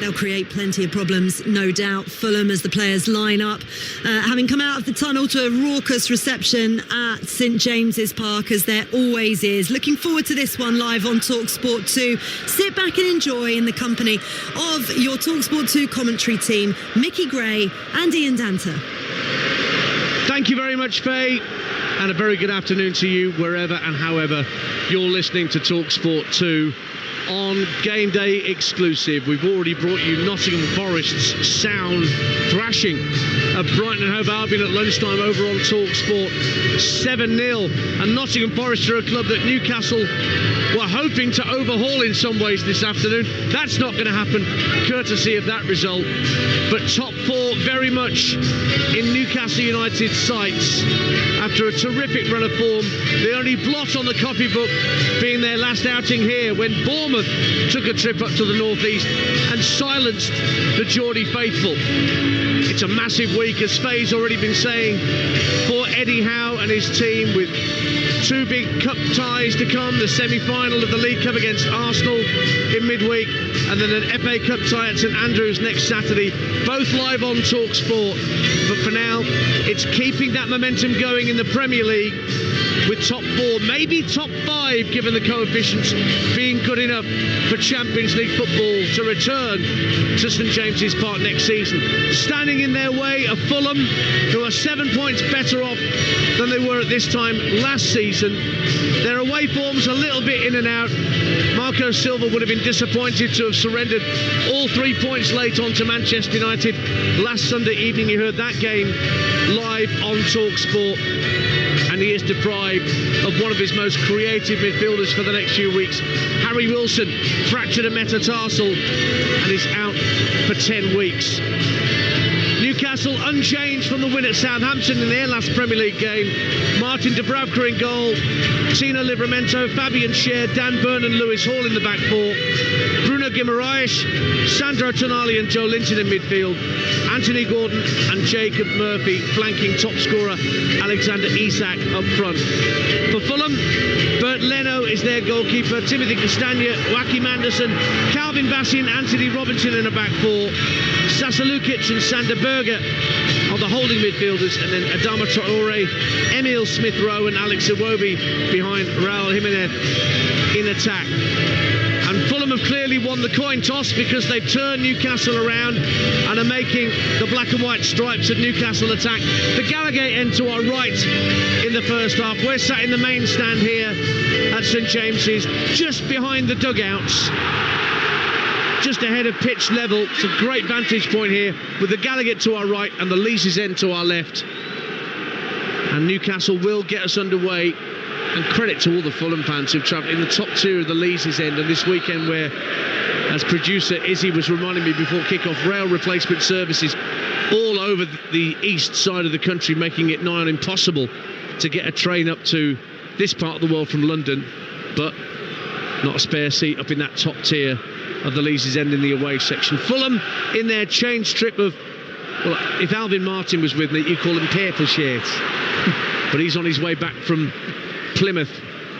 They'll create plenty of problems, no doubt. Fulham, as the players line up, having come out of the tunnel to a raucous reception at St James's Park, as there always is. Looking forward to this one live on Talksport 2. Sit back and enjoy in the company of your Talksport 2 commentary team, Mickey Gray and Ian Danter. Thank you very much, Faye, and a very good afternoon to you wherever and however you're listening to Talksport 2 on Game Day exclusive. We've already brought you Nottingham Forest's sound thrashing of Brighton and Hove Albion at lunchtime over on Talksport, 7-0. And Nottingham Forest are a club that Newcastle were hoping to overhaul in some ways this afternoon. That's not going to happen, courtesy of that result. But top four very much in Newcastle United's sights after a terrific run of form. The only blot on the copybook being their last outing here, when Bournemouth took a trip up to the northeast and silenced the Geordie faithful. It's a massive week, as Faye's already been saying, for Eddie Howe and his team, with two big cup ties to come: the semi-final of the League Cup against Arsenal in midweek, and then an FA Cup tie at St Andrews next Saturday, both live on Talksport. But for now, it's keeping that momentum going in the Premier League, with top four, maybe top five, given the coefficients, being good enough for Champions League football to return to St James's Park next season. Standing in their way are Fulham, who are 7 points better off than they were at this time last season. Their away form's a little bit in and out. Marco Silva would have been disappointed to have surrendered all 3 points late on to Manchester United last Sunday evening. You heard that game live on Talksport. And he is deprived of one of his most creative midfielders for the next few weeks. Harry Wilson fractured a metatarsal and is out for 10 weeks. Newcastle unchanged from the win at Southampton in their last Premier League game. Martin Dubravka in goal, Tino Livramento, Fabian Schär, Dan Burn and Lewis Hall in the back four, Bruno Guimaraes, Sandro Tonali and Joe Linton in midfield, Anthony Gordon and Jacob Murphy flanking top scorer Alexander Isak up front. For Fulham, Bert Leno is their goalkeeper, Timothy Castagna, Joachim Anderson, Calvin Bassey and Anthony Robinson in the back four, Sasa Lukic and Sander Berger are the holding midfielders, and then Adama Traore, Emil Smith-Rowe and Alex Iwobi behind Raul Jimenez in attack. And Fulham have clearly won the coin toss, because they've turned Newcastle around and are making the black and white stripes of Newcastle attack the Gallowgate end to our right in the first half. We're sat in the main stand here at St James's, just behind the dugouts, just ahead of pitch level. It's a great vantage point here, with the Gallowgate to our right and the Leazes end to our left. And Newcastle will get us underway. And credit to all the Fulham fans who've travelled in the top tier of the Leazes end, and this weekend, where, as producer Izzy was reminding me before kick-off, rail replacement services all over the east side of the country, making it nigh on impossible to get a train up to this part of the world from London. But not a spare seat up in that top tier of the Leazes end in the away section. Fulham in their change trip of, well, if Alvin Martin was with me, you'd call him paper shirts. But he's on his way back from Plymouth,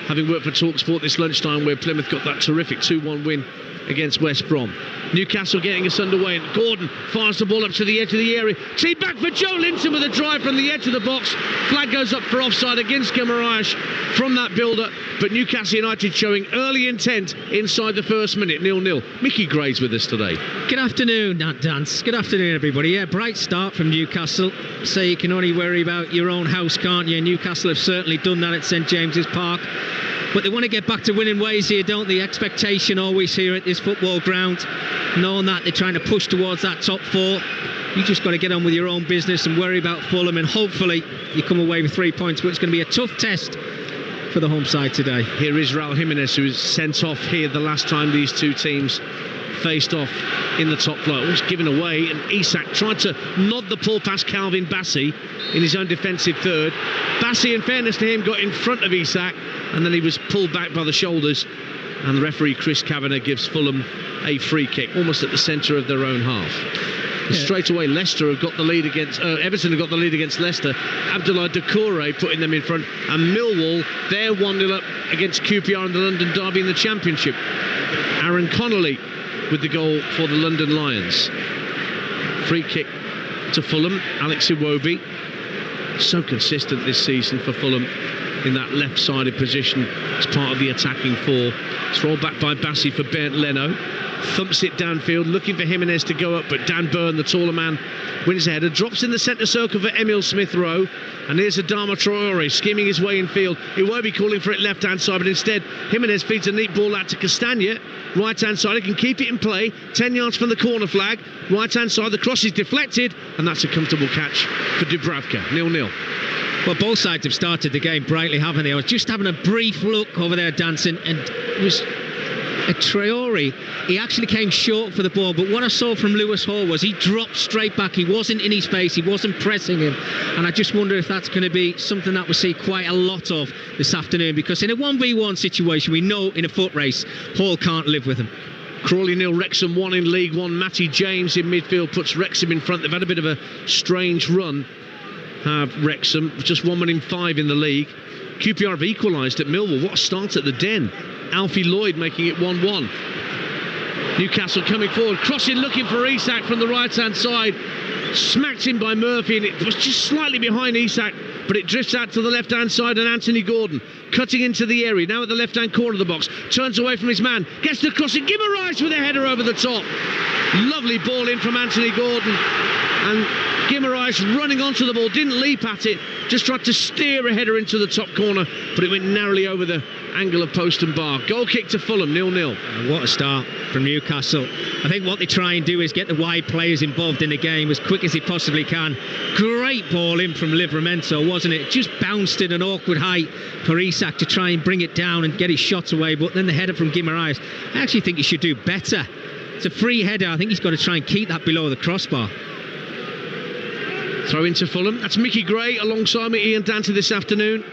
having worked for Talksport this lunchtime, where Plymouth got that terrific 2-1 win against West Brom. Newcastle getting us underway, and Gordon fires the ball up to the edge of the area. See, back for Joe Linton with a drive from the edge of the box. Flag goes up for offside against Guimaraes from that build-up, but Newcastle United showing early intent inside the first minute, 0-0. Mickey Gray's with us today. Good afternoon, Nat Dance. Good afternoon, everybody. Yeah, bright start from Newcastle. So you can only worry about your own house, can't you? Newcastle have certainly done that at St James's Park. But they want to get back to winning ways here, don't they? Expectation always here at this football ground, knowing that they're trying to push towards that top four. You just got to get on with your own business and worry about Fulham, and hopefully you come away with 3 points. But it's going to be a tough test for the home side today. Here is Raul Jimenez, who was sent off here the last time these two teams faced off in the top flight. It was given away, and Isak tried to nod the ball past Calvin Bassey in his own defensive third. Bassey, in fairness to him, got in front of Isak, and then he was pulled back by the shoulders, and the referee Chris Kavanagh gives Fulham a free kick almost at the centre of their own half. Yeah. Straight away, Leicester have got the lead against Everton have got the lead against Leicester. Abdoulaye Doucouré putting them in front, and Millwall, they're 1-0 up against QPR in the London derby in the Championship. Aaron Connolly with the goal for the London Lions. Free kick to Fulham, Alex Iwobi. So consistent this season for Fulham in that left-sided position as part of the attacking four. It's rolled back by Bassi for Bernd Leno. Thumps it downfield, looking for Jimenez to go up, but Dan Burn, the taller man, wins a header, drops in the centre circle for Emile Smith-Rowe, and here's Adama Traore scheming his way in field. Iwobi calling for it left-hand side, but instead Jimenez feeds a neat ball out to Castagna, right-hand side. He can keep it in play, 10 yards from the corner flag, right-hand side. The cross is deflected, and that's a comfortable catch for Dubravka. 0-0. Well, both sides have started the game brightly, haven't they? I was just having a brief look over there dancing, and it was a Traore. He actually came short for the ball, but what I saw from Lewis Hall was he dropped straight back. He wasn't in his face, he wasn't pressing him, and I just wonder if that's going to be something that we'll see quite a lot of this afternoon, because in a 1v1 situation, we know in a foot race Hall can't live with him. Crawley 0, Wrexham 1 in League One. Matty James in midfield puts Wrexham in front. They've had a bit of a strange run, have Wrexham, just 1 win in 5 in the league. QPR have equalised at Millwall. What a start at the Den. Alfie Lloyd making it 1-1. Newcastle coming forward, crossing, looking for Isak from the right-hand side. Smacked in by Murphy, and it was just slightly behind Isak, but it drifts out to the left-hand side, and Anthony Gordon cutting into the area, now at the left-hand corner of the box, turns away from his man, gets the crossing, Guimaraes with a header over the top. Lovely ball in from Anthony Gordon, and Guimaraes running onto the ball, didn't leap at it, just tried to steer a header into the top corner, but it went narrowly over the angle of post and bar. Goal kick to Fulham, 0-0. What a start from Newcastle. I think what they try and do is get the wide players involved in the game as quick as they possibly can. Great ball in from Livramento, wasn't it? Just bounced in an awkward height for Isak to try and bring it down and get his shot away, but then the header from Guimaraes, I actually think he should do better. It's a free header. I think he's got to try and keep that below the crossbar. Throw into Fulham. That's Mickey Gray alongside me, Ian Dante, this afternoon.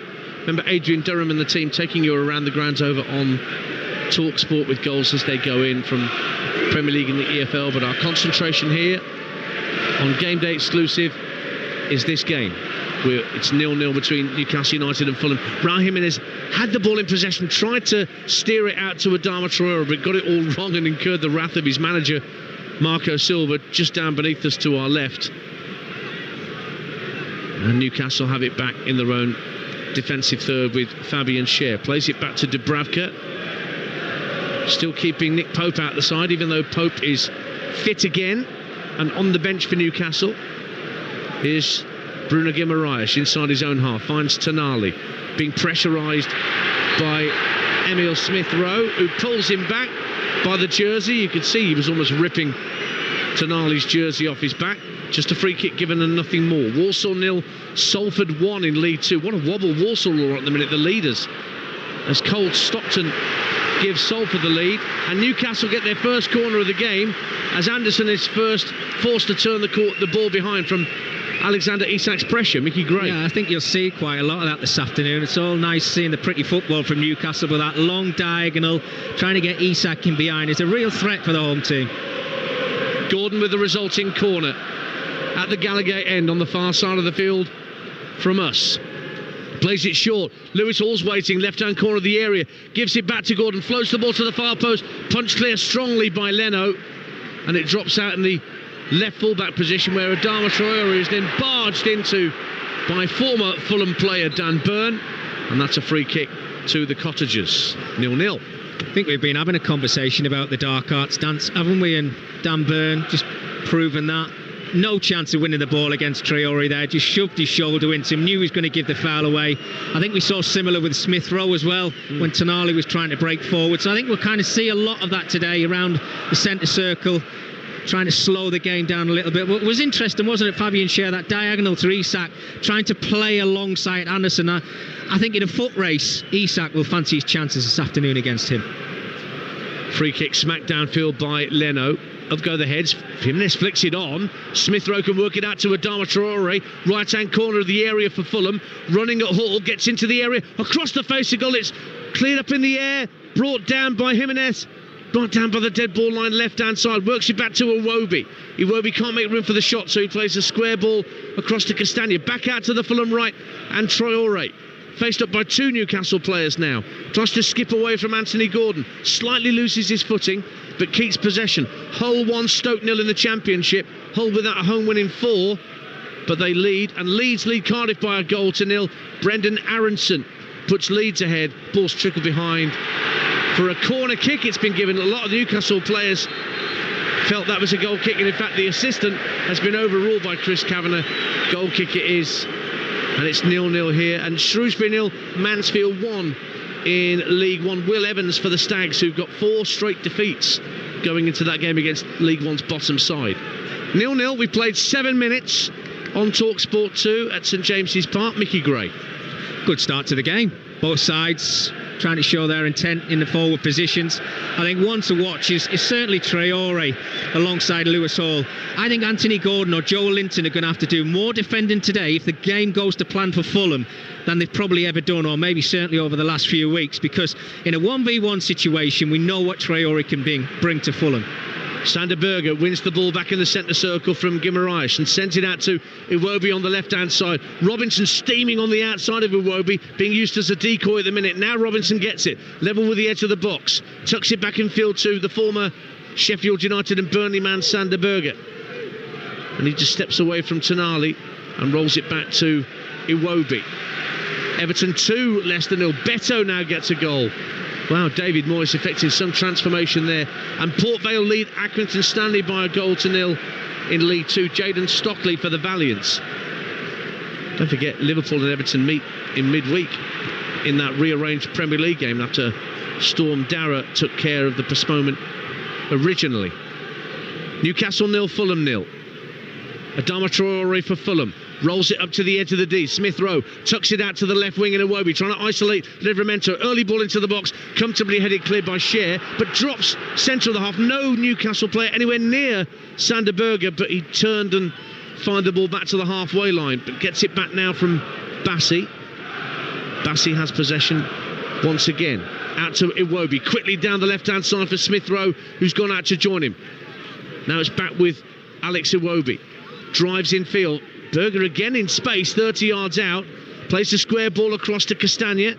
Remember Adrian Durham and the team taking you around the grounds over on Talksport with goals as they go in from Premier League and the EFL. But our concentration here on Game Day Exclusive is this game, where it's 0-0 between Newcastle United and Fulham. Raul Jimenez had the ball in possession, tried to steer it out to Adama Traore, but got it all wrong and incurred the wrath of his manager, Marco Silva, just down beneath us to our left. And Newcastle have it back in their own defensive third with Fabian Schär. Plays it back to Dubravka. Still keeping Nick Pope out the side, even though Pope is fit again and on the bench for Newcastle. Here's Bruno Guimaraes inside his own half. Finds Tonali, being pressurised by Emile Smith-Rowe, who pulls him back by the jersey. You could see he was almost ripping Tonali's jersey off his back. Just a free kick given and nothing more. Walsall 0, Salford 1 in League 2. What a wobble Walsall are at the minute, the leaders, as Cole Stockton gives Salford the lead, and Newcastle get their first corner of the game as Anderson is first forced to turn the ball behind from Alexander Isak's pressure. Mickey Gray. Yeah, I think you'll see quite a lot of that this afternoon. It's all nice seeing the pretty football from Newcastle, but that long diagonal trying to get Isak in behind is a real threat for the home team. Gordon with the resulting corner at the Gallagher end on the far side of the field from us. Plays it short. Lewis Hall's waiting, left-hand corner of the area. Gives it back to Gordon. Floats the ball to the far post. Punch clear strongly by Leno. And it drops out in the left full-back position where Adama Traore is then barged into by former Fulham player Dan Burn. And that's a free kick to the Cottagers. 0-0. I think we've been having a conversation about the dark arts dance, haven't we? And Dan Burn just proven that. No chance of winning the ball against Traore there. Just shoved his shoulder into him. Knew he was going to give the foul away. I think we saw similar with Smith-Rowe as well when Tonali was trying to break forward. So I think we'll kind of see a lot of that today around the centre circle, trying to slow the game down a little bit. But it was interesting, wasn't it, Fabian Schär, that diagonal to Isak, trying to play alongside Anderson. I think in a foot race, Isak will fancy his chances this afternoon against him. Free kick smacked downfield by Leno. Up go the heads. Jimenez flicks it on. Smith-Rowe can work it out to Adama Traore. Right-hand corner of the area for Fulham. Running at Hall, gets into the area. Across the face of goal, it's cleared up in the air. Brought down by Jimenez. Brought down by the dead ball line, left-hand side. Works it back to Iwobi. Iwobi can't make room for the shot, so he plays a square ball across to Castagna. Back out to the Fulham right, and Traore. Faced up by two Newcastle players now. Tries to skip away from Anthony Gordon. Slightly loses his footing. but keeps possession. Hull 1, Stoke 0 in the Championship. Hull without a home win in 4, but they lead, and Leeds lead Cardiff by a goal to 0. Brendan Aronson puts Leeds ahead. Ball's trickled behind for a corner kick. It's been given. A lot of Newcastle players felt that was a goal kick, and in fact the assistant has been overruled by Chris Kavanagh. Goal kick it is, and it's 0-0 here. And Shrewsbury 0, Mansfield 1 in League One. Will Evans for the Stags, who've got 4 straight defeats going into that game against League One's bottom side. 0-0. We played 7 minutes on Talksport 2 at St James's Park. Mickey Gray. Good start to the game. Both sides trying to show their intent in the forward positions. I think one to watch is certainly Traore alongside Lewis Hall. I think Anthony Gordon or Joe Linton are going to have to do more defending today if the game goes to plan for Fulham than they've probably ever done, or maybe certainly over the last few weeks, because in a 1v1 situation we know what Traore can bring to Fulham. Sander Berger wins the ball back in the centre circle from Guimaraes and sends it out to Iwobi on the left-hand side. Robinson steaming on the outside of Iwobi, being used as a decoy at the minute. Now Robinson gets it, level with the edge of the box, tucks it back in field to the former Sheffield United and Burnley man Sander Berger. And he just steps away from Tonali and rolls it back to Iwobi. Everton 2, Leicester 0. Beto now gets a goal. Wow, David Moyes effecting some transformation there. And Port Vale lead Accrington Stanley by a goal to 0 in League 2. Jayden Stockley for the Valiants. Don't forget, Liverpool and Everton meet in midweek in that rearranged Premier League game after Storm Darragh took care of the postponement originally. Newcastle 0, Fulham 0. Adama Traore for Fulham. Rolls it up to the edge of the D. Smith Rowe tucks it out to the left wing in Iwobi, trying to isolate Livramento. Early ball into the box, comfortably headed cleared by Scher, but drops centre of the half. No Newcastle player anywhere near Sander Berger, but he turned and fired the ball back to the halfway line, but gets it back now from Bassi. Bassi has possession once again. Out to Iwobi, quickly down the left-hand side for Smith Rowe, who's gone out to join him. Now it's back with Alex Iwobi. Drives in field. Berger again in space, 30 yards out. Plays a square ball across to Castagna.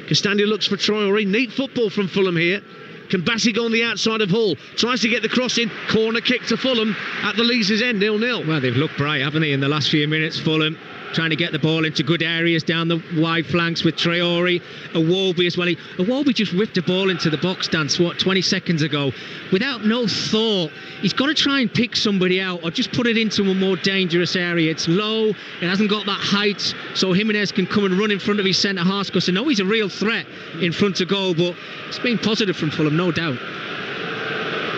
Castagna looks for Traore. Neat football from Fulham here. Can Bassi go on the outside of Hull? Tries to get the cross in. Corner kick to Fulham at the Leeds' end, 0-0. Well, they've looked bright, haven't they, in the last few minutes, Fulham. Trying to get the ball into good areas down the wide flanks with Traore. Iwobi as well. Iwobi just whipped the ball into the box dance, 20 seconds ago, without no thought. He's got to try and pick somebody out or just put it into a more dangerous area. It's low, it hasn't got that height, so Jimenez can come and run in front of his centre half, because I know he's a real threat in front of goal, but it's been positive from Fulham, no doubt.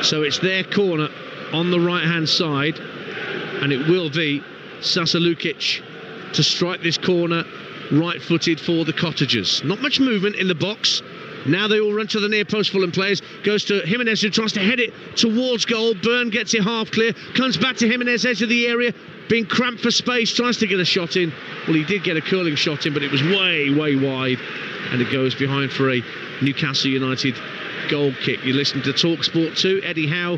So it's their corner on the right-hand side, and it will be Sasa Lukic to strike this corner, right-footed for the Cottagers. Not much movement in the box. Now they all run to the near post. Fulham players. Goes to Jimenez, who tries to head it towards goal. Byrne gets it half clear. Comes back to Jimenez, edge of the area. Being cramped for space. Tries to get a shot in. Well, he did get a curling shot in, but it was way, way wide. And it goes behind for a Newcastle United goal kick. You listen to Talksport 2. Eddie Howe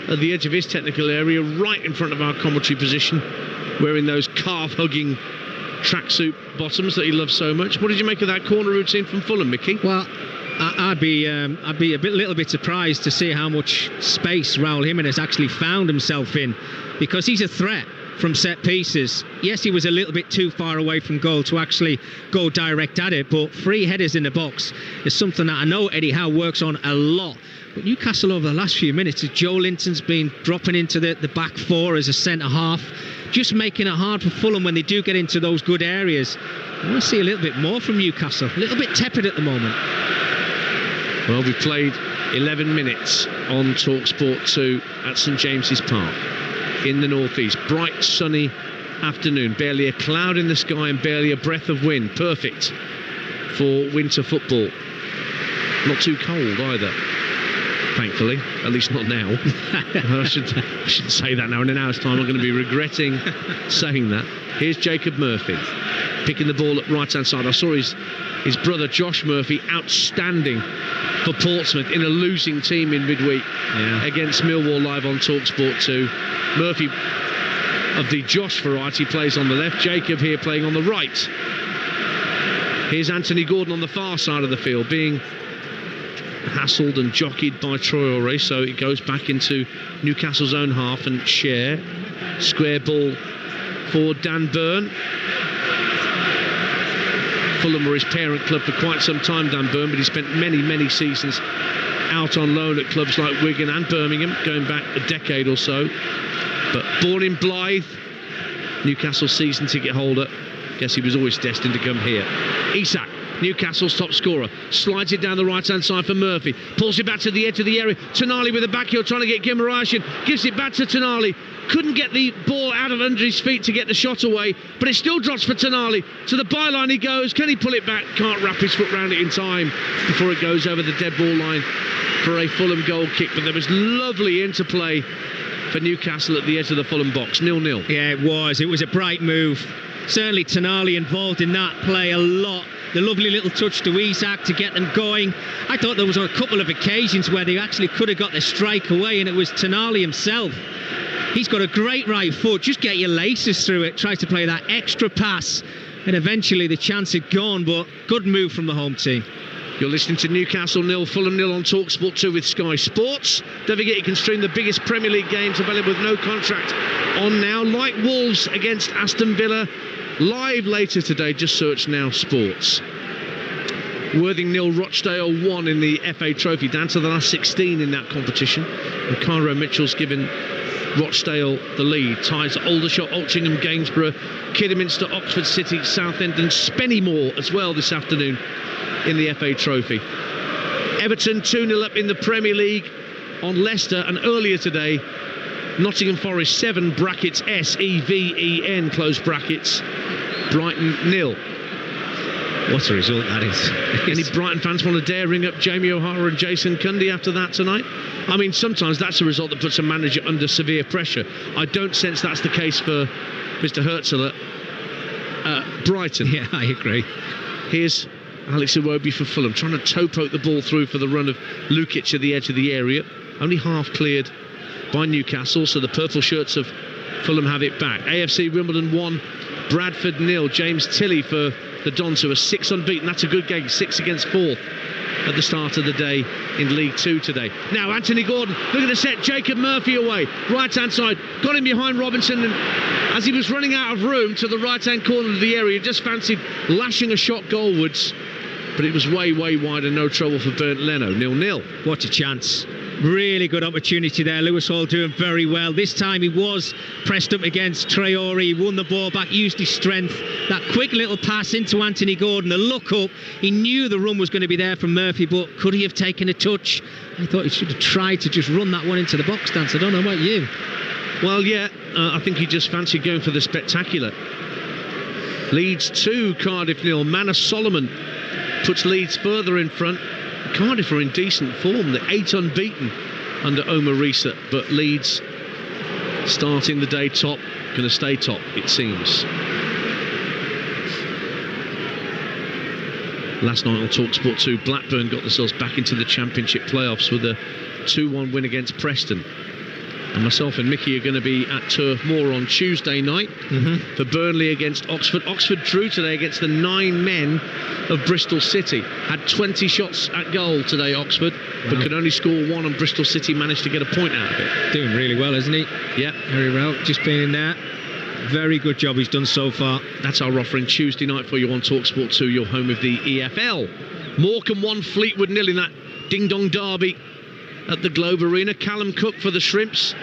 at the edge of his technical area, right in front of our commentary position, wearing those calf-hugging tracksuit bottoms that he loves so much. What did you make of that corner routine from Fulham, Mickey? Well, I'd be a little bit surprised to see how much space Raul Jimenez actually found himself in, because he's a threat from set pieces. Yes, he was a little bit too far away from goal to actually go direct at it, but free headers in the box is something that I know Eddie Howe works on a lot. But Newcastle over the last few minutes, Joe Linton's been dropping into the back four as a centre half, just making it hard for Fulham when they do get into those good areas. I want to see a little bit more from Newcastle. A little bit tepid at the moment. Well, we played 11 minutes on Talksport 2 at St James's Park in the northeast. Bright, sunny afternoon. Barely a cloud in the sky and barely a breath of wind. Perfect for winter football. Not too cold either, thankfully, at least not now. I shouldn't say that now. In an hour's time I'm going to be regretting saying that. Here's Jacob Murphy picking the ball at right hand side. I saw his brother Josh Murphy outstanding for Portsmouth in a losing team in midweek against Millwall, live on Talksport 2. Murphy of the Josh variety plays on the left, Jacob here playing on the right. Here's Anthony Gordon on the far side of the field, being hassled and jockeyed by Traoré, so it goes back into Newcastle's own half and share. Square ball for Dan Burn. Fulham were his parent club for quite some time, Dan Burn, but he spent many seasons out on loan at clubs like Wigan and Birmingham, going back a decade or so. But born in Blythe, Newcastle season ticket holder, guess he was always destined to come here. Isak, Newcastle's top scorer, slides it down the right-hand side for Murphy, pulls it back to the edge of the area. Tonali with a back heel trying to get Guimaraes in, gives it back to Tonali. Couldn't get the ball out of under his feet to get the shot away, but it still drops for Tonali. To the byline he goes. Can he pull it back? Can't wrap his foot round it in time before it goes over the dead ball line for a Fulham goal kick. But there was lovely interplay for Newcastle at the edge of the Fulham box. 0-0. Yeah, it was. It was a bright move. Certainly Tonali involved in that play a lot. The lovely little touch to Isak to get them going. I thought there was a couple of occasions where they actually could have got the strike away, and it was Tonali himself. He's got a great right foot. Just get your laces through it. Tries to play that extra pass, and eventually the chance had gone, but good move from the home team. You're listening to Newcastle 0, Fulham 0 on Talksport 2 with Sky Sports. Don't forget you can stream the biggest Premier League games available with no contract on now, like Wolves against Aston Villa. Live later today, just search Now Sports. Worthing 0, Rochdale 1 in the FA Trophy, down to the last 16 in that competition. And Cairo Mitchell's given Rochdale the lead. Ties Aldershot, Altrincham, Gainsborough, Kidderminster, Oxford City, Southend and Spennymoor as well this afternoon in the FA Trophy. Everton 2-0 up in the Premier League on Leicester, and earlier today Nottingham Forest 7 brackets SEVEN close brackets Brighton 0. What a result that is. Any Brighton fans want to dare ring up Jamie O'Hara and Jason Cundy after that tonight? I mean, sometimes that's a result that puts a manager under severe pressure. I don't sense that's the case for Mr. Herzl at Brighton. Yeah, I agree. Here's Alex Iwobi for Fulham, trying to toe poke the ball through for the run of Lukic at the edge of the area. Only half cleared by Newcastle, so the purple shirts of Fulham have it back. AFC Wimbledon 1, Bradford 0. James Tilley for the Dons, who are 6 unbeaten. That's a good game, 6 against 4th at the start of the day in League 2 today. Now Anthony Gordon, look at the set, Jacob Murphy away, right hand side, got him behind Robinson, and as he was running out of room to the right hand corner of the area, he just fancied lashing a shot goalwards, but it was way wide and no trouble for Bernd Leno. 0-0. What a chance. Really good opportunity there. Lewis Hall doing very well. This time he was pressed up against Traoré. He won the ball back, used his strength. That quick little pass into Anthony Gordon, the look up. He knew the run was going to be there from Murphy, but could he have taken a touch? I thought he should have tried to just run that one into the box stance. I don't know about you. Well, yeah, I think he just fancied going for the spectacular. Leeds 2, Cardiff 0. Manor Solomon puts Leeds further in front. Cardiff are in decent form. They're 8 unbeaten under Omar Risa, but Leeds starting the day top, going to stay top, it seems. Last night on Talksport 2, Blackburn got themselves back into the Championship playoffs with a 2-1 win against Preston. And myself and Mickey are going to be at Turf Moor on Tuesday night for Burnley against Oxford. Oxford drew today against the 9 men of Bristol City. Had 20 shots at goal today, Oxford, but could only score 1, and Bristol City managed to get a point out of it. Doing really well, isn't he? Yeah. Very well. Just being in there. Very good job he's done so far. That's our offering Tuesday night for you on Talksport 2, your home of the EFL. Morecambe 1, Fleetwood 0 in that ding-dong derby at the Globe Arena. Callum Cook for the Shrimps,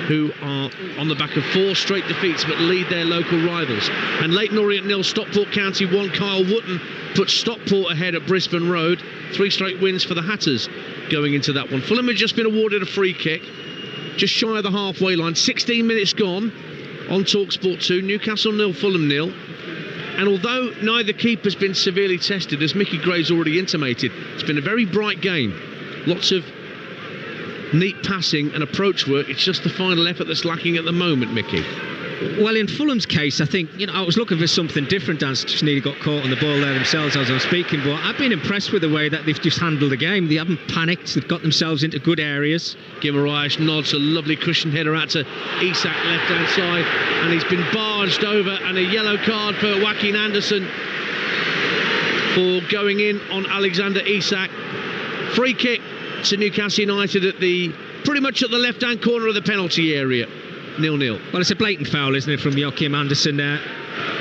who are on the back of 4 straight defeats but lead their local rivals. And Leyton Orient 0, Stockport County 1. Kyle Wotton puts Stockport ahead at Brisbane Road. 3 straight wins for the Hatters going into that one. Fulham had just been awarded a free kick just shy of the halfway line. 16 minutes gone on Talksport 2. Newcastle 0, Fulham 0. And although neither keeper's been severely tested, as Mickey Gray's already intimated, it's been a very bright game. Lots of neat passing and approach work. It's just the final effort that's lacking at the moment, Mickey. Well, in Fulham's case, I think, I was looking for something different. Dan just nearly got caught on the ball there themselves as I was speaking, but I've been impressed with the way that they've just handled the game. They haven't panicked. They've got themselves into good areas. Guimaraes nods a lovely cushion header out to Isak left-hand side, and he's been barged over, and a yellow card for Joaquin Anderson for going in on Alexander Isak. Free kick to Newcastle United at pretty much at the left-hand corner of the penalty area. 0-0. Well, it's a blatant foul, isn't it, from Joachim Andersen there.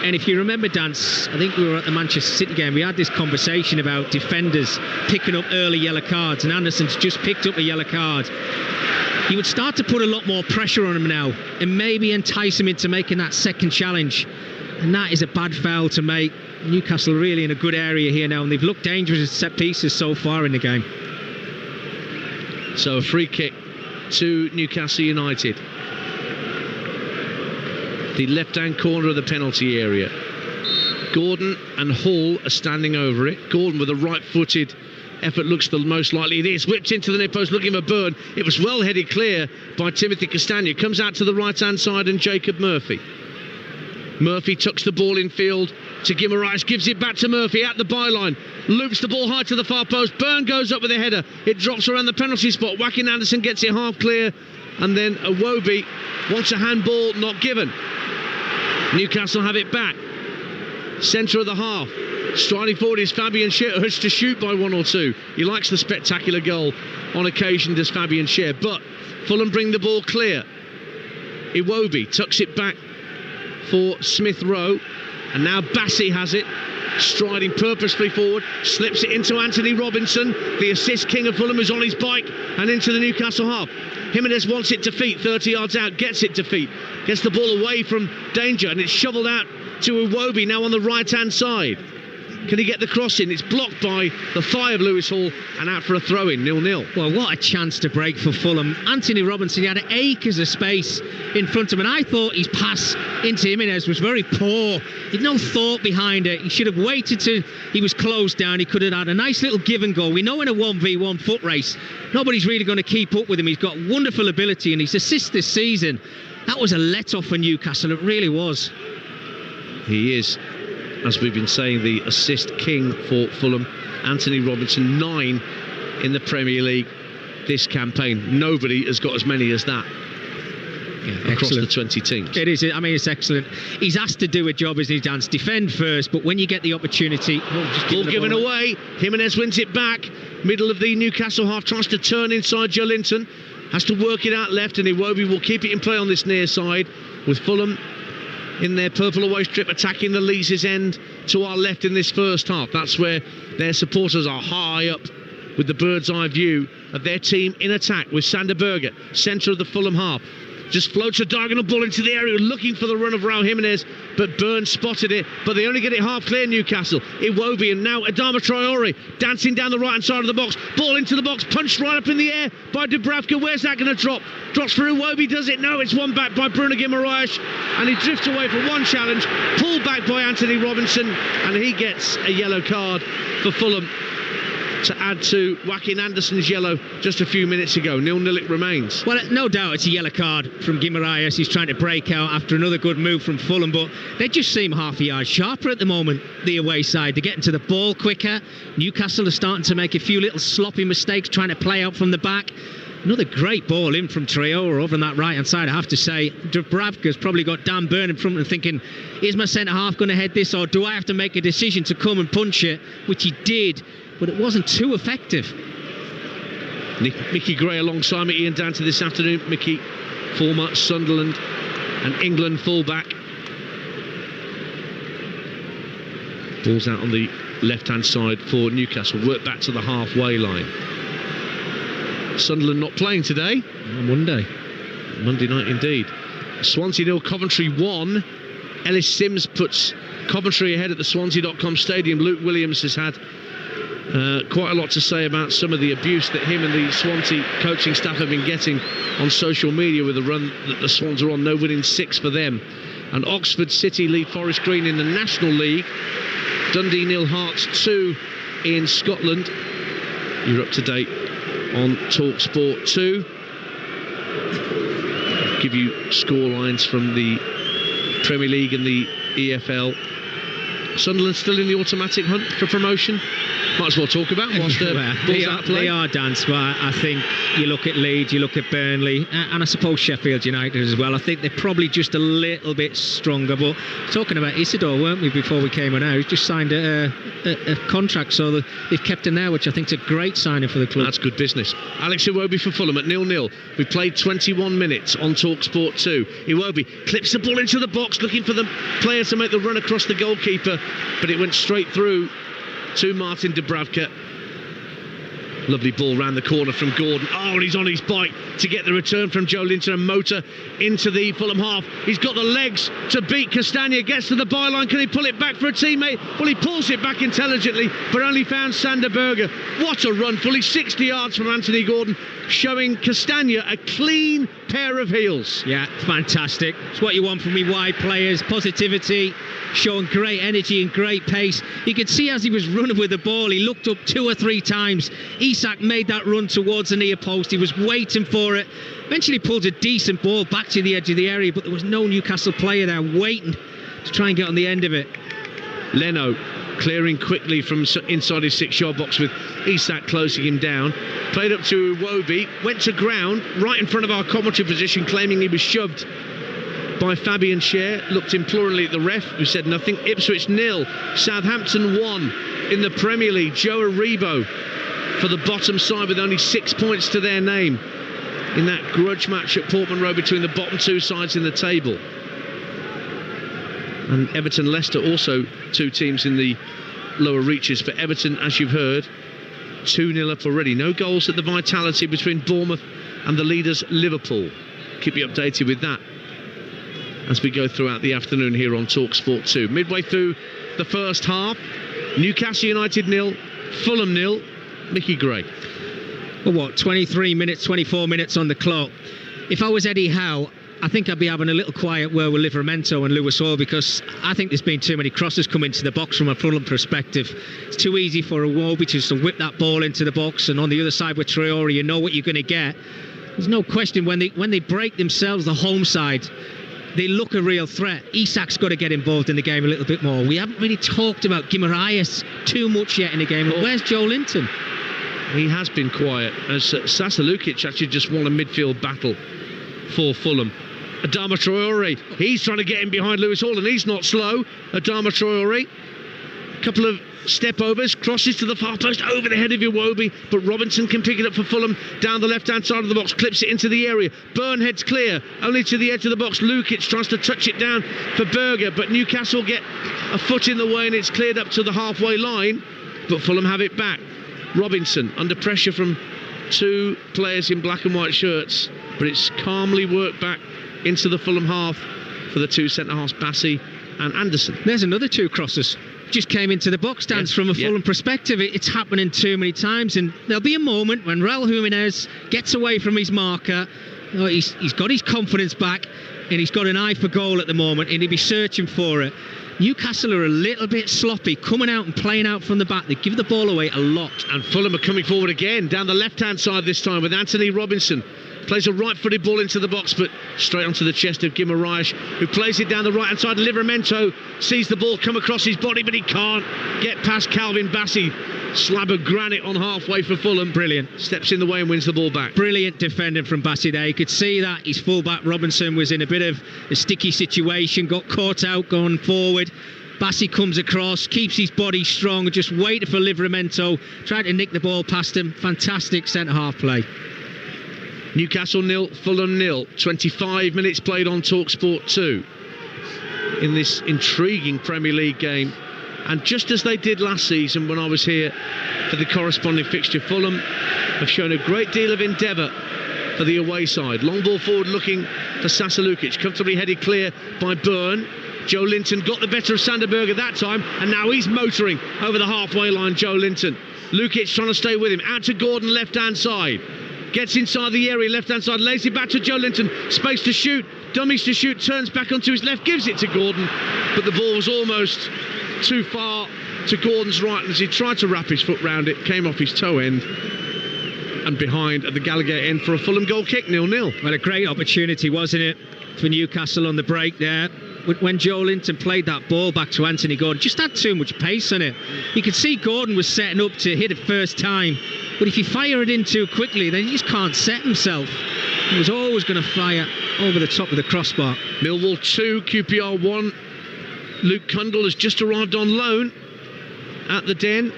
And if you remember, Dance, I think we were at the Manchester City game, we had this conversation about defenders picking up early yellow cards, and Andersen's just picked up a yellow card. You would start to put a lot more pressure on him now and maybe entice him into making that second challenge. And that is a bad foul to make. Newcastle really in a good area here now, and they've looked dangerous at set pieces so far in the game. So a free kick to Newcastle United. The left-hand corner of the penalty area. Gordon and Hall are standing over it. Gordon with a right-footed effort looks the most likely. It is whipped into the near post looking for Byrne. It was well headed clear by Timothy Castagna. Comes out to the right-hand side and Jacob Murphy. Murphy tucks the ball in field to Guimaraes, gives it back to Murphy at the byline, loops the ball high to the far post. Byrne goes up with a header. It drops around the penalty spot. Joachim Andersen gets it half clear, and then Iwobi wants a handball, not given. Newcastle have it back. Centre of the half. Striding forward is Fabian Schär, who has to shoot by one or two. He likes the spectacular goal on occasion, does Fabian Schär. But Fulham bring the ball clear. Iwobi tucks it back for Smith Rowe. And now Bassi has it, striding purposefully forward, slips it into Anthony Robinson, the assist king of Fulham, is on his bike and into the Newcastle half. Jimenez wants it to feet, 30 yards out, gets it to feet, gets the ball away from danger, and it's shovelled out to Iwobi now on the right-hand side. Can he get the cross in? It's blocked by the thigh of Lewis Hall and out for a throw-in, 0-0. Well, what a chance to break for Fulham. Anthony Robinson, he had acres of space in front of him, and I thought his pass into Jimenez was very poor. He had no thought behind it. He should have waited till he was closed down. He could have had a nice little give and go. We know in a 1v1 foot race, nobody's really going to keep up with him. He's got wonderful ability, and his assist this season, that was a let-off for Newcastle. It really was. He is, as we've been saying, the assist king for Fulham. Anthony Robinson, 9 in the Premier League this campaign. Nobody has got as many as that across the 20 teams. It is. I mean, it's excellent. He's asked to do a job as he does, defend first, but when you get the opportunity, ball given away. Jimenez wins it back. Middle of the Newcastle half, tries to turn inside Joe Linton. Has to work it out left, and Iwobi will keep it in play on this near side with Fulham in their purple away strip, attacking the Leeds' end to our left in this first half. That's where their supporters are high up with the bird's eye view of their team in attack with Sander Berger, centre of the Fulham half. Just floats a diagonal ball into the area, looking for the run of Raul Jimenez, but Byrne spotted it, but they only get it half clear, Newcastle. Iwobi, and now Adama Traore dancing down the right-hand side of the box. Ball into the box, punched right up in the air by Dubravka. Where's that going to drop? Drops for Iwobi, does it? No, it's won back by Bruno Guimaraes, and he drifts away for one challenge, pulled back by Anthony Robinson, and he gets a yellow card for Fulham to add to Joachim Andersen's yellow just a few minutes ago. 0-0 it remains. Well, no doubt it's a yellow card from Guimaraes. He's trying to break out after another good move from Fulham, but they just seem half a yard sharper at the moment, the away side. They're getting to the ball quicker. Newcastle are starting to make a few little sloppy mistakes trying to play out from the back. Another great ball in from Traore over on that right-hand side, I have to say. Dubravka's probably got Dan Byrne in front and thinking, is my centre-half going to head this, or do I have to make a decision to come and punch it? Which he did, but it wasn't too effective. Mickey Gray alongside me, Ian Dante this afternoon. Mickey, former Sunderland and England fullback. Ball's out on the left-hand side for Newcastle. Work back to the halfway line. Sunderland not playing today. On Monday. Monday night indeed. Swansea 0, Coventry 1. Ellis Sims puts Coventry ahead at the Swansea.com stadium. Luke Williams has had quite a lot to say about some of the abuse that him and the Swansea coaching staff have been getting on social media with the run that the Swans are on. No winning 6 for them. And Oxford City lead Forest Green in the National League. Dundee 0, Hearts 2 in Scotland. You're up to date on Talksport 2. I'll give you score lines from the Premier League and the EFL Sunderland still in the automatic hunt for promotion? Might as well talk about whilst they are, Dan. But I think you look at Leeds, you look at Burnley, and I suppose Sheffield United as well. I think they're probably just a little bit stronger. But talking about Isidore, weren't we, before we came on out? He's just signed a contract, so they've kept him there, which I think is a great signing for the club. That's good business. Alex Iwobi for Fulham at 0-0. We played 21 minutes on Talksport 2. Iwobi clips the ball into the box, looking for the player to make the run across the goalkeeper, but it went straight through to Martin Dubravka. Lovely ball round the corner from Gordon. Oh, and he's on his bike to get the return from Joe Linton and motor into the Fulham half. He's got the legs to beat Castagna, gets to the byline. Can he pull it back for a teammate? Well, he pulls it back intelligently, but only found Sander Berger. What a run, fully 60 yards from Anthony Gordon, showing Castagna a clean pair of heels. Yeah, fantastic. It's what you want from me wide players. Positivity, showing great energy and great pace. You could see as he was running with the ball, he looked up 2 or 3 times. Isak made that run towards the near post. He was waiting for it. Eventually pulled a decent ball back to the edge of the area, but there was no Newcastle player there waiting to try and get on the end of it. Leno clearing quickly from inside his 6-yard box with Isak closing him down. Played up to Iwobi, went to ground right in front of our commentary position, claiming he was shoved by Fabian Schär. Looked imploringly at the ref, who said nothing. Ipswich 0, Southampton 1 in the Premier League. Joe Aribo for the bottom side with only 6 points to their name in that grudge match at Portman Road between the bottom 2 sides in the table. And Everton-Leicester also 2 teams in the lower reaches. For Everton, as you've heard, 2-0 up already. No goals at the Vitality between Bournemouth and the leaders Liverpool. Keep you updated with that as we go throughout the afternoon here on Talksport 2. Midway through the first half, Newcastle United 0, Fulham 0. Mickey Gray. Well, what, 23 minutes, 24 minutes on the clock. If I was Eddie Howe, I think I'd be having a little quiet word with Livramento and Lewis Hall, because I think there's been too many crosses come into the box from a Fulham perspective. It's too easy for Iwobi just to whip that ball into the box, and on the other side with Traore, you know what you're going to get. There's no question when they break themselves, the home side, they look a real threat. Isak's got to get involved in the game a little bit more. We haven't really talked about Guimaraes too much yet in the game. Where's Joe Linton? He has been quiet, as Sasa Lukic actually just won a midfield battle for Fulham. Adama Traore, he's trying to get in behind Lewis Hall, and he's not slow. Adama Traore, a couple of step overs, crosses to the far post over the head of Iwobi, but Robinson can pick it up for Fulham down the left-hand side of the box, clips it into the area. Byrne heads clear, only to the edge of the box. Lukic tries to touch it down for Berger, but Newcastle get a foot in the way, and it's cleared up to the halfway line, but Fulham have it back. Robinson under pressure from 2 players in black and white shirts, but it's calmly worked back into the Fulham half for the 2 centre-halves, Bassi and Anderson. There's another 2 crosses. Just came into the box stands from a Fulham perspective. It's happening too many times, and there'll be a moment when Raul Jimenez gets away from his marker. Oh, he's got his confidence back, and he's got an eye for goal at the moment, and he'll be searching for it. Newcastle are a little bit sloppy, coming out and playing out from the back. They give the ball away a lot. And Fulham are coming forward again, down the left-hand side this time with Anthony Robinson. Plays a right-footed ball into the box, but straight onto the chest of Guimaraes, who plays it down the right-hand side. Livramento sees the ball come across his body, but he can't get past Calvin Bassi. Slab of granite on halfway for Fulham. Brilliant. Steps in the way and wins the ball back. Brilliant defending from Bassi there. You could see that his fullback Robinson was in a bit of a sticky situation, got caught out going forward. Bassi comes across, keeps his body strong, just waited for Livramento, tried to nick the ball past him. Fantastic centre-half play. Newcastle 0, Fulham 0. 25 minutes played on Talksport 2 in this intriguing Premier League game. And just as they did last season when I was here for the corresponding fixture, Fulham have shown a great deal of endeavour for the away side. Long ball forward looking for Sasa Lukic, comfortably headed clear by Byrne. Joe Linton got the better of Sander Berger that time, and now he's motoring over the halfway line, Joe Linton. Lukic trying to stay with him, out to Gordon, left-hand side. Gets inside the area, left-hand side, lays it back to Joe Linton. Space to shoot, dummies to shoot, turns back onto his left, gives it to Gordon. But the ball was almost too far to Gordon's right, and as he tried to wrap his foot round it, came off his toe end and behind at the Gallagher end for a Fulham goal kick, 0-0. Well, a great opportunity, wasn't it, for Newcastle on the break there. when Joe Linton played that ball back to Anthony Gordon, just had too much pace on it. You could see Gordon was setting up to hit it first time, but if you fire it in too quickly, then he just can't set himself. He was always going to fire over the top of the crossbar. Millwall 2, QPR 1. Luke Cundle has just arrived on loan at the Den,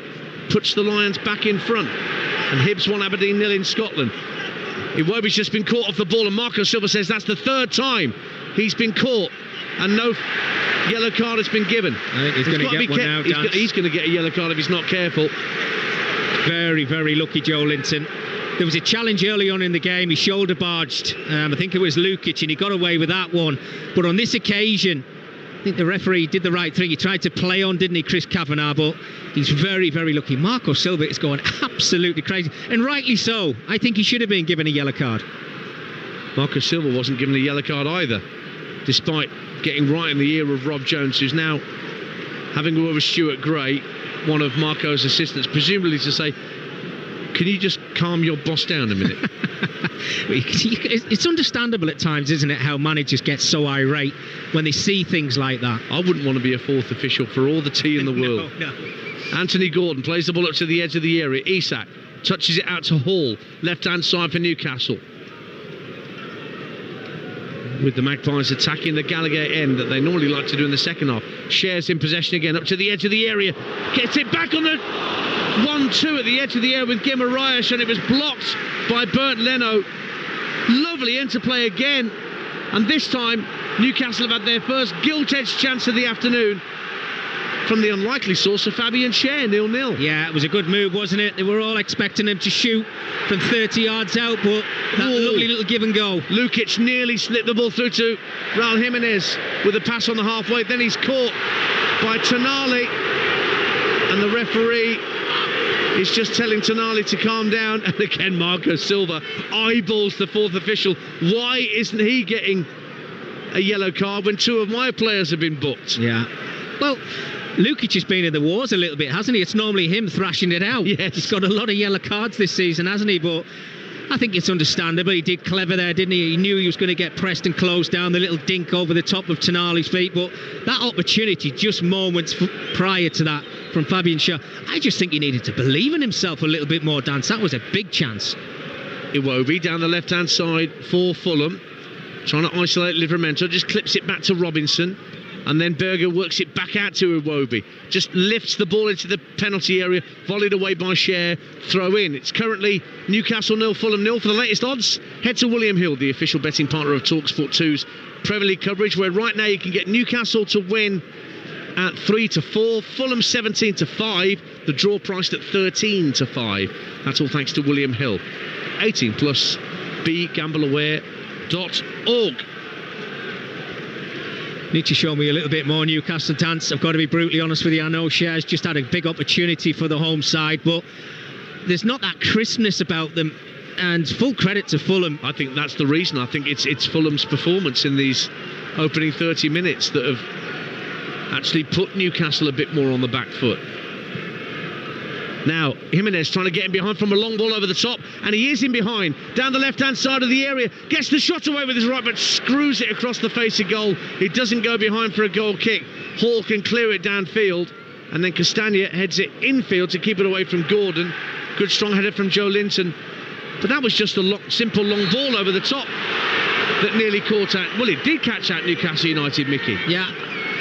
puts the Lions back in front. And Hibs 1, Aberdeen 0 in Scotland. Iwobi's just been caught off the ball, and Marco Silva says that's the third time he's been caught and no yellow card has been given. I think he's going to get one now, Dan. He's going to get a yellow card if he's not careful. Very, very lucky Joe Linton. There was a challenge early on in the game. He shoulder barged, I think it was Lukic, and he got away with that one. But on this occasion, I think the referee did the right thing. He tried to play on, didn't he, Chris Kavanagh? But he's very, very lucky. Marco Silva is going absolutely crazy, and rightly so. I think he should have been given a yellow card. Marco Silva wasn't given a yellow card either, despite getting right in the ear of Rob Jones, who's now having a word with Stuart Gray, one of Marco's assistants, presumably to say, can you just calm your boss down a minute? It's understandable at times, isn't it, how managers get so irate when they see things like that. I wouldn't want to be a fourth official for all the tea in the world. No. Anthony Gordon plays the ball up to the edge of the area. Isak touches it out to Hall, left-hand side for Newcastle. With the Magpies attacking the Gallagher end that they normally like to do in the second half. Shares in possession again, up to the edge of the area. Gets it back on the 1-2 at the edge of the area with Guimaraes, and it was blocked by Bernd Leno. Lovely interplay again. And this time, Newcastle have had their first gilt-edged chance of the afternoon from the unlikely source of Fabian Schär, 0-0. Yeah, it was a good move, wasn't it? They were all expecting him to shoot from 30 yards out, but that lovely little give and go. Lukic nearly slipped the ball through to Raul Jimenez with a pass on the halfway. Then he's caught by Tonali, and the referee is just telling Tonali to calm down. And again, Marco Silva eyeballs the fourth official. Why isn't he getting a yellow card when two of my players have been booked? Yeah. Well, Lukic has been in the wars a little bit, hasn't he? It's normally him thrashing it out. Yes. He's got a lot of yellow cards this season, hasn't he? But I think it's understandable. He did clever there, didn't he? He knew he was going to get pressed and closed down, the little dink over the top of Tonali's feet. But that opportunity, just moments prior to that, from Fabian Schär, I just think he needed to believe in himself a little bit more, Dance. That was a big chance. Iwobi down the left-hand side for Fulham, trying to isolate Livramento, just clips it back to Robinson. And then Berger works it back out to Iwobi. Just lifts the ball into the penalty area, volleyed away by Schär, throw in. It's currently Newcastle 0, Fulham 0. For the latest odds, head to William Hill, the official betting partner of Talksport 2's Premier League coverage, where right now you can get Newcastle to win at 3-4, Fulham 17-5, the draw priced at 13-5. That's all thanks to William Hill. 18 plus, begambleaware.org. Need to show me a little bit more Newcastle, Dance. I've got to be brutally honest with you. I know Schär's just had a big opportunity for the home side, but there's not that crispness about them. And full credit to Fulham. I think that's the reason. I think it's Fulham's performance in these opening 30 minutes that have actually put Newcastle a bit more on the back foot. Now, Jimenez trying to get him behind from a long ball over the top, and he is in behind, down the left-hand side of the area, gets the shot away with his right, but screws it across the face of goal. It doesn't go behind for a goal kick. Hall can clear it downfield, and then Castagna heads it infield to keep it away from Gordon. Good strong header from Joe Linton. But that was just a simple long ball over the top that nearly caught out. Well, it did catch out Newcastle United, Mickey. Yeah.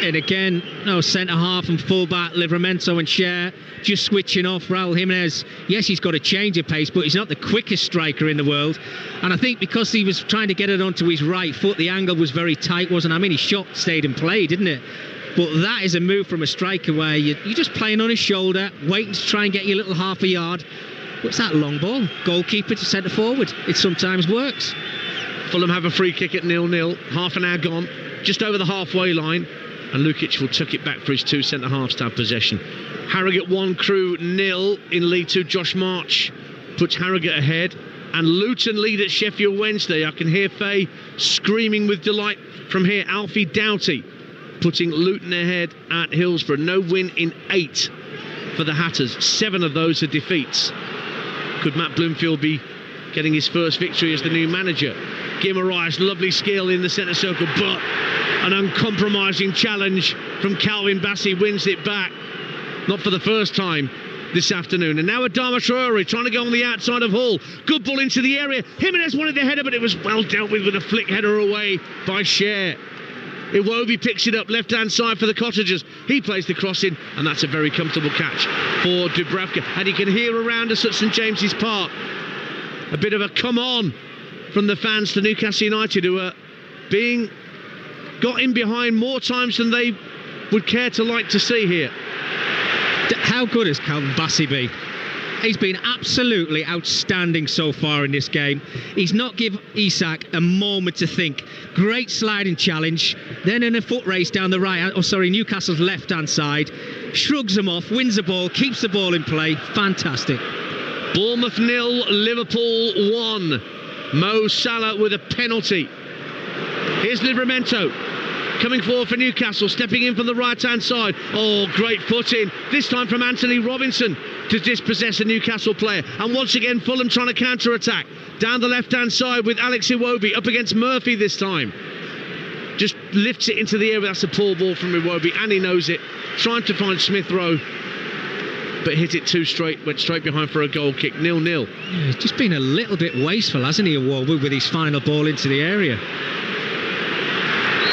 And again, centre-half and full-back, Livramento and Schär just switching off. Raul Jimenez, yes, he's got a change of pace, but he's not the quickest striker in the world. And I think because he was trying to get it onto his right foot, the angle was very tight, wasn't it? I mean, his shot stayed in play, didn't it? But that is a move from a striker where you're just playing on his shoulder, waiting to try and get your little half a yard. What's that long ball? Goalkeeper to centre forward. It sometimes works. Fulham have a free kick at 0-0, half an hour gone, just over the halfway line. And Lukic will tuck it back for his two centre-halves to have possession. Harrogate 1, Crewe 0 in League 2. Josh March puts Harrogate ahead. And Luton lead at Sheffield Wednesday. I can hear Faye screaming with delight from here. Alfie Doughty putting Luton ahead at Hillsborough. No win in 8 for the Hatters. 7 of those are defeats. Could Matt Bloomfield be getting his first victory as the new manager? Guimaraes, lovely skill in the centre circle, but An uncompromising challenge from Calvin Bassey, wins it back. Not for the first time this afternoon. And now Adama Traore trying to go on the outside of Hall. Good ball into the area. Jimenez wanted the header, but it was well dealt with a flick header away by Cher. Iwobi picks it up, left-hand side for the Cottagers. He plays the cross in, and that's a very comfortable catch for Dubravka. And you can hear around us at St James's Park a bit of a come on from the fans to Newcastle United, who are being got in behind more times than they would care to like to see here. How good has Calvin Bassey been? He's been absolutely outstanding so far in this game. He's not give Isak a moment to think. Great sliding challenge, then in a foot race down the Newcastle's left-hand side, shrugs them off, wins the ball, keeps the ball in play. Fantastic. Bournemouth 0, Liverpool 1. Mo Salah with a penalty. Here's Livramento coming forward for Newcastle, stepping in from the right-hand side. Oh, great foot in, this time from Anthony Robinson to dispossess a Newcastle player. And once again, Fulham trying to counter-attack. Down the left-hand side with Alex Iwobi, up against Murphy this time. Just lifts it into the air, that's a poor ball from Iwobi, and he knows it. Trying to find Smith Rowe, but hit it too straight, went straight behind for a goal kick, 0-0. Yeah, he's just been a little bit wasteful, hasn't he, Iwobi, with his final ball into the area.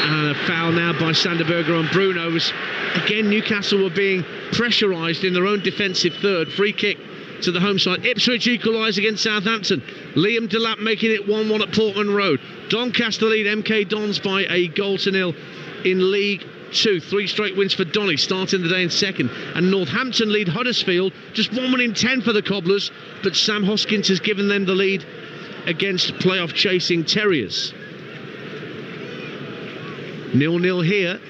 And a foul now by Sanderberger on Bruno. Again, Newcastle were being pressurised in their own defensive third. Free kick to the home side. Ipswich equalise against Southampton. Liam Delap making it 1-1 at Portman Road. Doncaster lead MK Dons by a 0-0 in League 2. 3 straight wins for Donny, starting the day in second. And Northampton lead Huddersfield. Just 1 win in 10 for the Cobblers. But Sam Hoskins has given them the lead against playoff chasing Terriers. 0-0 here.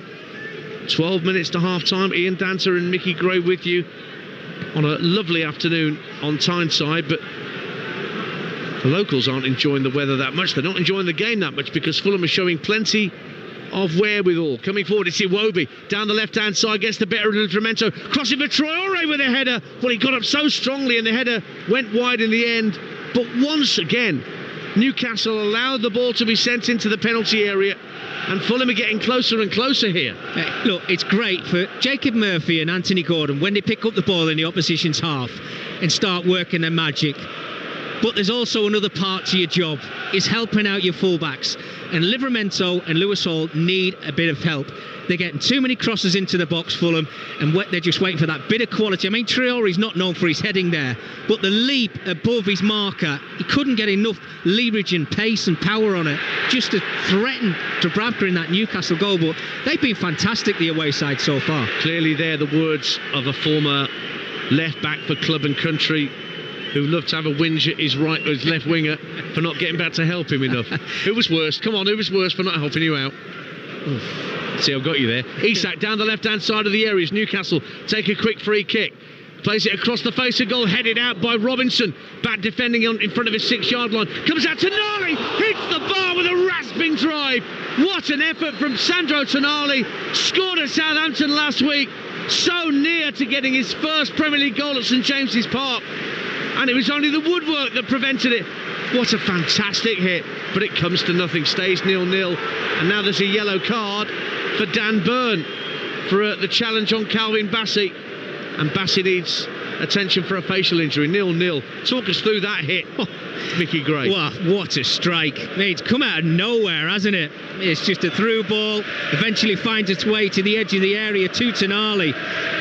12 minutes to half-time. Ian Danter and Mickey Gray with you on a lovely afternoon on Tyneside, but the locals aren't enjoying the weather that much. They're not enjoying the game that much because Fulham are showing plenty of wherewithal. Coming forward, it's Iwobi down the left-hand side, gets the better of Livramento, crossing for Traore with a header. Well, he got up so strongly and the header went wide in the end. But once again, Newcastle allowed the ball to be sent into the penalty area, and Fulham are getting closer and closer here. Look, it's great for Jacob Murphy and Anthony Gordon when they pick up the ball in the opposition's half and start working their magic. But there's also another part to your job, is helping out your fullbacks. And Livramento and Lewis Hall need a bit of help. They're getting too many crosses into the box, Fulham, and they're just waiting for that bit of quality. I mean, Traore's not known for his heading there, but the leap above his marker, he couldn't get enough leverage and pace and power on it just to threaten Dubravka in that Newcastle goal. But they've been fantastic, the away side so far. Clearly they're the words of a former left-back for club and country who loved to have a whinge at his left winger for not getting back to help him enough. Who was worse? Come on, who was worse for not helping you out? See, I've got you there. Isak down the left-hand side of the areas. Newcastle take a quick free kick. Plays it across the face of goal, headed out by Robinson. Back defending in front of his 6-yard line. Comes out Tonali, hits the bar with a rasping drive. What an effort from Sandro Tonali. Scored at Southampton last week. So near to getting his first Premier League goal at St James's Park. And it was only the woodwork that prevented it. What a fantastic hit. But it comes to nothing. Stays 0-0. And now there's a yellow card for Dan Burn for the challenge on Calvin Bassey. And Bassey needs attention for a facial injury. 0-0. Talk us through that hit. Mickey Gray. Wow, what a strike. It's come out of nowhere, hasn't it? It's just a through ball. Eventually finds its way to the edge of the area to Tonali.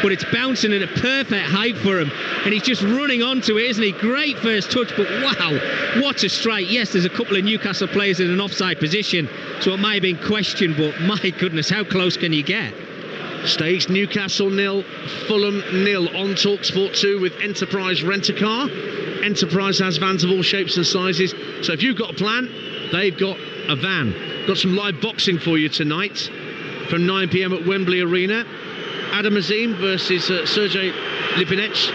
But it's bouncing at a perfect height for him. And he's just running onto it, isn't he? Great first touch, but wow, what a strike. Yes, there's a couple of Newcastle players in an offside position, so it might have been questioned, but my goodness, how close can you get? Stays Newcastle 0, Fulham 0 on Talksport 2 with Enterprise Rent-A-Car. Enterprise has vans of all shapes and sizes, so if you've got a plan, they've got a van. Got some live boxing for you tonight from 9 p.m. at Wembley Arena. Adam Azim versus Sergey Lipinets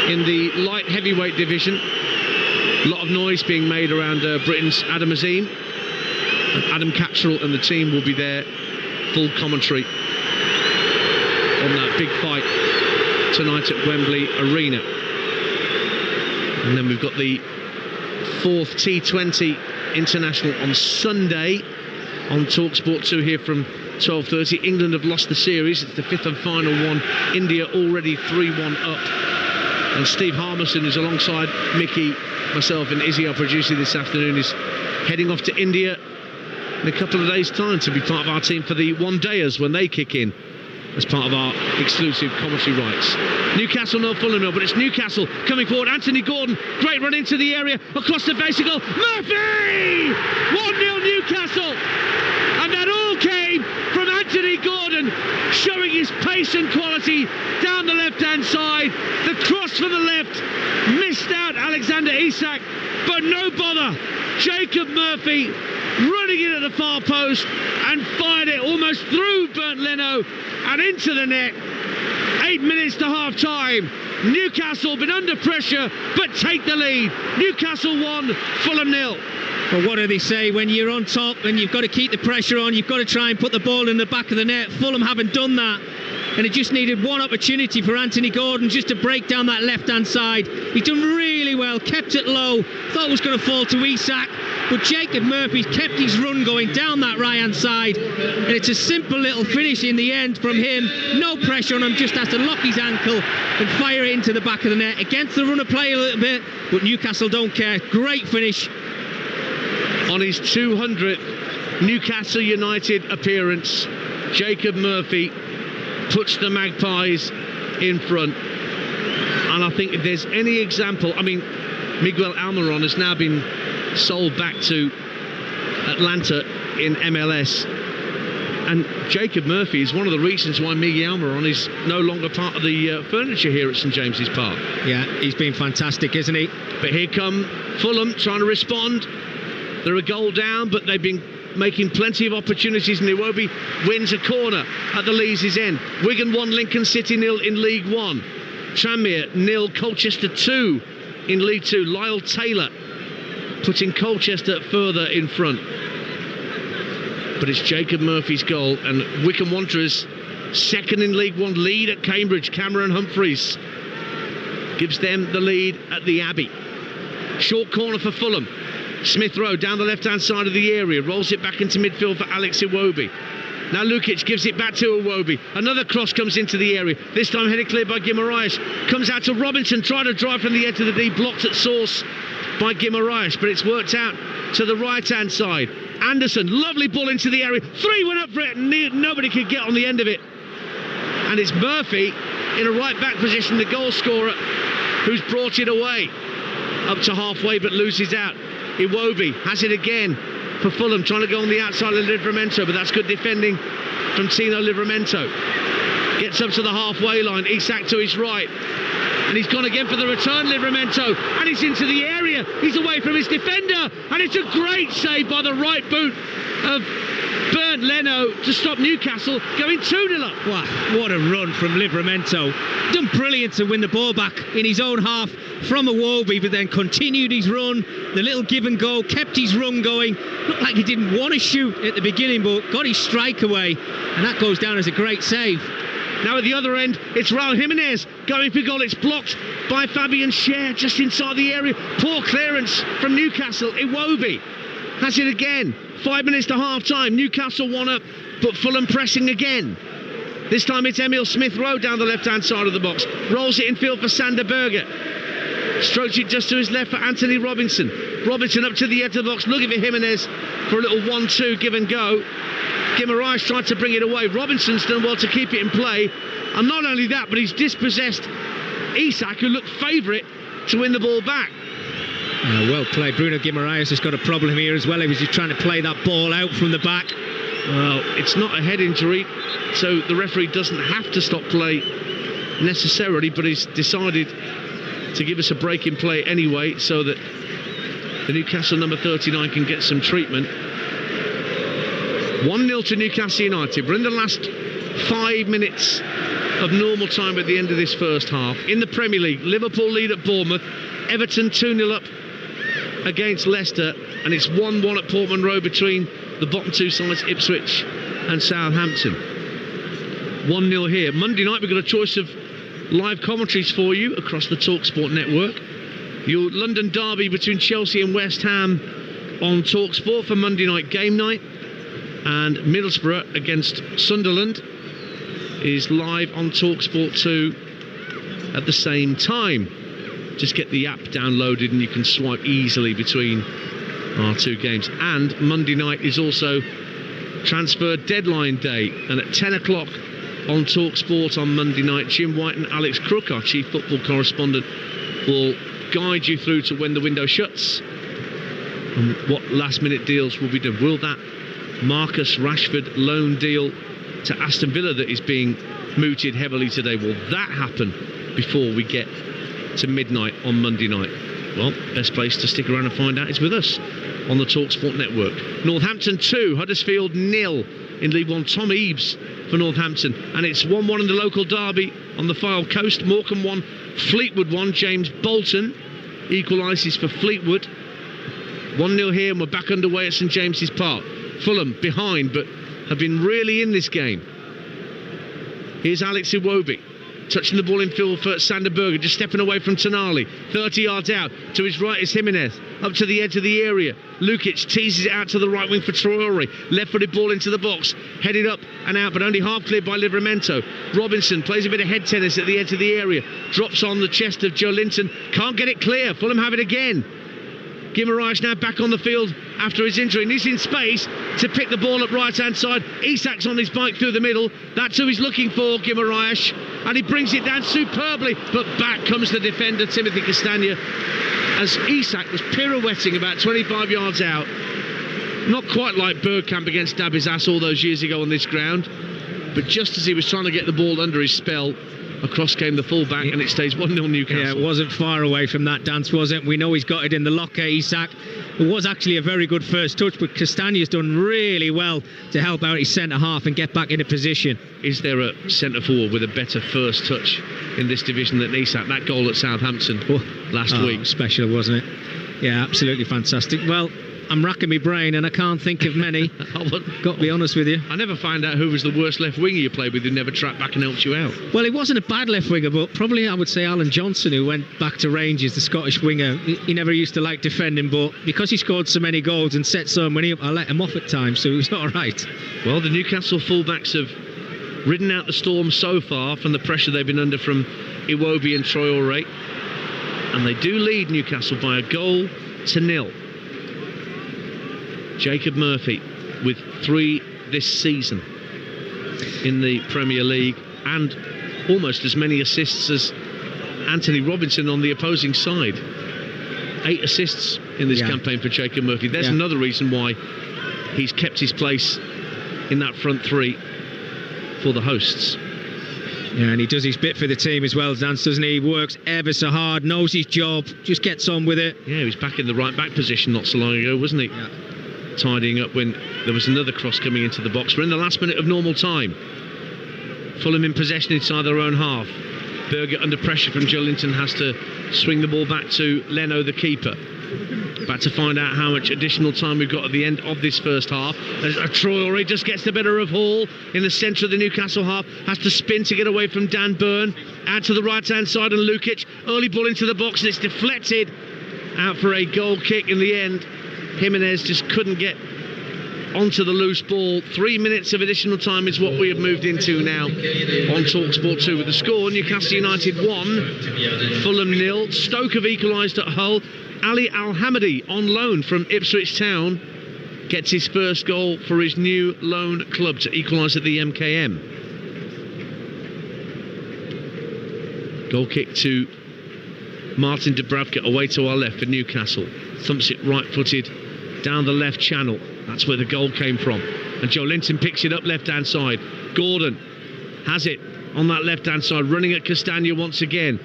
in the light heavyweight division. A lot of noise being made around Britain's Adam Azim. And Adam Catchell and the team will be there, full commentary on that big fight tonight at Wembley Arena. And then we've got the 4th T20 International on Sunday on Talksport 2 here from 12:30. England have lost the series. It's the fifth and final one. India already 3-1 up. And Steve Harmison, who's alongside Mickey, myself and Izzy, our producer this afternoon, is heading off to India in a couple of days' time to be part of our team for the one-dayers when they kick in as part of our exclusive commentary rights. Newcastle 0, Fulham 0, but it's Newcastle coming forward. Anthony Gordon, great run into the area, across the basic goal. Murphy! 1-0 Newcastle! And that all came from Anthony Gordon, showing his pace and quality down the left-hand side. The cross from the left, missed out Alexander Isak, but no bother. Jacob Murphy running in at the far post and fired it almost through Bernd Leno and into the net. 8 minutes to half-time. Newcastle been under pressure, but take the lead. Newcastle 1, Fulham 0. Well, what do they say? When you're on top and you've got to keep the pressure on, you've got to try and put the ball in the back of the net. Fulham haven't done that. And it just needed one opportunity for Anthony Gordon just to break down that left-hand side. He's done really well, kept it low, thought it was going to fall to Isak, but Jacob Murphy kept his run going down that right-hand side, and it's a simple little finish in the end from him. No pressure on him, just has to lock his ankle and fire it into the back of the net. Against the run of play a little bit, but Newcastle don't care. Great finish. On his 200th Newcastle United appearance, Jacob Murphy puts the Magpies in front. And I think if there's any example, I mean, Miguel Almiron has now been sold back to Atlanta in MLS, and Jacob Murphy is one of the reasons why Miguel Almiron is no longer part of the furniture here at St James's Park. Yeah, he's been fantastic, isn't he? But here come Fulham trying to respond. They're a goal down, but they've been making plenty of opportunities, and Iwobi wins a corner at the Leeds' end. Wigan 1, Lincoln City 0 in League 1. Tranmere 0, Colchester 2 in League 2. Lyle Taylor putting Colchester further in front. But it's Jacob Murphy's goal, and Wycombe Wanderers second in League 1 lead at Cambridge. Cameron Humphreys gives them the lead at the Abbey. Short corner for Fulham. Smith Rowe down the left-hand side of the area, rolls it back into midfield for Alex Iwobi. Now Lukic gives it back to Iwobi. Another cross comes into the area, this time headed clear by Guimaraes. Comes out to Robinson, trying to drive from the edge of the D, blocked at source by Guimaraes, but it's worked out to the right-hand side. Anderson, lovely ball into the area. 3 went up for it, and nobody could get on the end of it. And it's Murphy in a right-back position, the goal scorer, who's brought it away. Up to halfway, but loses out. Iwobi has it again for Fulham, trying to go on the outside of Livramento, but that's good defending from Tino Livramento. Gets up to the halfway line, Isak to his right, and he's gone again for the return, Livramento, and he's into the area, he's away from his defender, and it's a great save by the right boot of Bernd Leno to stop Newcastle going 2-0 up. Wow, what a run from Livramento. Done brilliant to win the ball back in his own half from Iwobi, but then continued his run, the little give and go, kept his run going. Looked like he didn't want to shoot at the beginning, but got his strike away, and that goes down as a great save. Now at the other end, it's Raul Jimenez going for goal. It's blocked by Fabian Schär just inside the area. Poor clearance from Newcastle. Iwobi has it again. 5 minutes to half-time. Newcastle 1 up, but Fulham pressing again. This time it's Emil Smith-Rowe down the left-hand side of the box. Rolls it in field for Sander Berger. Strokes it just to his left for Anthony Robinson. Robinson up to the edge of the box, looking for Jimenez for a little 1-2 give and go. Guimaraes tried to bring it away. Robinson's done well to keep it in play. And not only that, but he's dispossessed Isak, who looked favourite to win the ball back. Well played. Bruno Guimaraes has got a problem here as well. He was just trying to play that ball out from the back. Well, it's not a head injury, so the referee doesn't have to stop play necessarily, but he's decided to give us a break in play anyway, so that the Newcastle number 39 can get some treatment. 1-0 to Newcastle United. We're in the last 5 minutes of normal time at the end of this first half. In the Premier League, Liverpool lead at Bournemouth, Everton 2-0 up against Leicester, and it's 1-1 at Portman Road between the bottom two sides, Ipswich and Southampton. 1-0 here. Monday night we've got a choice of live commentaries for you across the Talksport network. Your London derby between Chelsea and West Ham on Talksport for Monday night game night. And Middlesbrough against Sunderland is live on Talksport 2 at the same time. Just get the app downloaded and you can swipe easily between our two games. And Monday night is also transfer deadline day, and at 10 o'clock on Talksport on Monday night, Jim White and Alex Crook, our chief football correspondent, will guide you through to when the window shuts and what last minute deals will be done. Will that Marcus Rashford loan deal to Aston Villa that is being mooted heavily today, will that happen before we get to midnight on Monday night? Well, best place to stick around and find out is with us on the Talksport network. Northampton 2, Huddersfield 0 in League One. Tom Eaves for Northampton, and it's 1-1 in the local derby on the Fylde Coast. Morecambe 1, Fleetwood 1. James Bolton equalises for Fleetwood. 1-0 here, and we're back underway at St James's Park. Fulham behind, but have been really in this game. Here's Alex Iwobi touching the ball in field for Sander Berger, just stepping away from Tonali. 30 yards out. To his right is Jimenez. Up to the edge of the area. Lukic teases it out to the right wing for Traore. Left-footed ball into the box. Headed up and out, but only half cleared by Livramento. Robinson plays a bit of head tennis at the edge of the area. Drops on the chest of Joe Linton. Can't get it clear. Fulham have it again. Guimaraes now back on the field after his injury, and he's in space to pick the ball up right-hand side. Isak's on his bike through the middle. That's who he's looking for, Guimaraes, and he brings it down superbly, but back comes the defender, Timothy Castagna, as Isak was pirouetting about 25 yards out. Not quite like Bergkamp against Dabizas all those years ago on this ground, but just as he was trying to get the ball under his spell, across came the fullback, and it stays 1-0 Newcastle. Yeah, it wasn't far away from that dance, was it? We know he's got it in the locker, Isak. It was actually a very good first touch, but Castagna's done really well to help out his centre-half and get back into position. Is there a centre-forward with a better first touch in this division than Isak? That goal at Southampton last week. Special, wasn't it? Yeah, absolutely fantastic. Well, I'm racking my brain and I can't think of many. Got to be honest with you. I never found out who was the worst left winger you played with who never tracked back and helped you out. Well, he wasn't a bad left winger, but probably I would say Alan Johnson, who went back to Rangers, the Scottish winger. He never used to like defending, but because he scored so many goals and set so many up, I let him off at times, so it was all right. Well, the Newcastle fullbacks have ridden out the storm so far from the pressure they've been under from Iwobi and Traore, and they do lead Newcastle by 1-0. Jacob Murphy with 3 this season in the Premier League, and almost as many assists as Anthony Robinson on the opposing side. 8 assists in this campaign for Jacob Murphy. There's another reason why he's kept his place in that front 3 for the hosts. Yeah, and he does his bit for the team as well, Dance, doesn't he? He works ever so hard, knows his job, just gets on with it. Yeah, he was back in the right back position not so long ago, wasn't he? Yeah. Tidying up when there was another cross coming into the box. We're in the last minute of normal time. Fulham in possession inside their own half. Berger under pressure from Joe Linton has to swing the ball back to Leno, the keeper. About to find out how much additional time we've got at the end of this first half. As Traore just gets the better of Hall in the centre of the Newcastle half. Has to spin to get away from Dan Burn. Out to the right-hand side, and Lukic. Early ball into the box, and it's deflected out for a goal kick in the end. Jimenez just couldn't get onto the loose ball. 3 minutes of additional time is what we have moved into now on Talksport 2 with the score. Newcastle United 1, Fulham 0. Stoke have equalised at Hull. Ali Al-Hamadi on loan from Ipswich Town gets his first goal for his new loan club to equalise at the MKM. Goal kick to Martin Dubravka away to our left for Newcastle. Thumps it right-footed down the left channel. That's where the goal came from. And Joe Linton picks it up left-hand side. Gordon has it on that left-hand side, running at Castagna once again.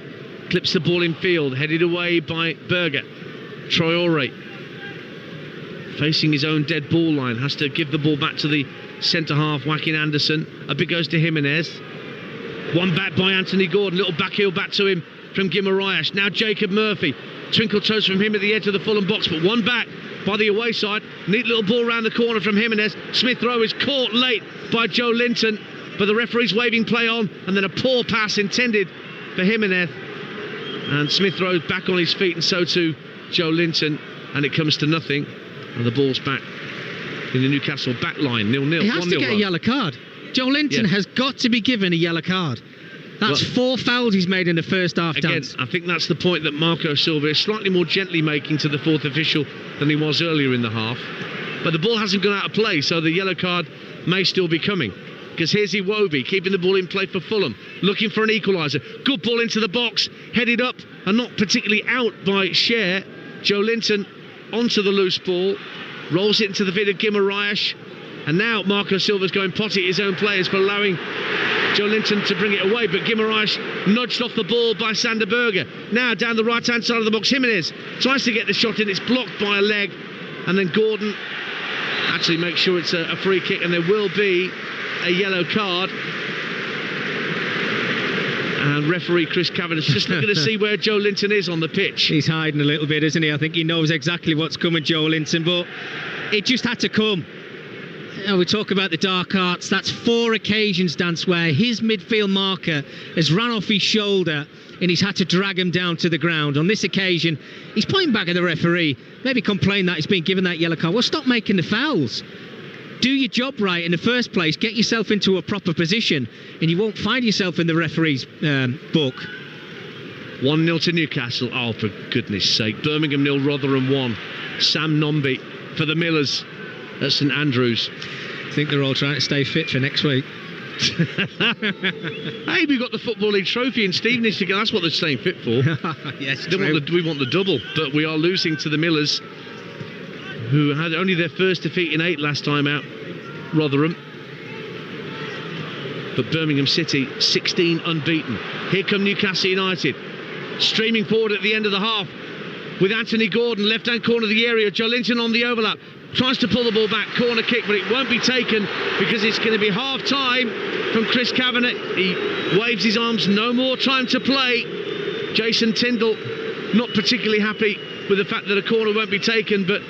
Clips the ball in field, headed away by Berger. Traore, facing his own dead ball line, has to give the ball back to the centre-half, Joaquin Anderson. Up it goes to Jimenez. One back by Anthony Gordon. Little back heel back to him from Guimaraes. Now Jacob Murphy. Twinkle toes from him at the edge of the Fulham box, but one back by the away side. Neat little ball round the corner from Jimenez. Smith Rowe is caught late by Joe Linton, but the referee's waving play on, and then a poor pass intended for Jimenez. And Smith Rowe's back on his feet, and so too Joe Linton, and it comes to nothing, and the ball's back in the Newcastle back line. 0-0. He has to get a yellow card. Joe Linton has got to be given a yellow card. That's 4 fouls he's made in the first half. Again, Dance. I think that's the point that Marco Silva is slightly more gently making to the fourth official than he was earlier in the half. But the ball hasn't gone out of play, so the yellow card may still be coming. Because here's Iwobi keeping the ball in play for Fulham, looking for an equaliser. Good ball into the box, headed up and not particularly out by Cher. Joe Linton onto the loose ball, rolls it into the feet of Guimaraes. And now Marco Silva's going potty at his own players for allowing Joe Linton to bring it away, but Guimaraes nudged off the ball by Sander Berge. Now down the right-hand side of the box, Jimenez tries to get the shot in, it's blocked by a leg, and then Gordon actually makes sure it's a free kick, and there will be a yellow card. And referee Chris Cavendish just looking to see where Joe Linton is on the pitch. He's hiding a little bit, isn't he? I think he knows exactly what's coming, Joe Linton, but it just had to come. We talk about the dark arts. That's 4 occasions, Dance, where his midfield marker has run off his shoulder and he's had to drag him down to the ground. On this occasion, he's pointing back at the referee, maybe complain that he's been given that yellow card. Well, stop making the fouls. Do your job right in the first place. Get yourself into a proper position and you won't find yourself in the referee's book. 1-0 to Newcastle. Oh, for goodness sake. Birmingham 0, Rotherham 1. Sam Nombi for the Millers at St Andrews. I think they're all trying to stay fit for next week. Hey, we got the Football League trophy in Stevenage to go. That's what they're staying fit for. Yes, we want the double, but we are losing to the Millers, who had only their first defeat in 8 last time out, Rotherham. But Birmingham City 16 unbeaten. Here come Newcastle United, streaming forward at the end of the half with Anthony Gordon, left-hand corner of the area. Joe Linton on the overlap, tries to pull the ball back, corner kick, but it won't be taken because it's going to be half-time from Chris Kavanagh. He waves his arms, no more time to play. Jason Tindall not particularly happy with the fact that a corner won't be taken, but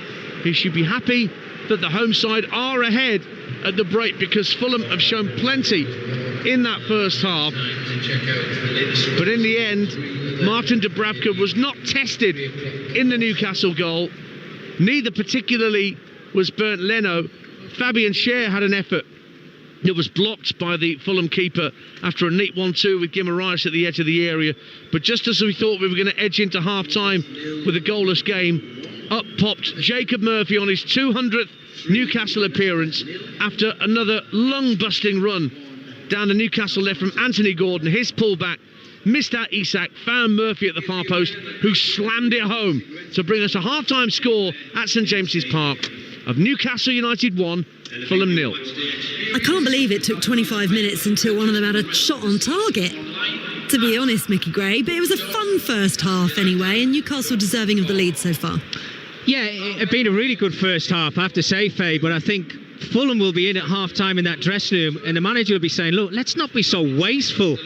he should be happy that the home side are ahead at the break, because Fulham have shown plenty in that first half. But in the end, Martin Dubravka was not tested in the Newcastle goal. Neither particularly was Bernd Leno. Fabian Schär had an effort that was blocked by the Fulham keeper after a neat 1-2 with Guimaraes at the edge of the area. But just as we thought we were going to edge into half-time with a goalless game, up popped Jacob Murphy on his 200th Newcastle appearance after another lung-busting run down the Newcastle left from Anthony Gordon. His pullback missed out Isak, found Murphy at the far post, who slammed it home to bring us a half-time score at St James's Park of Newcastle United 1, Fulham 0. I can't believe it took 25 minutes until one of them had a shot on target, to be honest, Mickey Gray. But it was a fun first half anyway, and Newcastle deserving of the lead so far. Yeah, it had been a really good first half, I have to say, Faye, but I think Fulham will be in at half-time in that dressing room, and the manager will be saying, look, let's not be so wasteful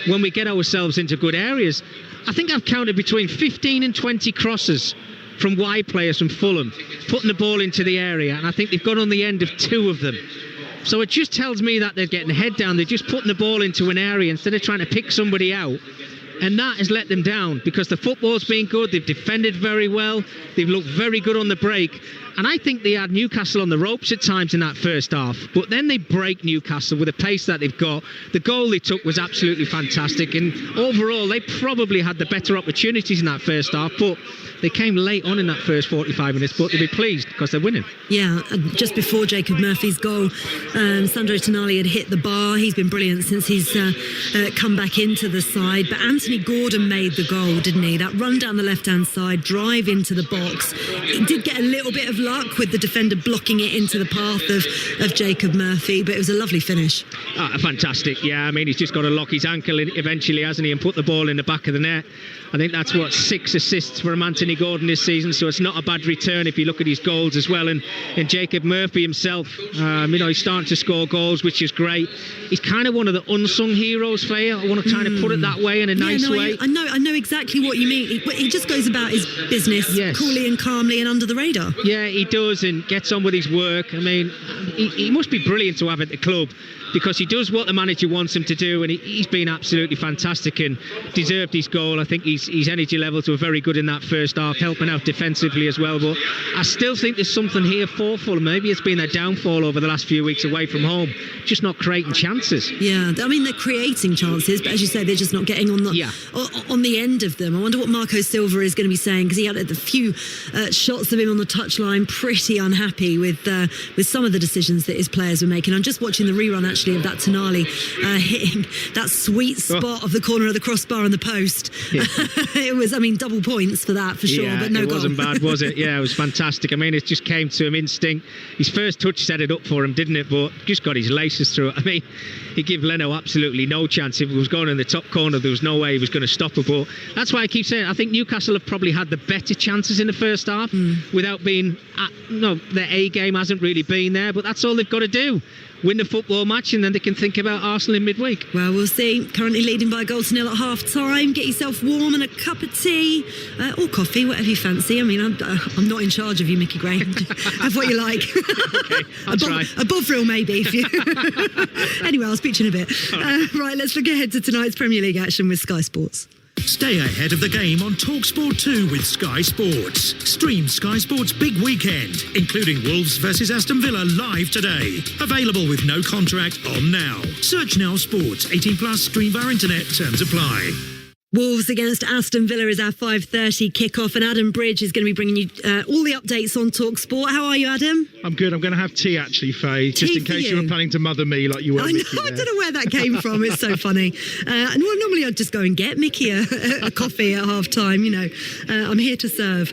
when we get ourselves into good areas. I think I've counted between 15 and 20 crosses from wide players from Fulham, putting the ball into the area, and I think they've got on the end of 2 of them. So it just tells me that they're getting the head down, they're just putting the ball into an area instead of trying to pick somebody out. And that has let them down, because the football's been good, they've defended very well, they've looked very good on the break. And I think they had Newcastle on the ropes at times in that first half. But then they break Newcastle with the pace that they've got. The goal they took was absolutely fantastic. And overall, they probably had the better opportunities in that first half. But they came late on in that first 45 minutes. But they'll be pleased because they're winning. Yeah, just before Jacob Murphy's goal, Sandro Tonali had hit the bar. He's been brilliant since he's come back into the side. But Anthony Gordon made the goal, didn't he? That run down the left-hand side, drive into the box. He did get a little bit of luck with the defender blocking it into the path of Jacob Murphy, but it was a lovely finish. Fantastic, yeah. I mean, he's just got to lock his ankle in eventually, hasn't he, and put the ball in the back of the net. I think that's 6 assists for Anthony Gordon this season, so it's not a bad return if you look at his goals as well. And Jacob Murphy himself, he's starting to score goals, which is great. He's kind of one of the unsung heroes, Faye. I want to kind of put it that way, in a nice way. I know exactly what you mean. He just goes about his business coolly and calmly and under the radar. Yeah, he does and gets on with his work. I mean, he must be brilliant to have at the club, because he does what the manager wants him to do, and he's been absolutely fantastic and deserved his goal. I think his energy levels were very good in that first half, helping out defensively as well. But I still think there's something here for Fulham. Maybe it's been their downfall over the last few weeks away from home, just not creating chances. Yeah, I mean, they're creating chances, but as you say, they're just not getting on the end of them. I wonder what Marco Silva is going to be saying, because he had a few shots of him on the touchline, pretty unhappy with some of the decisions that his players were making. I'm just watching the rerun actually of that Tonali hitting that sweet spot of the corner of the crossbar and the post. Yeah. It was, I mean, double points for that for sure, but no goal. It wasn't bad, was it? Yeah, it was fantastic. I mean, it just came to him instinct. His first touch set it up for him, didn't it? But just got his laces through it. I mean, he gave Leno absolutely no chance. If it was going in the top corner, there was no way he was going to stop it. But that's why I keep saying I think Newcastle have probably had the better chances in the first half without being their A game hasn't really been there, but that's all they've got to do. Win the football match, and then they can think about Arsenal in midweek. Well, we'll see. Currently leading by a goal to nil at half time. Get yourself warm and a cup of tea or coffee, whatever you fancy. I mean, I'm not in charge of you, Mickey Gray. Have what you like. Okay, I'll try. A bovril maybe. If you anyway, I'll speak to you in a bit. Right, let's look ahead to tonight's Premier League action with Sky Sports. Stay ahead of the game on Talksport 2 with Sky Sports. Stream Sky Sports Big Weekend, including Wolves versus Aston Villa live today. Available with no contract on Now. Search Now Sports. 18 plus. Stream via internet. Terms apply. Wolves against Aston Villa is our 5:30 kickoff, and Adam Bridge is going to be bringing you all the updates on Talksport. How are you, Adam? I'm good. I'm going to have tea actually, Faye, just in case you were planning to mother me like you were. I know. I don't know where that came from. It's so funny. Normally I'd just go and get Mickey a coffee at half time. You know, I'm here to serve.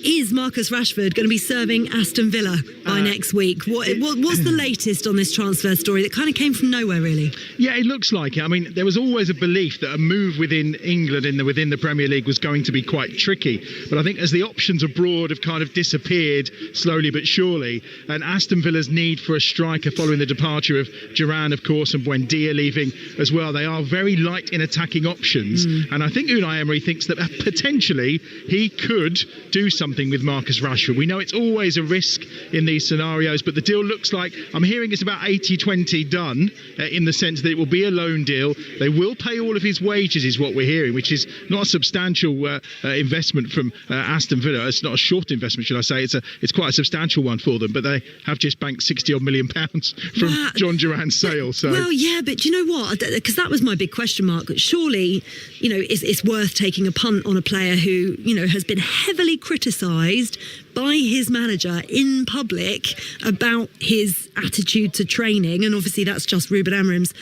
Is Marcus Rashford going to be serving Aston Villa by next week? What's the latest on this transfer story that kind of came from nowhere, really? Yeah, it looks like it. I mean, there was always a belief that a move within England within the Premier League was going to be quite tricky, but I think as the options abroad have kind of disappeared slowly but surely, and Aston Villa's need for a striker following the departure of Duran, of course, and Buendia leaving as well, they are very light in attacking options, and I think Unai Emery thinks that potentially he could do something with Marcus Rashford. We know it's always a risk in these scenarios, but the deal looks like, I'm hearing it's about 80-20 done, in the sense that it will be a loan deal. They will pay all of his wages, is what we're hearing, which is not a substantial investment from Aston Villa. It's not a short investment, should I say. It's quite a substantial one for them, but they have just banked £60-odd million from John Duran's sale. So. Well, yeah, but do you know what? Because that was my big question mark. Surely, you know, it's worth taking a punt on a player who, you know, has been heavily criticised by his manager in public about his attitude to training, and obviously that's just Ruben Amorim's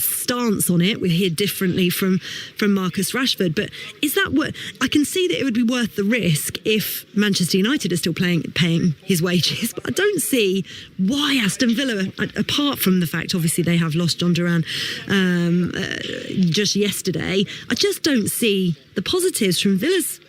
stance on it. We hear differently from Marcus Rashford, but is that what I can see that it would be worth the risk if Manchester United are still paying his wages, but I don't see why Aston Villa, apart from the fact obviously they have lost John Duran just yesterday, I just don't see the positives from Villa's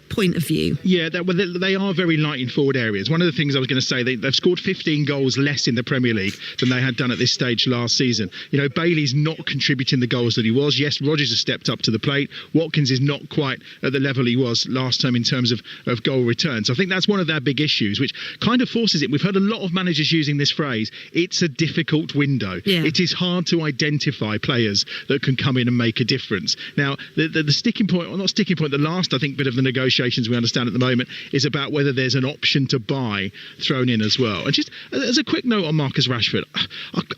point of view. Yeah, they are very light in forward areas. One of the things I was going to say, they've scored 15 goals less in the Premier League than they had done at this stage last season. You know, Bailey's not contributing the goals that he was. Yes, Rodgers has stepped up to the plate. Watkins is not quite at the level he was last time in terms of goal returns. I think that's one of their big issues, which kind of forces it. We've heard a lot of managers using this phrase. It's a difficult window. Yeah. It is hard to identify players that can come in and make a difference. Now, the sticking point, or not sticking point, the last, I think, bit of the negotiation we understand at the moment is about whether there's an option to buy thrown in as well. And just as a quick note on Marcus Rashford,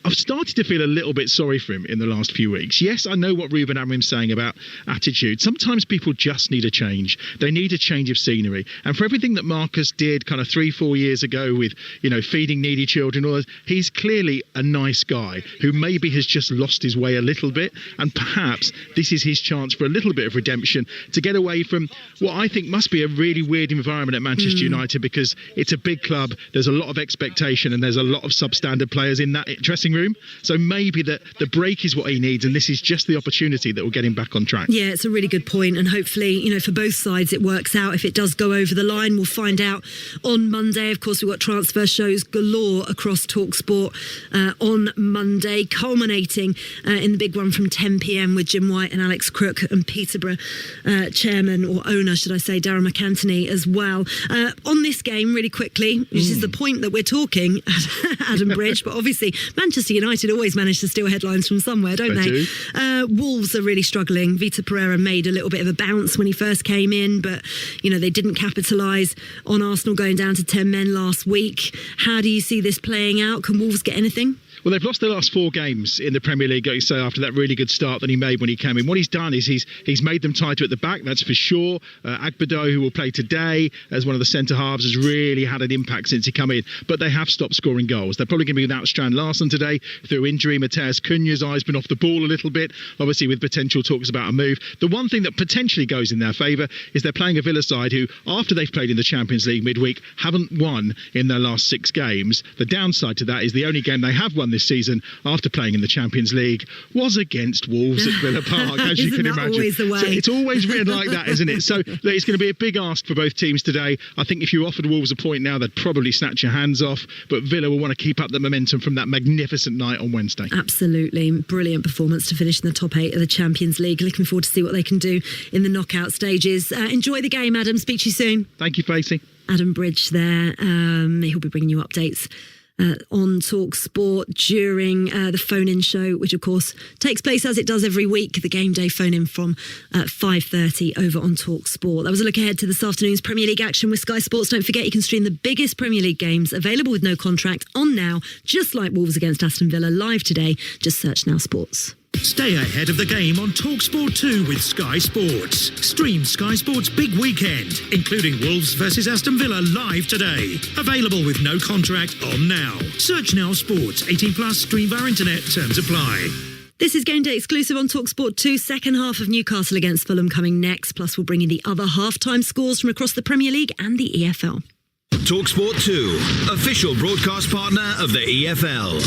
I've started to feel a little bit sorry for him in the last few weeks. Yes, I know what Ruben Amorim's saying about attitude. Sometimes people just need a change. They need a change of scenery. And for everything that Marcus did kind of 3-4 years ago with, you know, feeding needy children, all that, he's clearly a nice guy who maybe has just lost his way a little bit. And perhaps this is his chance for a little bit of redemption to get away from what I think must be a really weird environment at Manchester United, because it's a big club, there's a lot of expectation and there's a lot of substandard players in that dressing room. So maybe the break is what he needs, and this is just the opportunity that will get him back on track. Yeah, it's a really good point, and hopefully, you know, for both sides it works out. If it does go over the line, we'll find out on Monday. Of course, we've got transfer shows galore across Talksport on Monday, culminating in the big one from 10 p.m. with Jim White and Alex Crook and Peterborough chairman, or owner should I say, Darren McAntony as well. On this game, really quickly, which is the point that we're talking, Adam Bridge, but obviously Manchester United always manage to steal headlines from somewhere, don't they? Wolves are really struggling. Vita Pereira made a little bit of a bounce when he first came in, but they didn't capitalise on Arsenal going down to 10 men last week. How do you see this playing out? Can Wolves get anything? Well, they've lost their last 4 games in the Premier League, like you say, after that really good start that he made when he came in. What he's done is he's made them tighter at the back, that's for sure. Agbedo, who will play today as one of the centre halves, has really had an impact since he came in. But they have stopped scoring goals. They're probably going to be without Strand Larsen today through injury. Mateus Cunha's eyes been off the ball a little bit, obviously with potential talks about a move. The one thing that potentially goes in their favour is they're playing a Villa side who, after they've played in the Champions League midweek, haven't won in their last 6 games. The downside to that is the only game they have won this season after playing in the Champions League was against Wolves at Villa Park, as you can imagine. Always the way? So it's always written like that, isn't it? So look, it's going to be a big ask for both teams today. I think if you offered Wolves a point now, they'd probably snatch your hands off, but Villa will want to keep up the momentum from that magnificent night on Wednesday. Absolutely. Brilliant performance to finish in the top 8 of the Champions League. Looking forward to see what they can do in the knockout stages. Enjoy the game, Adam. Speak to you soon. Thank you, Facey. Adam Bridge there. He'll be bringing you updates on Talksport during the phone-in show, which of course takes place as it does every week, the game day phone-in from 5:30 over on Talksport. That was a look ahead to this afternoon's Premier League action with Sky Sports. Don't forget you can stream the biggest Premier League games available with no contract on Now, just like Wolves against Aston Villa live today. Just search Now Sports. Stay ahead of the game on Talksport 2 with Sky Sports. Stream Sky Sports Big Weekend, including Wolves versus Aston Villa live today. Available with no contract on Now. Search Now Sports. 18 plus. Stream via internet. Terms apply. This is Game Day exclusive on Talksport 2. Second half of Newcastle against Fulham coming next. Plus we'll bring you the other half-time scores from across the Premier League and the EFL. Talksport 2, official broadcast partner of the EFL.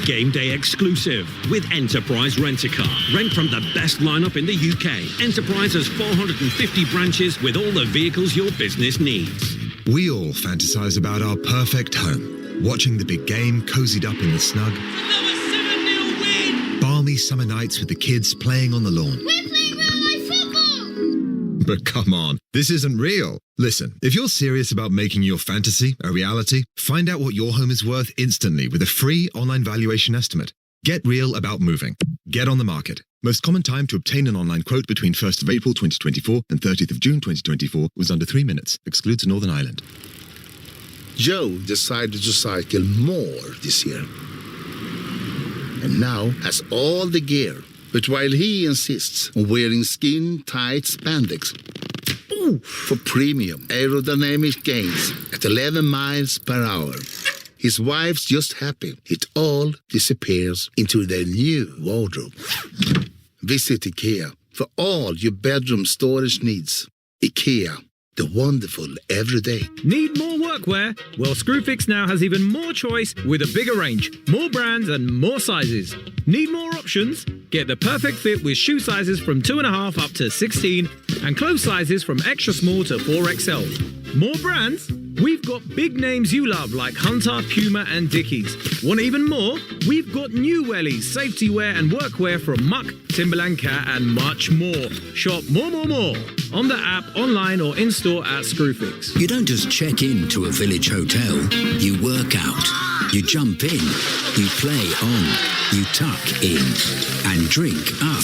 Game Day exclusive with Enterprise Rent-A-Car. Rent from the best lineup in the UK. Enterprise has 450 branches with all the vehicles your business needs. We all fantasize about our perfect home. Watching the big game cozied up in the snug. Another 7-0 win! Balmy summer nights with the kids playing on the lawn. We're playing real-life football! But come on, this isn't real. Listen, if you're serious about making your fantasy a reality, find out what your home is worth instantly with a free online valuation estimate. Get real about moving. Get on the market. Most common time to obtain an online quote between 1st of April 2024 and 30th of June 2024 was under 3 minutes. Excludes Northern Ireland. Joe decided to cycle more this year. And now has all the gear. But while he insists on wearing skin-tight spandex for premium aerodynamic gains at 11 miles per hour, his wife's just happy it all disappears into their new wardrobe. Visit IKEA for all your bedroom storage needs. IKEA, the wonderful everyday. Need more workwear? Well, Screwfix now has even more choice with a bigger range, more brands and more sizes. Need more options? Get the perfect fit with shoe sizes from 2.5 up to 16 and clothes sizes from extra small to 4XL. More brands? We've got big names you love like Hunter, Puma and Dickies. Want even more? We've got new wellies, safety wear and workwear from Muck, Timberland Cat and much more. Shop more on the app, online or in-store at Screwfix. You don't just check in to a village hotel. You work out. You jump in. You play on. You tuck in. And drink up.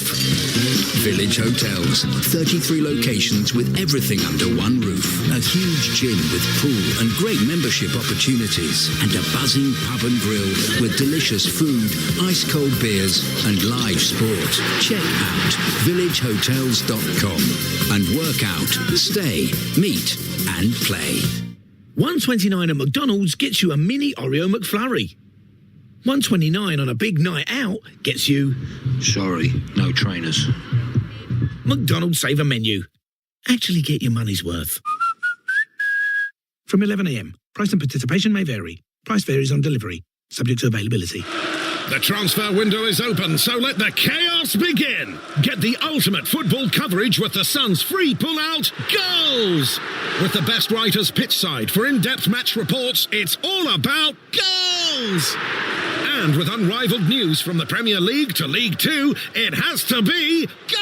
Village Hotels. 33 locations with everything under one roof. A huge gym with pool and great membership opportunities. And a buzzing pub and grill with delicious food, ice-cold beers and live sport. Check out villagehotels.com and work out, stay, meet and play. $1.29 at McDonald's gets you a mini Oreo McFlurry. $1.29 on a big night out gets you... Sorry, no trainers. McDonald's Saver Menu. Actually get your money's worth. From 11 a.m. Price and participation may vary. Price varies on delivery. Subject to availability. The transfer window is open, so let the chaos begin. Get the ultimate football coverage with the Sun's free pull-out goals. With the best writers pitchside for in-depth match reports, it's all about goals. And with unrivaled news from the Premier League to League Two, it has to be goals.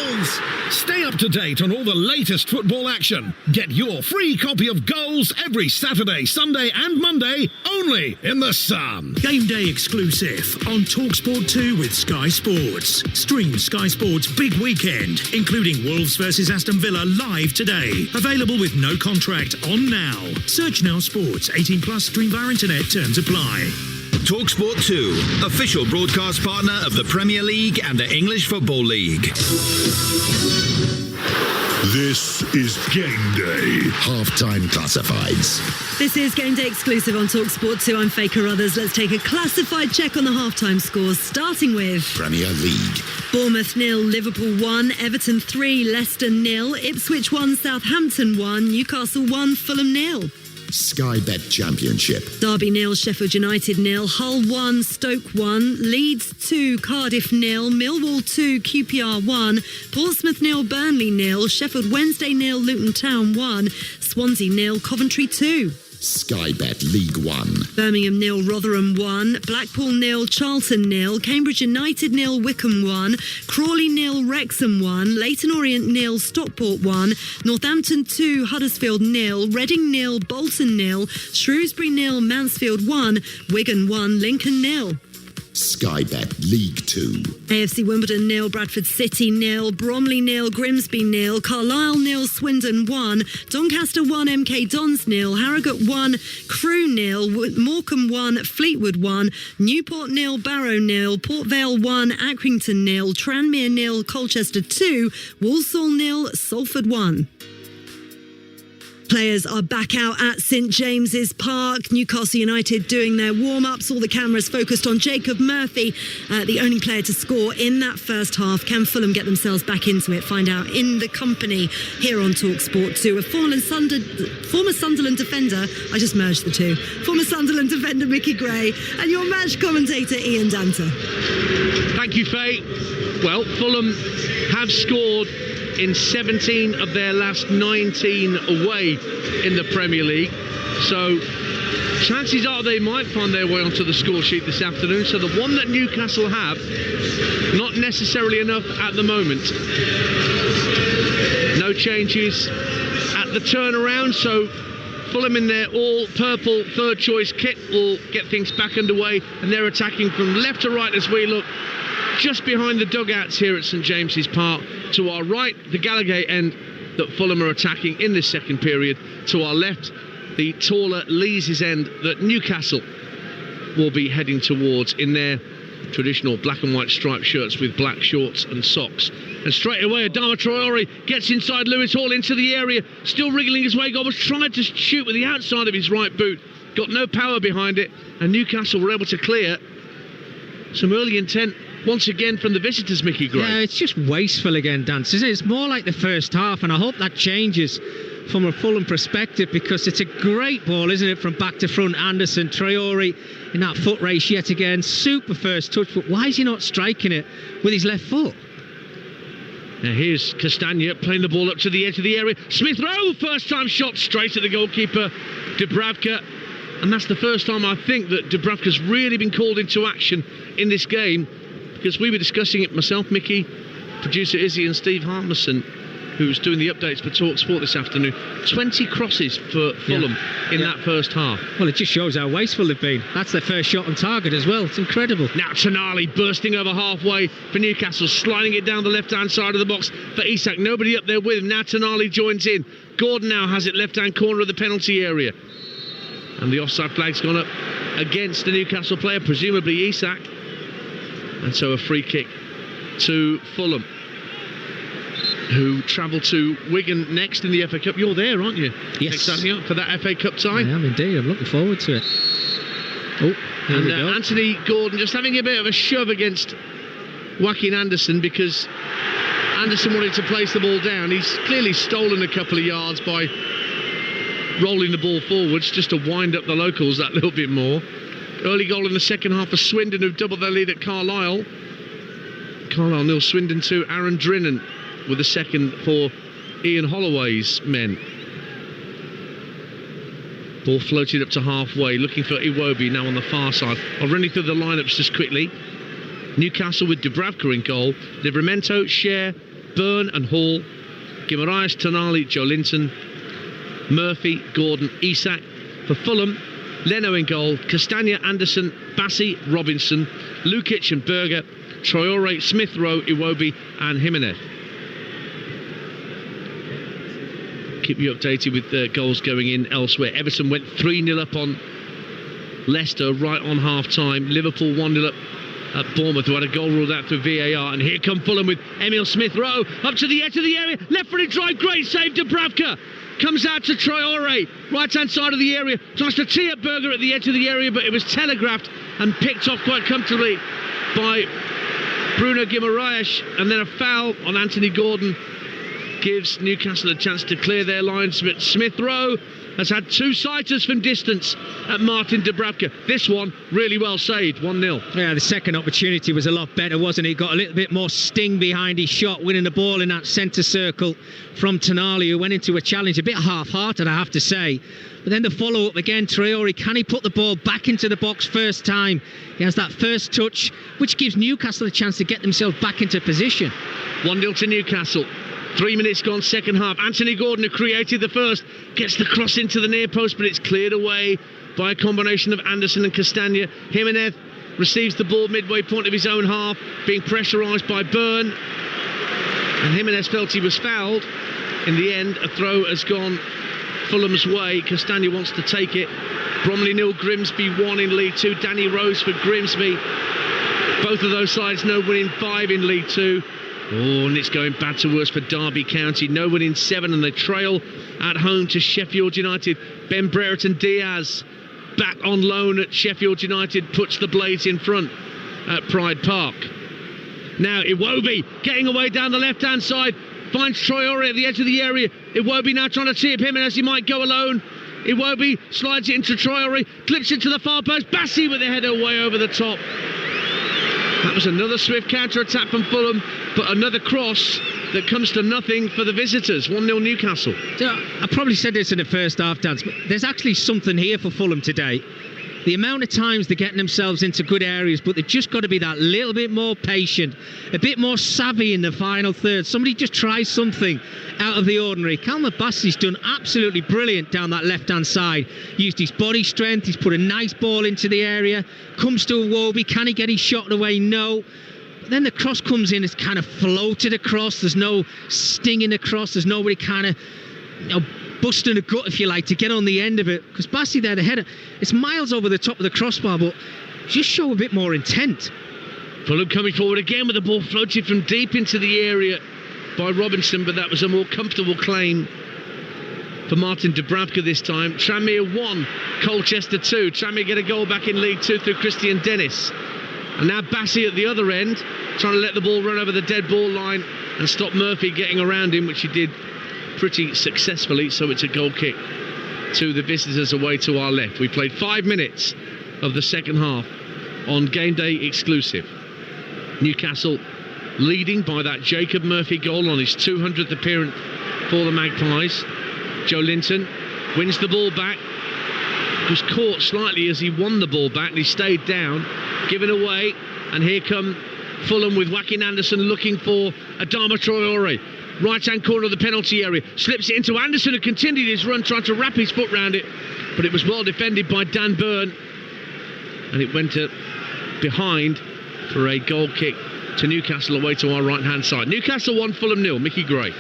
Goals! Stay up to date on all the latest football action. Get your free copy of Goals every Saturday, Sunday and Monday, only in The Sun. Game day exclusive on Talksport 2 with Sky Sports. Stream Sky Sports Big Weekend, including Wolves versus Aston Villa live today. Available with no contract on now. Search Now Sports. 18 plus. Stream via internet. Terms apply. Talksport 2, official broadcast partner of the Premier League and the English Football League. This is Game Day. Halftime classifieds. This is Game Day exclusive on Talksport 2. I'm Faye Carruthers. Let's take a classified check on the halftime scores, starting with Premier League. Bournemouth 0, Liverpool 1, Everton 3, Leicester 0, Ipswich 1, Southampton 1, Newcastle 1, Fulham 0. Sky Bet Championship. Derby 0, Sheffield United 0, Hull 1, Stoke 1, Leeds 2, Cardiff 0, Millwall 2, QPR 1, Portsmouth 0, Burnley 0, Sheffield Wednesday 0, Luton Town 1, Swansea 0, Coventry 2. Sky Bet League 1. Birmingham 0, Rotherham 1, Blackpool 0, Charlton 0, Cambridge United 0, Wickham 1, Crawley 0, Wrexham 1, Leyton Orient 0, Stockport 1, Northampton 2, Huddersfield 0, Reading 0, Bolton 0, Shrewsbury 0, Mansfield 1, Wigan 1, Lincoln 0. Sky Bet League 2. AFC Wimbledon 0, Bradford City 0, Bromley 0, Grimsby 0, Carlisle 0, Swindon 1, Doncaster 1, MK Dons 0, Harrogate 1, Crewe 0, Morecambe 1, Fleetwood 1, Newport 0, Barrow 0, Port Vale 1, Accrington 0, Tranmere 0, Colchester 2, Walsall 0, Salford 1. Players are back out at St James's Park. Newcastle United doing their warm-ups. All the cameras focused on Jacob Murphy, the only player to score in that first half. Can Fulham get themselves back into it? Find out in the company here on Talksport 2. A former Sunderland defender, I just merged the two, former Sunderland defender Mickey Gray, and your match commentator Ian Danter. Thank you, Faye. Well, Fulham have scored in 17 of their last 19 away in the Premier League. So chances are they might find their way onto the score sheet this afternoon. So the one that Newcastle have, not necessarily enough at the moment. No changes at the turnaround. So Fulham in their all-purple third-choice kit will get things back underway. And they're attacking from left to right as we look just behind the dugouts here at St James's Park. To our right, the Gallagher end that Fulham are attacking in this second period. To our left, the taller Lees' end that Newcastle will be heading towards in their traditional black and white striped shirts with black shorts and socks. And straight away, Adama Traore gets inside Lewis Hall into the area, still wriggling his way. Was tried to shoot with the outside of his right boot, got no power behind it, and Newcastle were able to clear. Some early intent once again from the visitors, Mickey Gray. Yeah, it's just wasteful again, Dance, isn't it? It's more like the first half, and I hope that changes from a Fulham perspective, because it's a great ball, isn't it, from back to front. Anderson, Traore in that foot race yet again. Super first touch, but why is he not striking it with his left foot? Now here's Castagna playing the ball up to the edge of the area. Smith Rowe, first time shot straight at the goalkeeper, Dubravka. And that's the first time I think that Dubravka's really been called into action in this game, because we were discussing it, myself, Mickey, producer Izzy and Steve Harmison, who's doing the updates for TalkSport this afternoon. 20 crosses for Fulham in that first half. Well, it just shows how wasteful they've been. That's their first shot on target as well. It's incredible. Now Tonali bursting over halfway for Newcastle, sliding it down the left-hand side of the box for Isak. Nobody up there with him. Now Tonali joins in. Gordon now has it left-hand corner of the penalty area. And the offside flag's gone up against the Newcastle player, presumably Isak. And so a free kick to Fulham, who travel to Wigan next in the FA Cup. You're there, aren't you? Yes. Exciting up for that FA Cup tie. I am indeed. I'm looking forward to it. Oh, here we go. Anthony Gordon just having a bit of a shove against Joaquin Anderson, because Anderson wanted to place the ball down. He's clearly stolen a couple of yards by rolling the ball forwards just to wind up the locals that little bit more. Early goal in the second half for Swindon, who've doubled their lead at Carlisle. Carlisle 0, Swindon 2. Aaron Drinan with the second for Ian Holloway's men. Ball floated up to halfway, looking for Iwobi now on the far side. I'll run you through the lineups just quickly. Newcastle with Dubravka in goal. Livramento, Cher, Byrne and Hall, Guimaraes, Tonali, Joe Linton, Murphy, Gordon, Isak. For Fulham, Leno in goal, Castagna, Anderson, Bassi, Robinson, Lukic and Berger, Traore, Smith Rowe, Iwobi and Jimenez. Keep you updated with the goals going in elsewhere. Everton went 3-0 up on Leicester right on half-time. Liverpool 1-0 up at Bournemouth, who had a goal ruled out through VAR. And here come Fulham with Emil Smith Rowe up to the edge of the area. Left-footed drive, great save, Dubravka. Comes out to Traore, right-hand side of the area. Tries to tee up Berger at the edge of the area, but it was telegraphed and picked off quite comfortably by Bruno Guimaraes. And then a foul on Anthony Gordon gives Newcastle a chance to clear their lines. But Smith Rowe has had two sighters from distance at Martin Dubravka. This one really well saved, 1-0. Yeah, the second opportunity was a lot better, wasn't it? Got a little bit more sting behind his shot, winning the ball in that centre circle from Tonali, who went into a challenge a bit half-hearted, I have to say. But then the follow-up again, Traore, can he put the ball back into the box first time? He has that first touch, which gives Newcastle a chance to get themselves back into position. 1-0 to Newcastle. 3 minutes gone, second half. Anthony Gordon, who created the first, gets the cross into the near post, but it's cleared away by a combination of Anderson and Castagna. Jimenez receives the ball midway point of his own half, being pressurised by Byrne. And Jimenez felt he was fouled. In the end, a throw has gone Fulham's way. Castagna wants to take it. Bromley 0, Grimsby 1 in League 2. Danny Rose for Grimsby. Both of those sides no winning 5 in League 2. Oh, and it's going bad to worse for Derby County. No win in 7, and they trail at home to Sheffield United. Ben Brereton Diaz, back on loan at Sheffield United, puts the Blades in front at Pride Park. Now Iwobi getting away down the left-hand side, finds Traore at the edge of the area. Iwobi now trying to tee up him, and as he might go alone, Iwobi slides it into Traore, clips it to the far post. Bassi with the header way over the top. That was another swift counter-attack from Fulham, but another cross that comes to nothing for the visitors. 1-0 Newcastle. I probably said this in the first half, Dan, but there's actually something here for Fulham today. The amount of times they're getting themselves into good areas, but they've just got to be that little bit more patient, a bit more savvy in the final third. Somebody just tries something out of the ordinary. Calma Bassi's done absolutely brilliant down that left-hand side. Used his body strength, he's put a nice ball into the area, comes to Iwobi, can he get his shot away? No. But then the cross comes in, it's kind of floated across, there's no sting in the cross, there's nobody kind of, busting a gut, if you like, to get on the end of it. Because Bassi there, the header, it's miles over the top of the crossbar, but just show a bit more intent. Fulham coming forward again with the ball floated from deep into the area by Robinson, but that was a more comfortable claim for Martin Dubravka this time. Tranmere 1, Colchester 2. Tranmere get a goal back in League 2 through Christian Dennis. And now Bassi at the other end, trying to let the ball run over the dead ball line and stop Murphy getting around him, which he did pretty successfully. So it's a goal kick to the visitors away to our left. We played 5 minutes of the second half on Game Day exclusive. Newcastle leading by that Jacob Murphy goal on his 200th appearance for the Magpies. Joe Linton wins the ball back, was caught slightly as he won the ball back, and he stayed down, given away. And here come Fulham with Joaquin Anderson looking for Adama Traore. Right-hand corner of the penalty area, slips it into Anderson, who continued his run, trying to wrap his foot round it, but it was well defended by Dan Byrne, and it went behind for a goal kick to Newcastle away to our right-hand side. Newcastle 1, Fulham 0. Mickey Gray.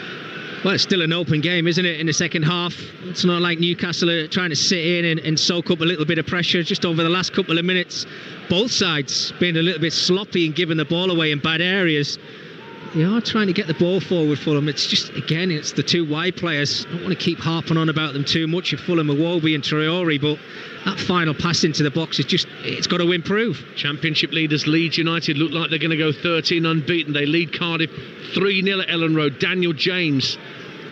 Well, it's still an open game, isn't it, in the second half? It's not like Newcastle are trying to sit in and soak up a little bit of pressure just over the last couple of minutes. Both sides being a little bit sloppy and giving the ball away in bad areas. They are trying to get the ball forward, Fulham. It's just, again, it's the two wide players. I don't want to keep harping on about them too much of Fulham, Iwobi and Traore, but that final pass into the box is just, it's got to improve. Championship leaders Leeds United look like they're going to go 13 unbeaten. They lead Cardiff 3-0 at Ellen Road. Daniel James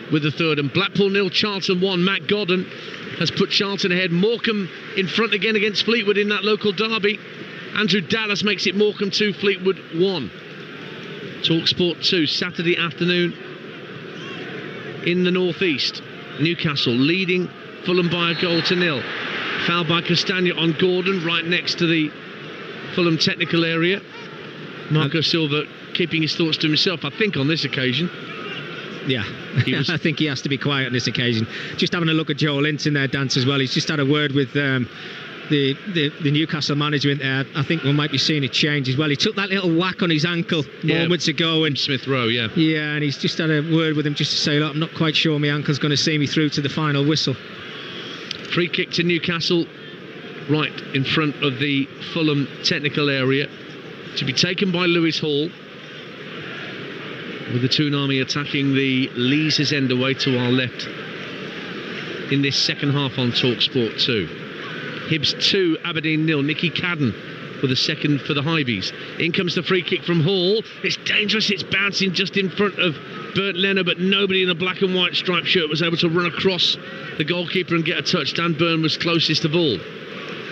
with the third. And Blackpool 0, Charlton 1. Matt Godden has put Charlton ahead. Morecambe in front again against Fleetwood in that local derby. Andrew Dallas makes it Morecambe 2, Fleetwood 1. Talksport 2, Saturday afternoon in the northeast. Newcastle leading Fulham by a goal to 0. Foul by Castagna on Gordon, right next to the Fulham technical area. Marco Silva keeping his thoughts to himself, I think, on this occasion. Yeah, I think he has to be quiet on this occasion. Just having a look at Joe Linton there, Dance, as well. He's just had a word with the Newcastle management there. I think we might be seeing a change as well. He took that little whack on his ankle moments ago. And Smith Rowe, yeah. Yeah, and he's just had a word with him just to say, look, I'm not quite sure my ankle's going to see me through to the final whistle. Free kick to Newcastle, right in front of the Fulham technical area, to be taken by Lewis Hall, with the Toonami attacking the Lees' end away to our left in this second half on Talksport 2. Hibs 2, Aberdeen 0. Nicky Cadden with a second for the Hibees. In comes the free kick from Hall. It's dangerous, it's bouncing just in front of Bernd Leno, but nobody in a black and white striped shirt was able to run across the goalkeeper and get a touch. Dan Burn was closest of all.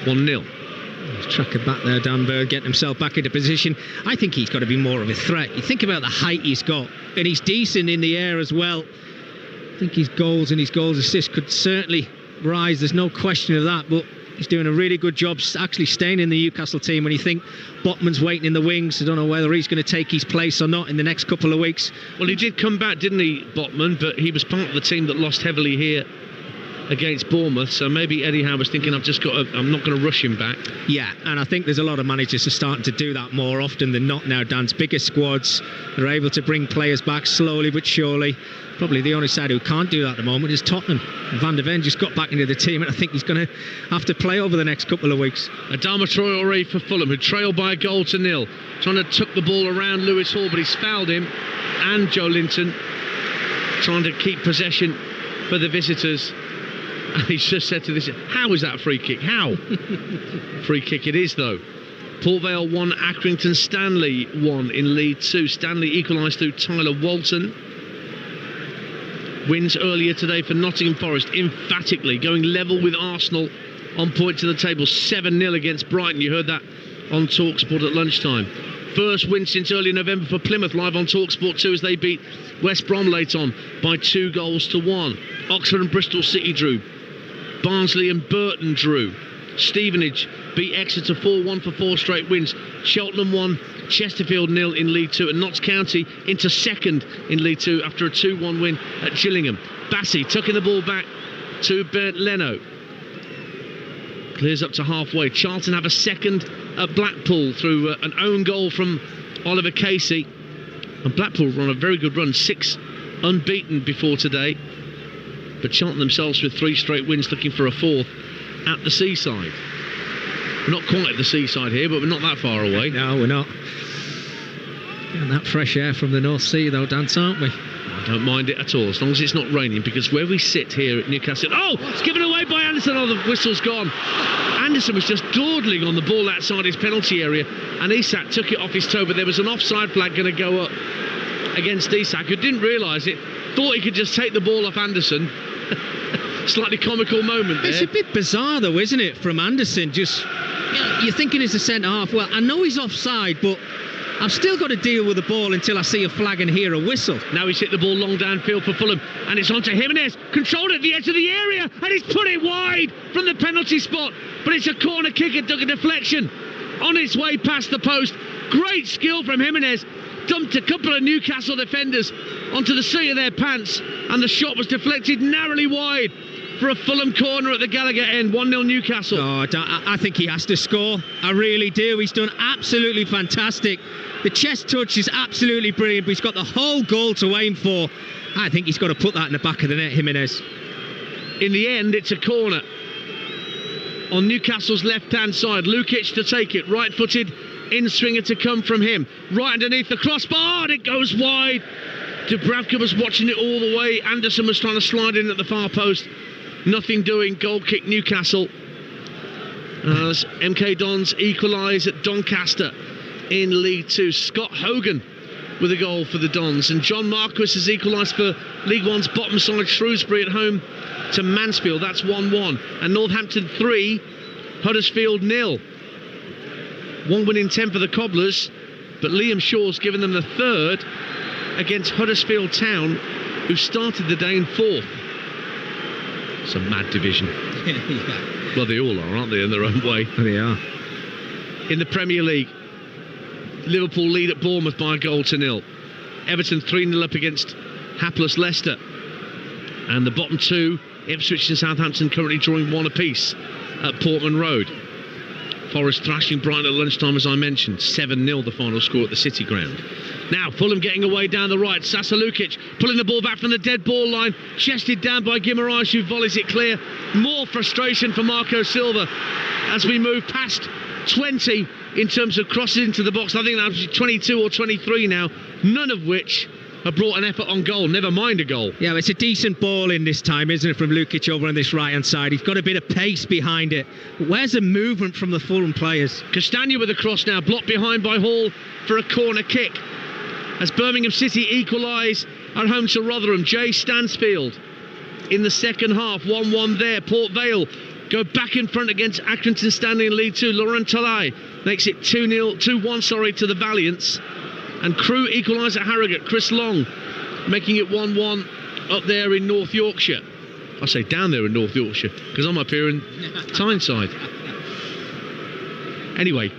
1-0. He's tracking back there, Dan Burn, getting himself back into position. I think he's got to be more of a threat. You think about the height he's got, and he's decent in the air as well. I think his goals and his goals assists could certainly rise, there's no question of that, but he's doing a really good job actually staying in the Newcastle team. When you think Botman's waiting in the wings, I don't know whether he's going to take his place or not in the next couple of weeks. Well, he did come back, didn't he, Botman? But he was part of the team that lost heavily here against Bournemouth, so maybe Eddie Howe was thinking, I'm not going to rush him back. Yeah, and I think there's a lot of managers who are starting to do that more often than not now, Dan's. Bigger squads, they're able to bring players back slowly but surely. Probably the only side who can't do that at the moment is Tottenham. Van der Ven just got back into the team, and I think he's going to have to play over the next couple of weeks. Adama Traoré for Fulham, who trailed by a goal to nil, trying to tuck the ball around Lewis Hall, but he's fouled him, and Joe Linton trying to keep possession for the visitors. And he's just said to this, how is that a free kick? How? Free kick it is, though. Port Vale 1, Accrington Stanley 1 in League 2. Stanley equalised through Tyler Walton. Wins earlier today for Nottingham Forest, emphatically going level with Arsenal on point to the table, 7-0 against Brighton. You heard that on Talksport at lunchtime. First win since early November for Plymouth, live on Talksport 2 as they beat West Brom late on by 2-1. Oxford and Bristol City drew. Barnsley and Burton drew. Stevenage beat Exeter 4-1 for 4 straight wins. Cheltenham 1, Chesterfield 0 in League 2, and Notts County into second in League 2 after a 2-1 win at Gillingham. Bassey tucking the ball back to Bernd Leno. Clears up to halfway. Charlton have a second at Blackpool through an own goal from Oliver Casey. And Blackpool run a very good run, 6 unbeaten before today. But Charlton themselves with 3 straight wins, looking for a 4th at the Seaside. We're not quite at the Seaside here, but we're not that far away. No, we're not. Getting that fresh air from the North Sea, though, Dance, aren't we? I don't mind it at all, as long as it's not raining, because where we sit here at Newcastle... Oh, it's given away by Anderson. Oh, the whistle's gone. Anderson was just dawdling on the ball outside his penalty area, and Isak took it off his toe, but there was an offside flag going to go up against Isak, who didn't realise it, thought he could just take the ball off Anderson. Slightly comical moment there. It's a bit bizarre, though, isn't it, from Anderson? Just, you're thinking as a centre-half, well, I know he's offside, but I've still got to deal with the ball until I see a flag and hear a whistle. Now he's hit the ball long downfield for Fulham, and it's on to Jimenez, controlled at the edge of the area, and he's put it wide from the penalty spot, but it's a corner kick and took a deflection on its way past the post. Great skill from Jimenez, dumped a couple of Newcastle defenders onto the seat of their pants, and the shot was deflected narrowly wide for a Fulham corner at the Gallagher end. 1-0 Newcastle. Oh, I think he has to score. I really do. He's done absolutely fantastic. The chest touch is absolutely brilliant, but he's got the whole goal to aim for. I think he's got to put that in the back of the net, Jimenez. In the end, it's a corner on Newcastle's left-hand side. Lukic to take it, right-footed in-swinger to come from him. Right underneath the crossbar, and it goes wide. Dubravka was watching it all the way. Anderson was trying to slide in at the far post. Nothing doing. Goal kick Newcastle. As MK Dons equalise at Doncaster in League 2. Scott Hogan with a goal for the Dons. And John Marquis has equalised for League 1's bottom side, Shrewsbury, at home to Mansfield. That's 1-1. And Northampton 3, Huddersfield 0. 1 win in 10 for the Cobblers. But Liam Shaw's given them the third against Huddersfield Town, who started the day in 4th. It's a mad division. Yeah. Well, they all are, aren't they, in their own way? They are. In the Premier League, Liverpool lead at Bournemouth by a goal to nil. Everton 3-0 up against hapless Leicester. And the bottom two, Ipswich and Southampton, currently drawing 1 apiece at Portman Road. Forest thrashing Brighton at lunchtime, as I mentioned. 7-0 the final score at the City Ground. Now Fulham getting away down the right. Sasa Lukic pulling the ball back from the dead ball line, chested down by Guimaraes, who volleys it clear. More frustration for Marco Silva as we move past 20 in terms of crosses into the box. I think that's 22 or 23 now, none of which have brought an effort on goal, never mind a goal. Yeah, it's a decent ball in this time, isn't it, from Lukic over on this right-hand side. He's got a bit of pace behind it. But where's the movement from the Fulham players? Castagna with a cross now, blocked behind by Hall for a corner kick. As Birmingham City equalise at home to Rotherham. Jay Stansfield in the second half, 1-1 there. Port Vale go back in front against Accrington Stanley in League 2. Laurent Talay makes it 2-1 to the Valiants. And Crewe equalise at Harrogate. Chris Long making it 1-1 up there in North Yorkshire. I say down there in North Yorkshire because I'm up here in Tyneside. Anyway,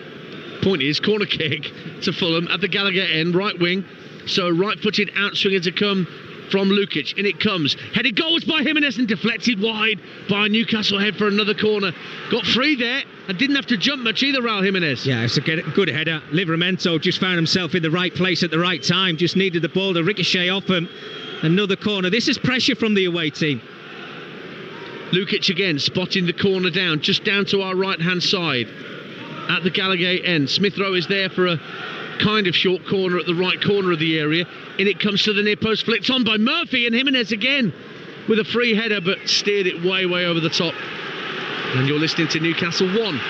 point is, corner kick to Fulham at the Gallagher end, right wing. So right-footed outswinger to come from Lukic. In it comes. Headed goals by Jimenez and deflected wide by Newcastle head for another corner. Got free there and didn't have to jump much either, Raul Jimenez. Yeah, it's a good header. Livramento just found himself in the right place at the right time. Just needed the ball to ricochet off him. Another corner. This is pressure from the away team. Lukic again spotting the corner down, just down to our right-hand side at the Gallagher end. Smith Rowe is there for a kind of short corner at the right corner of the area. In it comes to the near post, flicked on by Murphy, and Jimenez again with a free header, but steered it way over the top. And you're listening to Newcastle 1,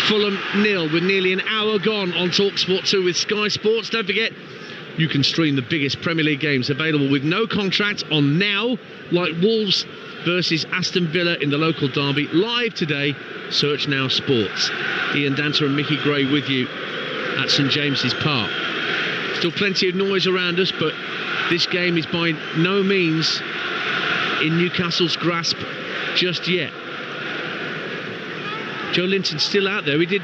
Fulham 0, with nearly an hour gone on Talksport 2 with Sky Sports. Don't forget, you can stream the biggest Premier League games available with no contract on Now, like Wolves versus Aston Villa in the local derby, live today. Search Now Sports. Ian Danter and Mickey Gray with you at St James's Park. Still plenty of noise around us, but this game is by no means in Newcastle's grasp just yet. Joe Linton's still out there. He did,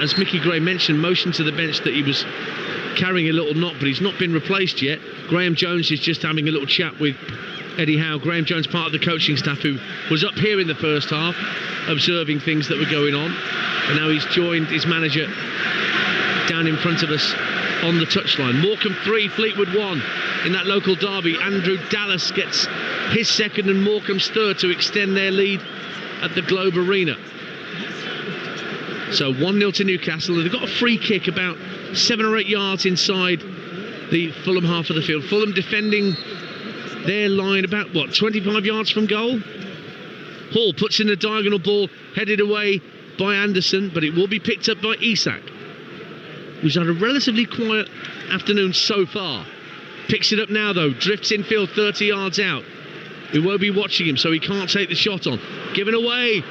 as Mickey Gray mentioned, motion to the bench that he was carrying a little knock, but he's not been replaced yet. Graham Jones is just having a little chat with Eddie Howe. Graham Jones, part of the coaching staff, who was up here in the first half observing things that were going on, and now he's joined his manager down in front of us on the touchline. Morecambe 3, Fleetwood 1 in that local derby. Andrew Dallas gets his second and Morecambe's third to extend their lead at the Globe Arena. So 1-0 to Newcastle. They've got a free kick about 7 or 8 yards inside the Fulham half of the field. Fulham defending their line about 25 yards from goal. Hall puts in a diagonal ball headed away by Anderson, but it will be picked up by Isak, who's had a relatively quiet afternoon so far. Picks it up now though, drifts infield 30 yards out. We won't be watching him, so he can't take the shot on. Given away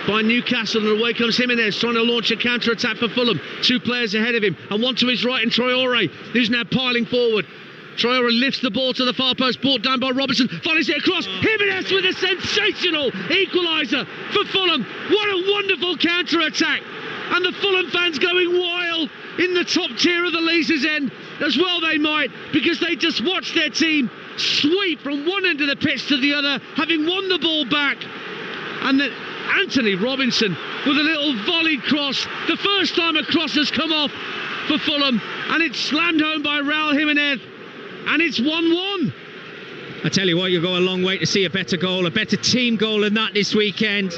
by Newcastle, and away comes Jimenez trying to launch a counter-attack for Fulham. 2 players ahead of him, and one to his right in Traore, who's now piling forward. Traore lifts the ball to the far post, brought down by Robertson, volleys it across. Jimenez with a sensational equaliser for Fulham. What a wonderful counter-attack. And the Fulham fans going wild in the top tier of the Leazes end. As well they might, because they just watched their team sweep from one end of the pitch to the other, having won the ball back. And then Anthony Robinson with a little volleyed cross. The first time a cross has come off for Fulham, and it's slammed home by Raul Jimenez. And it's 1-1. I tell you what, you go a long way to see a better goal, a better team goal than that this weekend.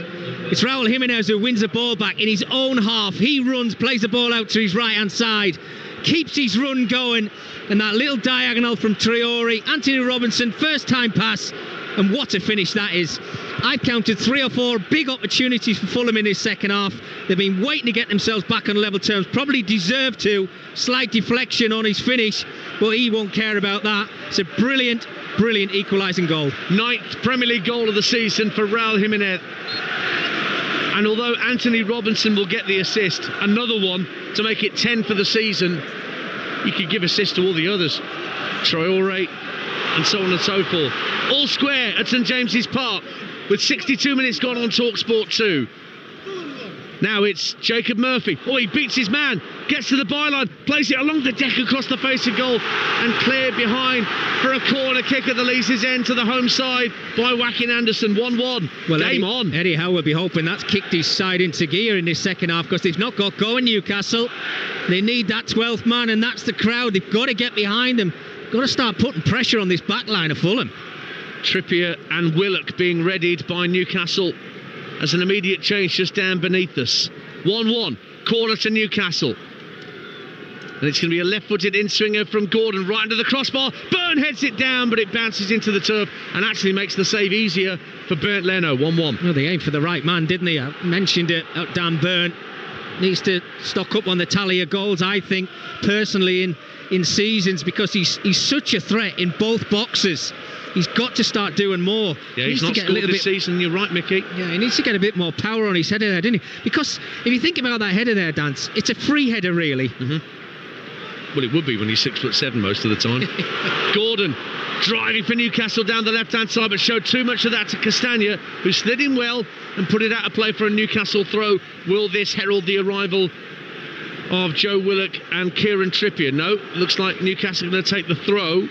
It's Raul Jimenez who wins the ball back in his own half. He runs, plays the ball out to his right-hand side, keeps his run going, and that little diagonal from Traore. Anthony Robinson, first-time pass, and what a finish that is. I've counted 3 or 4 big opportunities for Fulham in this second half. They've been waiting to get themselves back on level terms, probably deserve to. Slight deflection on his finish, but he won't care about that. It's a brilliant equalising goal. 9th Premier League goal of the season for Raul Jimenez. And although Anthony Robinson will get the assist, another one to make it 10 for the season, you could give assists to all the others. Traore, and so on and so forth. All square at St James's Park, with 62 minutes gone on Talksport 2. Now it's Jacob Murphy. Oh, he beats his man. gets to the byline, plays it along the deck across the face of goal, and cleared behind for a corner kick at the Leeds' end to the home side by Joaquin Anderson. 1-1. Well, Game on. Eddie Howe will be hoping that's kicked his side into gear in this second half, because they've not got going, Newcastle. They need that 12th man, and that's the crowd. They've got to get behind them. Got to start putting pressure on this back line of Fulham. Trippier and Willock being readied by Newcastle as an immediate change just down beneath us. 1-1, corner to Newcastle. And it's going to be a left-footed in-swinger from Gordon right under the crossbar. Byrne heads it down, but it bounces into the turf and actually makes the save easier for Bernd Leno. 1-1. Well, they aimed for the right man, didn't they? I mentioned it. Dan Byrne needs to stock up on the tally of goals, I think, personally, in seasons, because he's such a threat in both boxes. He's got to start doing more. Yeah, he's not scored this season, you're right, Mickey. Yeah, he needs to get a bit more power on his header there, doesn't he? Because if you think about that header there, Dance, it's a free header, really. Mm-hmm. Well, it would be when he's 6'7" most of the time. Gordon driving for Newcastle down the left-hand side, but showed too much of that to Castagna, who slid in well and put it out of play for a Newcastle throw. Will this herald the arrival of Joe Willock and Kieran Trippier? No, looks like Newcastle are going to take the throw.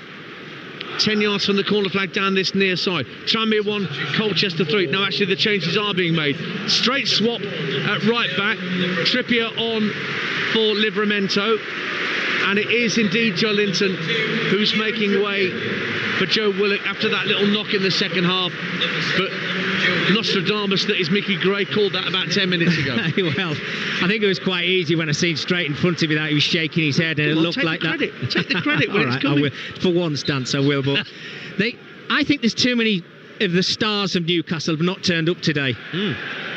10 yards from the corner flag down this near side. Tranmere 1, Colchester 3. No, actually the changes are being made. Straight swap at right back. Trippier on for Livramento. And it is indeed Joe Linton who's making way for Joe Willock after that little knock in the second half. But Nostradamus, that is Mickey Gray, called that about 10 minutes ago. Well, I think it was quite easy when I seen straight in front of me that he was shaking his head, and it looked like that. Take the credit when it's coming. I will. For once, Dance, I will. But I think there's too many of the stars of Newcastle have not turned up today.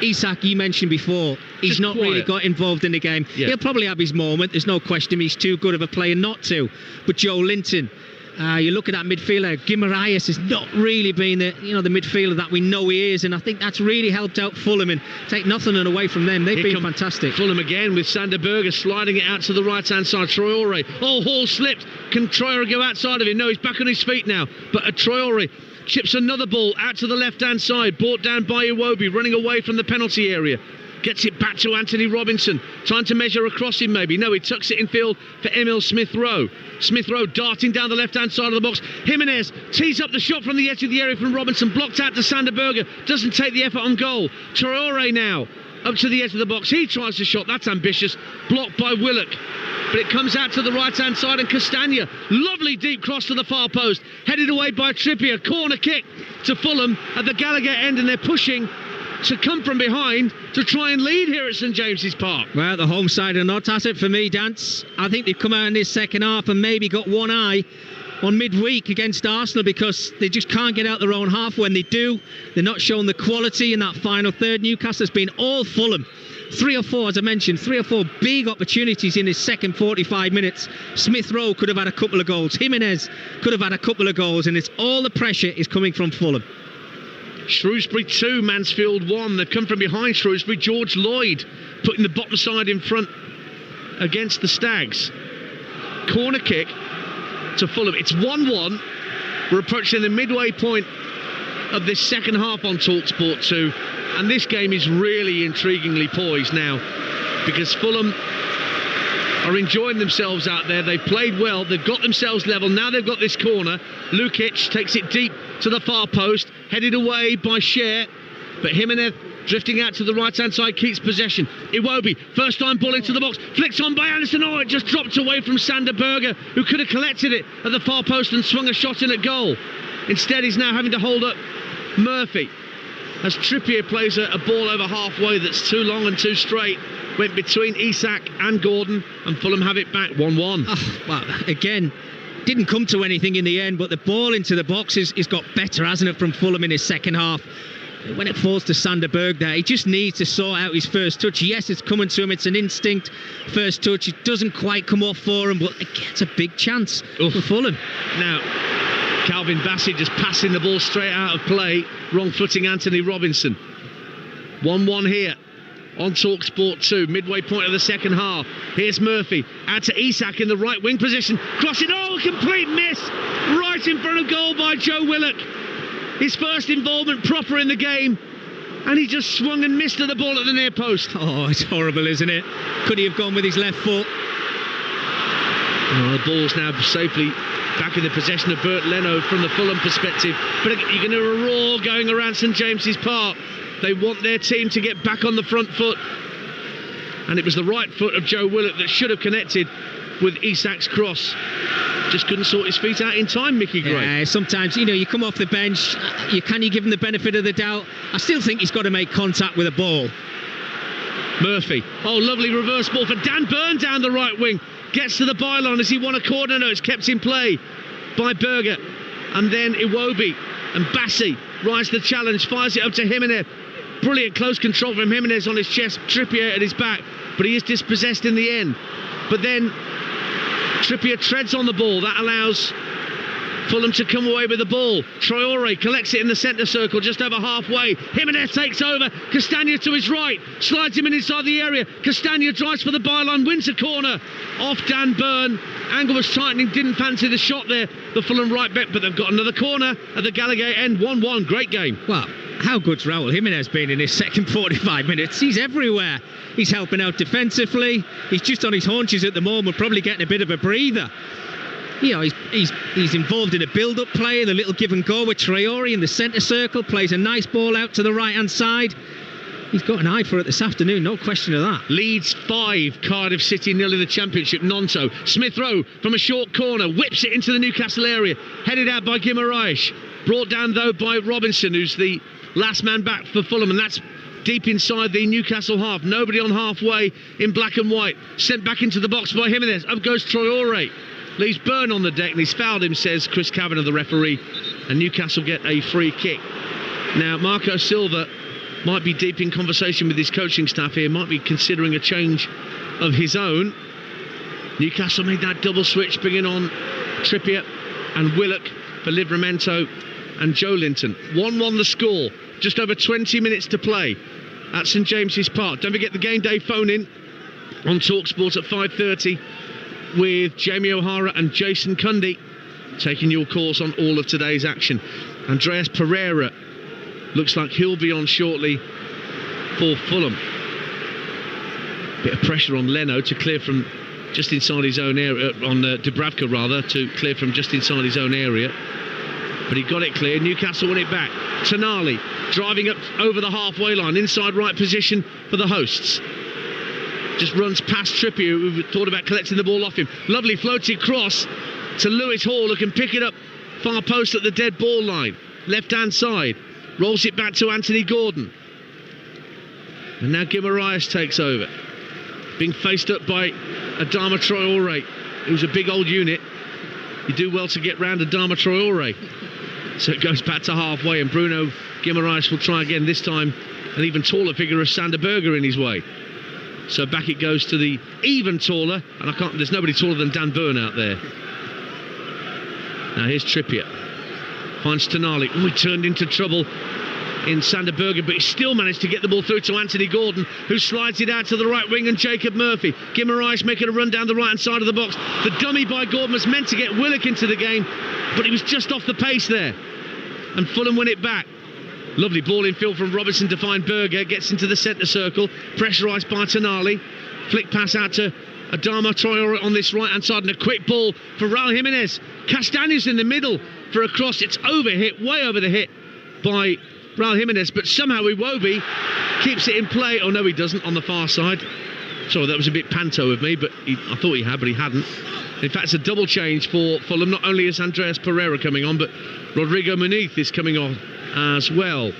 Isak, you mentioned before, he's not really got involved in the game. Yeah. He'll probably have his moment, there's no question. He's too good of a player not to. But Joe Linton, you look at that midfielder, Guimaraes has not really been the midfielder that we know he is, and I think that's really helped out Fulham, and take nothing away from them. They've been fantastic. Fulham again with Sander Berge sliding it out to the right hand side. Traore, Hall slipped. Can Traore go outside of him? No, he's back on his feet now. But Traore chips another ball out to the left hand side, brought down by Iwobi, running away from the penalty area. Gets it back to Anthony Robinson, trying to measure across him maybe. No, he tucks it in field for Emil Smith-Rowe. Smith-Rowe darting down the left-hand side of the box. Jimenez tees up the shot from the edge of the area from Robinson, blocked out to Sander Berge, doesn't take the effort on goal. Traore now, up to the edge of the box. He tries the shot, that's ambitious. Blocked by Willock. But it comes out to the right-hand side, and Castagna, lovely deep cross to the far post, headed away by Trippier. Corner kick to Fulham at the Gallagher end, and they're pushing to come from behind to try and lead here at St James's Park. Well, the home side are not at it for me, Dance. I think they've come out in this second half and maybe got one eye on midweek against Arsenal, because they just can't get out their own half. When they do, they're not showing the quality in that final third. Newcastle has been all Fulham. 3 or 4, as I mentioned, 3 or 4 big opportunities in his second 45 minutes. Smith-Rowe could have had a couple of goals. Jimenez could have had a couple of goals, and it's all the pressure is coming from Fulham. Shrewsbury 2, Mansfield 1. They've come from behind Shrewsbury. George Lloyd putting the bottom side in front against the Stags. Corner kick to Fulham. It's 1-1. We're approaching the midway point of this second half on Talksport 2, and this game is really intriguingly poised now, because Fulham are enjoying themselves out there. They've played well, they've got themselves level. Now they've got this corner. Lukic takes it deep to the far post, headed away by Cher, but Jimenez drifting out to the right hand side, keeps possession. Iwobi, first time ball into the box, flicks on by Anderson. Oh, it just dropped away from Sander Berge, who could have collected it at the far post and swung a shot in at goal. Instead, he's now having to hold up Murphy as Trippier plays a ball over halfway that's too long and too straight. Went between Isak and Gordon, and Fulham have it back 1-1. Oh, well, again, didn't come to anything in the end, but the ball into the box has got better, hasn't it, from Fulham in his second half. When it falls to Sander Berge there, he just needs to sort out his first touch. Yes, it's coming to him, it's an instinct first touch. It doesn't quite come off for him, but it gets a big chance for Fulham. Now, Calvin Bassey just passing the ball straight out of play, wrong-footing Anthony Robinson. 1-1 here on Talksport 2, midway point of the second half. Here's Murphy, out to Isak in the right wing position, crossing, oh, complete miss, right in front of goal by Joe Willock. His first involvement proper in the game, and he just swung and missed at the ball at the near post. Oh, it's horrible, isn't it? Could he have gone with his left foot? The ball's now safely back in the possession of Bert Leno from the Fulham perspective. But you can hear a roar going around St James's Park. They want their team to get back on the front foot. And it was the right foot of Joe Willock that should have connected with Isak's cross. Just couldn't sort his feet out in time, Mickey Gray. Yeah, sometimes, you come off the bench, can you give him the benefit of the doubt? I still think he's got to make contact with a ball. Murphy. Oh, lovely reverse ball for Dan Burn down the right wing. Gets to the byline as he won a corner. No, it's kept in play by Berger. And then Iwobi and Bassi rise to the challenge, fires it up to Jimenez. Brilliant close control from Jimenez on his chest, Trippier at his back, but he is dispossessed in the end. But then Trippier treads on the ball. That allows Fulham to come away with the ball. Traore collects it in the centre circle, just over halfway. Jimenez takes over. Castagna to his right, slides him in inside the area. Castagna drives for the byline, wins a corner off Dan Burn. Angle was tightening, didn't fancy the shot there, the Fulham right back, but they've got another corner at the Gallagher end. 1-1, great game. Well, how good's Raul Jimenez been in his second 45 minutes? He's everywhere. He's helping out defensively. He's just on his haunches at the moment, probably getting a bit of a breather. He's involved in a build-up play, the little give and go with Traore in the centre circle, plays a nice ball out to the right-hand side. He's got an eye for it this afternoon, no question of that. Leeds 5, Cardiff City 0 in the Championship. Nonto, Smith Rowe from a short corner, whips it into the Newcastle area, headed out by Guimaraes. Brought down, though, by Robinson, who's the last man back for Fulham, and that's deep inside the Newcastle half. Nobody on halfway in black and white. Sent back into the box by Jimenez. Up goes Traore. Leaves Burn on the deck, and he's fouled him, says Chris Kavanagh, the referee, and Newcastle get a free kick. Now, Marco Silva might be deep in conversation with his coaching staff here, might be considering a change of his own. Newcastle made that double switch, bringing on Trippier and Willock for Livramento and Joe Linton. 1-1 the score, just over 20 minutes to play at St James's Park. Don't forget the game day phone in on Talksport at 5:30 with Jamie O'Hara and Jason Cundy taking your calls on all of today's action. Andreas Pereira looks like he'll be on shortly for Fulham. Bit of pressure on Leno to clear from just inside his own area, on Dubravka rather, to clear from just inside his own area. But he got it clear. Newcastle won it back. Tonali driving up over the halfway line, inside right position for the hosts. Just runs past Trippier, who thought about collecting the ball off him. Lovely floated cross to Lewis Hall, who can pick it up far post at the dead ball line. Left-hand side. Rolls it back to Anthony Gordon. And now Guimaraes takes over. Being faced up by Adama Traore, who's a big old unit. You do well to get round Adama Traore. So it goes back to halfway, and Bruno Guimaraes will try again, this time an even taller figure of Sander Berger in his way. So back it goes to the even taller, and there's nobody taller than Dan Burn out there. Now here's Trippier. Finds Tonali. Oh, he turned into trouble in Sander Berger, but he still managed to get the ball through to Anthony Gordon, who slides it out to the right wing, and Jacob Murphy. Guimaraes making a run down the right-hand side of the box. The dummy by Gordon was meant to get Willock into the game, but he was just off the pace there. And Fulham win it back. Lovely ball in field from Robinson to find Berger. Gets into the centre circle. Pressurised by Tonali. Flick pass out to Adama Traore on this right-hand side. And a quick ball for Raul Jimenez. Castagna's in the middle for a cross. It's overhit, way over the hit by Raul Jimenez. But somehow Iwobi keeps it in play. Oh, no, he doesn't, on the far side. Sorry, that was a bit panto of me, but I thought he had, but he hadn't. In fact, it's a double change for Fulham. Not only is Andreas Pereira coming on, but Rodrigo Muniz is coming on as well.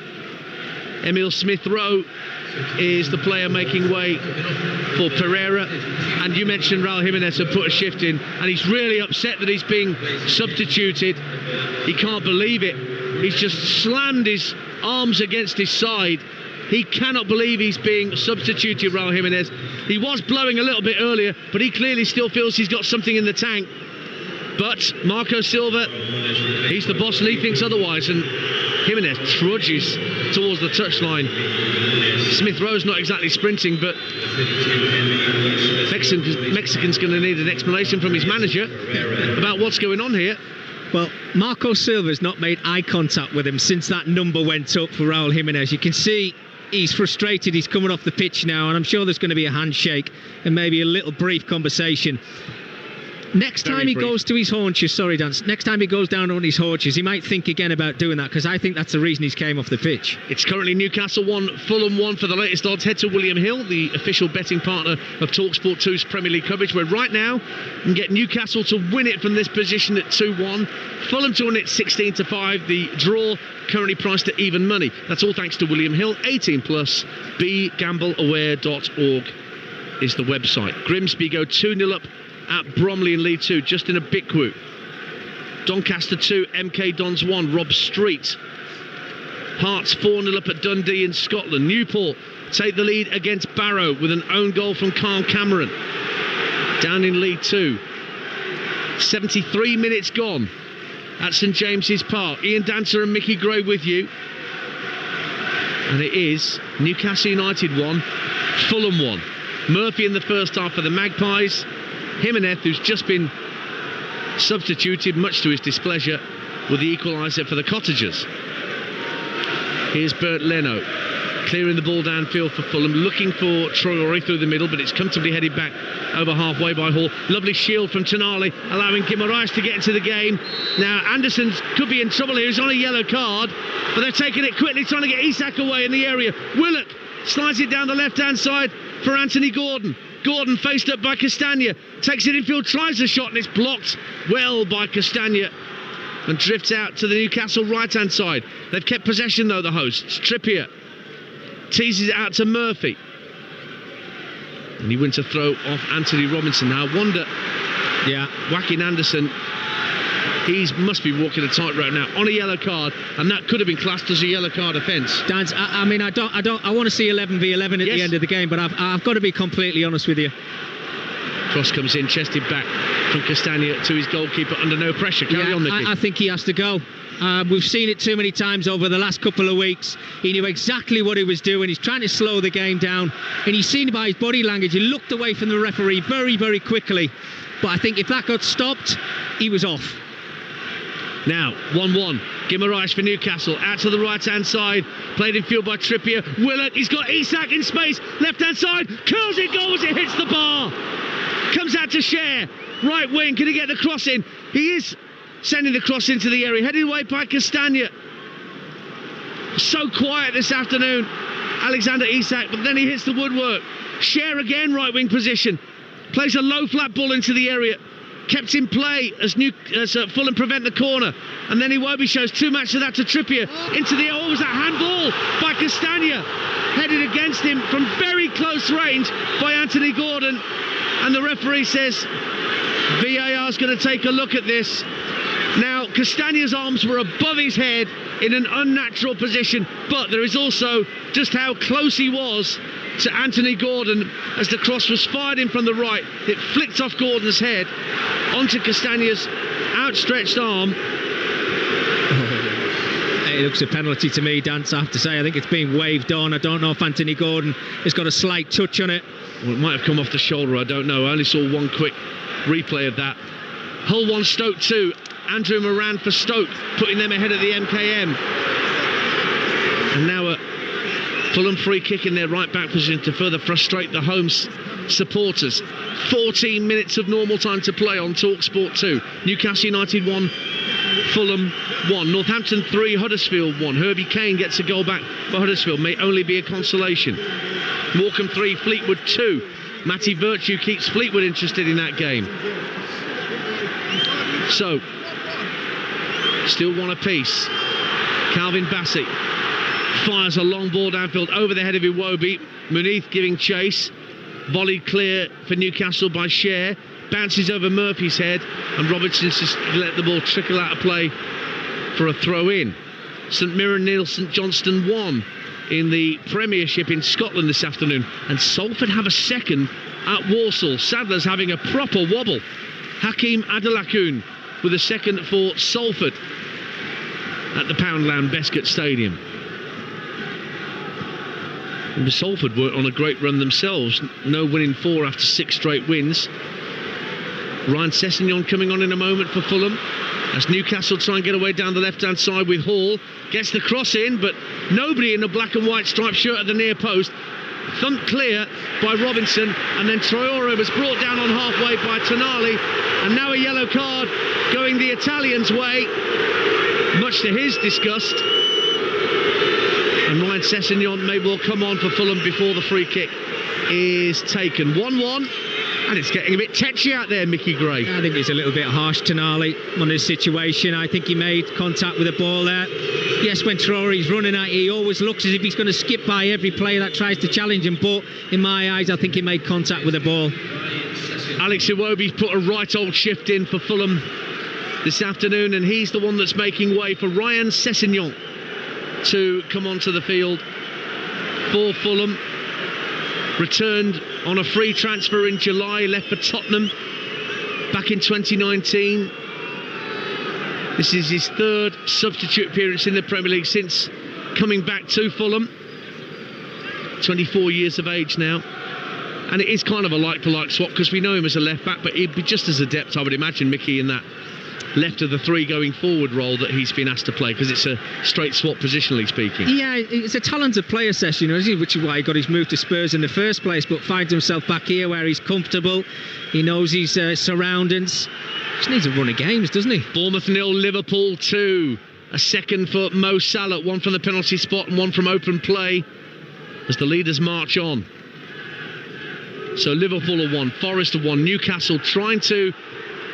Emil Smith-Rowe is the player making way for Pereira. And you mentioned Raul Jimenez had put a shift in, and he's really upset that he's being substituted. He can't believe it. He's just slammed his arms against his side. He cannot believe he's being substituted, Raul Jimenez. He was blowing a little bit earlier, but he clearly still feels he's got something in the tank. But Marco Silva, he's the boss, and he thinks otherwise. And Jimenez trudges towards the touchline. Smith-Rowe's not exactly sprinting, but Mexican's going to need an explanation from his manager about what's going on here. Well, Marco Silva's not made eye contact with him since that number went up for Raul Jimenez. You can see he's frustrated. He's coming off the pitch now, and I'm sure there's going to be a handshake and maybe a little brief conversation. Next time he goes to his haunches, sorry, Dan, next time he goes down on his haunches, he might think again about doing that, because I think that's the reason he's came off the pitch. It's currently Newcastle 1, Fulham 1 for the latest odds. Head to William Hill, the official betting partner of Talksport 2's Premier League coverage, where right now you can get Newcastle to win it from this position at 2-1. Fulham to win it 16-5. The draw currently priced at even money. That's all thanks to William Hill. 18+, begambleaware.org is the website. Grimsby go 2-0 up at Bromley in League 2, Justin Abikwu. Doncaster 2, MK Dons 1, Rob Street. Hearts 4-0 up at Dundee in Scotland. Newport take the lead against Barrow with an own goal from Carl Cameron. Down in League 2. 73 minutes gone at St James's Park. Ian Dancer and Mickey Gray with you. And it is Newcastle United 1, Fulham 1. Murphy in the first half for the Magpies. Jimenez, who's just been substituted, much to his displeasure, with the equaliser for the Cottagers. Here's Bert Leno, clearing the ball downfield for Fulham, looking for Traore through the middle, but it's comfortably headed back over halfway by Hall. Lovely shield from Tonali, allowing Guimaraes to get into the game. Now, Anderson could be in trouble here. He's on a yellow card, but they're taking it quickly, trying to get Isak away in the area. Willock slides it down the left-hand side for Anthony Gordon. Gordon faced up by Castagna, takes it infield, tries the shot, and it's blocked well by Castagna and drifts out to the Newcastle right-hand side. They've kept possession though, the hosts. Trippier teases it out to Murphy, and he wins a throw off Anthony Robinson. Now I wonder, Joaquin Anderson, he must be walking a tightrope now on a yellow card, and that could have been classed as a yellow card offence. Dan, I want to see 11v11 at the end of the game, but I've got to be completely honest with you. Cross comes in, chested back from Castagna to his goalkeeper under no pressure. Carry on, Nicky. I think he has to go. We've seen it too many times over the last couple of weeks. He knew exactly what he was doing. He's trying to slow the game down, and he's seen by his body language, he looked away from the referee very, very quickly. But I think if that got stopped, he was off. Now, 1-1. Guimaraes for Newcastle. Out to the right-hand side. Played in field by Trippier. Willock, he's got Isak in space. Left-hand side. Curls it, goal as it hits the bar. Comes out to Cher. Right wing. Can he get the cross in? He is sending the cross into the area. Headed away by Castagna. So quiet this afternoon, Alexander Isak, but then he hits the woodwork. Cher again, right wing position. Plays a low flat ball into the area. Kept in play as Fulham prevent the corner, and then Iwobi shows too much of that to Trippier into the was that handball by Castagna, headed against him from very close range by Anthony Gordon, and the referee says VAR's going to take a look at this. Now, Castagna's arms were above his head in an unnatural position, but there is also just how close he was to Anthony Gordon as the cross was fired in from the right. It flicked off Gordon's head onto Castagna's outstretched arm. It looks a penalty to me, Dan, I have to say. I think it's been waved on. I don't know if Anthony Gordon has got a slight touch on it. Well, it might have come off the shoulder, I don't know. I only saw one quick replay of that. Hull 1, Stoke 2. Andrew Moran for Stoke, putting them ahead of the MKM. And now a Fulham free kick in their right back position to further frustrate the home supporters. 14 minutes of normal time to play on Talksport 2. Newcastle United 1, Fulham 1. Northampton 3, Huddersfield 1. Herbie Kane gets a goal back for Huddersfield, may only be a consolation. Morecambe 3, Fleetwood 2. Matty Virtue keeps Fleetwood interested in that game. So, still one apiece. Calvin Bassett fires a long ball downfield over the head of Iwobi. Muniz giving chase. Volleyed clear for Newcastle by Cher. Bounces over Murphy's head, and Robertson's just let the ball trickle out of play for a throw in. St Mirren 0, St Johnstone 1 in the Premiership in Scotland this afternoon. And Salford have a second at Walsall. Sadler's having a proper wobble. Hakeem Adelakun with a second for Salford at the Poundland Bescot Stadium. And Salford were on a great run themselves, no winning 4 after 6 straight wins. Ryan Sessegnon coming on in a moment for Fulham. As Newcastle try and get away down the left-hand side with Hall. Gets the cross in, but nobody in the black and white striped shirt at the near post. Thumped clear by Robinson, and then Traore was brought down on halfway by Tonali, and now a yellow card going the Italians' way, much to his disgust. And Ryan Sessegnon may well come on for Fulham before the free kick is taken. 1-1. And it's getting a bit tetchy out there, Mickey Gray. I think it's a little bit harsh, Tonali, on this situation. I think he made contact with the ball there. Yes, when Traore's running at it, he always looks as if he's going to skip by every player that tries to challenge him. But in my eyes, I think he made contact with the ball. Alex Iwobi's put a right old shift in for Fulham this afternoon, and he's the one that's making way for Ryan Sessegnon to come onto the field for Fulham. Returned on a free transfer in July, left for Tottenham back in 2019. This is his third substitute appearance in the Premier League since coming back to Fulham. 24 years of age now. And it is kind of a like-for-like swap because we know him as a left-back, but he'd be just as adept, I would imagine, Mickey, in that left of the three going forward role that he's been asked to play, because it's a straight swap positionally speaking. Yeah, it's a talented player, Sessegnon, isn't he? Which is why he got his move to Spurs in the first place, but finds himself back here where he's comfortable. He knows his surroundings. Just needs a run of games, doesn't he? Bournemouth 0, Liverpool 2. A second for Mo Salah, one from the penalty spot and one from open play as the leaders march on. So Liverpool are 1, Forest are 1, Newcastle trying to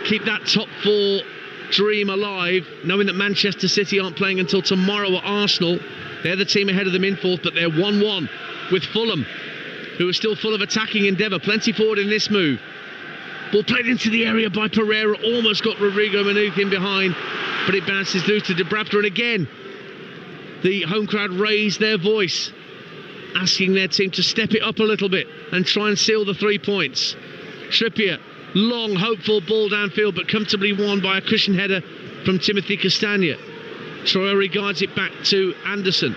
keep that top four dream alive, knowing that Manchester City aren't playing until tomorrow at Arsenal. They're the team ahead of them in fourth, but they're 1-1 with Fulham, who are still full of attacking endeavour. Plenty forward in this move. Ball played into the area by Pereira, almost got Rodrigo Manuque in behind, but it bounces loose to Dubravka, and again the home crowd raise their voice, asking their team to step it up a little bit and try and seal the 3 points. Trippier, long, hopeful ball downfield, but comfortably won by a cushion header from Timothy Castagne. Traore guides it back to Anderson.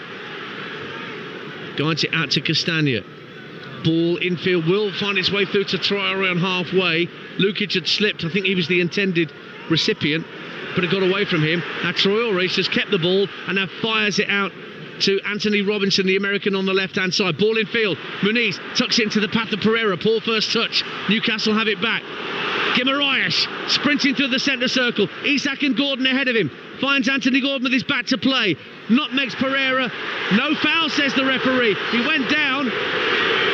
Guides it out to Castagne. Ball infield will find its way through to Traore on halfway. Lukic had slipped. I think he was the intended recipient, but it got away from him. Now Traore's just kept the ball and now fires it out to Anthony Robinson, the American, on the left-hand side. Ball in field. Muniz tucks it into the path of Pereira. Poor first touch. Newcastle have it back. Guimaraes sprinting through the centre circle. Isak and Gordon ahead of him. Finds Anthony Gordon with his back to play. Nutmegs Pereira. No foul, says the referee. He went down.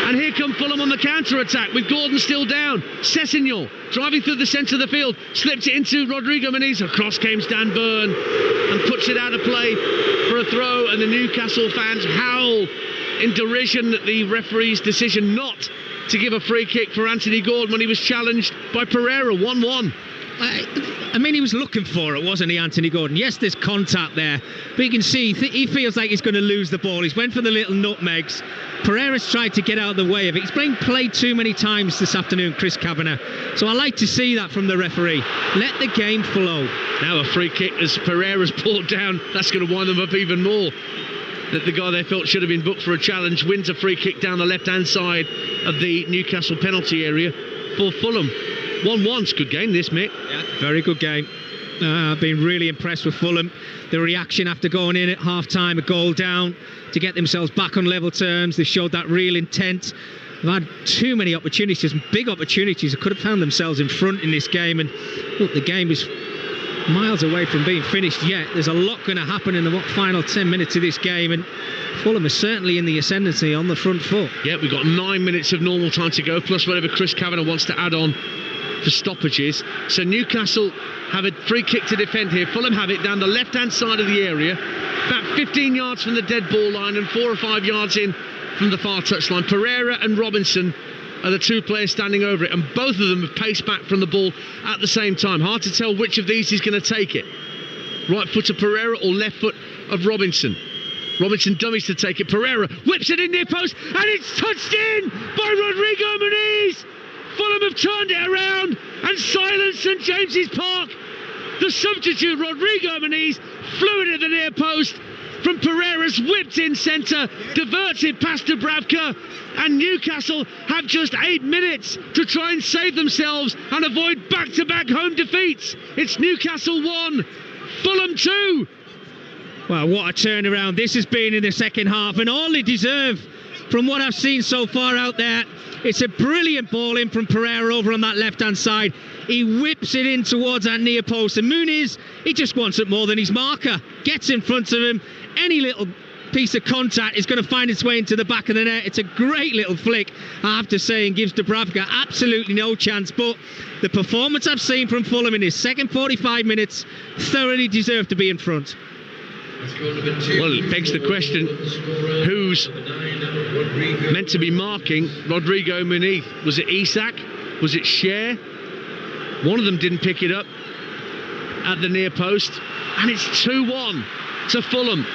And here come Fulham on the counter-attack with Gordon still down. Sessegnon driving through the centre of the field. Slips it into Rodrigo Muniz. Across came Stan Byrne and puts it out of play for a throw. And the Newcastle fans howl in derision at the referee's decision not to give a free kick for Anthony Gordon when he was challenged by Pereira. 1-1. I mean, he was looking for it, wasn't he, Anthony Gordon? Yes, there's contact there, but you can see he feels like he's going to lose the ball. He's went for the little nutmegs. Pereira's tried to get out of the way of it. He's been played too many times this afternoon, Chris Kavanagh. So I like to see that from the referee. Let the game flow. Now a free kick as Pereira's pulled down. That's going to wind them up even more. That the guy they felt should have been booked for a challenge wins a free kick down the left-hand side of the Newcastle penalty area for Fulham. 1-1's good game, this, Mick. Yeah, very good game. I've been really impressed with Fulham. The reaction after going in at half-time, a goal down, to get themselves back on level terms. They showed that real intent. They've had too many opportunities, big opportunities. They could have found themselves in front in this game. And look, the game is miles away from being finished yet. There's a lot going to happen in the final 10 minutes of this game, and Fulham is certainly in the ascendancy on the front foot. Yeah, we've got 9 minutes of normal time to go, plus whatever Chris Kavanagh wants to add on for stoppages. So Newcastle have a free kick to defend here. Fulham have it down the left-hand side of the area, about 15 yards from the dead ball line and 4 or 5 yards in from the far touchline. Pereira and Robinson are the two players standing over it, and both of them have paced back from the ball at the same time. Hard to tell which of these is going to take it. Right foot of Pereira or left foot of Robinson. Robinson dummies to take it. Pereira whips it in near post, and it's touched in by Rodrigo Muniz. Fulham have turned it around and silenced St James's Park. The substitute, Rodrigo Muniz, flew it at the near post from Pereira's whipped in centre, diverts it past Dubravka, and Newcastle have just 8 minutes to try and save themselves and avoid back-to-back home defeats. It's Newcastle 1, Fulham 2. Well, what a turnaround this has been in the second half, and all they deserve from what I've seen so far out there. It's a brilliant ball in from Pereira over on that left-hand side. He whips it in towards that near post, and Muniz, he just wants it more than his marker. Gets in front of him. Any little piece of contact is going to find its way into the back of the net. It's a great little flick, I have to say, and gives Dubravka absolutely no chance. But the performance I've seen from Fulham in his second 45 minutes thoroughly deserved to be in front. Well, it begs the question, who's meant to be marking Rodrigo Muniz? Was it Isak? Was it Cher? One of them didn't pick it up at the near post, and it's 2-1 to Fulham.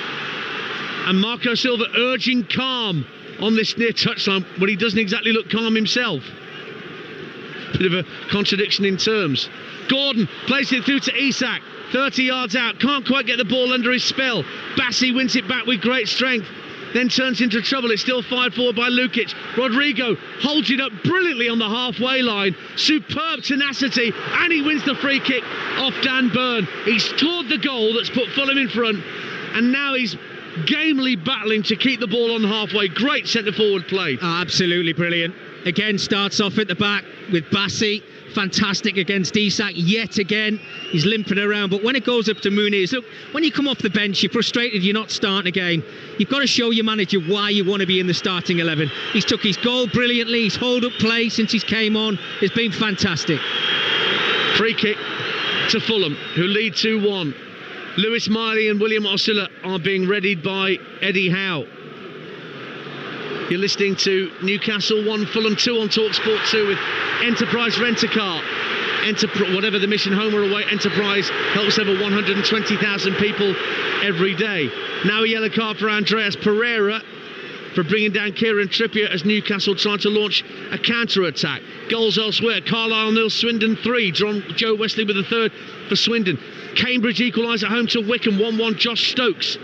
And Marco Silva urging calm on this near touchline when he doesn't exactly look calm himself. Bit of a contradiction in terms. Gordon plays it through to Isak, 30 yards out, can't quite get the ball under his spell. Bassi wins it back with great strength, then turns into trouble. It's still fired forward by Lukic. Rodrigo holds it up brilliantly on the halfway line. Superb tenacity, and he wins the free kick off Dan Burn. He scored the goal that's put Fulham in front, and now he's gamely battling to keep the ball on halfway. Great centre forward play. Oh, absolutely brilliant. Again, starts off at the back with Bassi. Fantastic against Isak yet again. He's limping around, but when it goes up to Muniz, look, when you come off the bench, you're frustrated you're not starting a game. You've got to show your manager why you want to be in the starting 11. He's took his goal brilliantly. His hold-up play since he's came on has been fantastic. Free kick to Fulham, who lead 2-1. Lewis Miley and William Osula are being readied by Eddie Howe. You're listening to Newcastle 1, Fulham 2 on Talksport 2 with Enterprise Rent-A-Car. Whatever the mission, home or away, Enterprise helps over 120,000 people every day. Now a yellow card for Andreas Pereira for bringing down Kieran Trippier as Newcastle try to launch a counter-attack. Goals elsewhere. Carlisle 0, Swindon 3. Joe Wesley with the third for Swindon. Cambridge equalise at home to Wickham 1-1. Josh Stokes.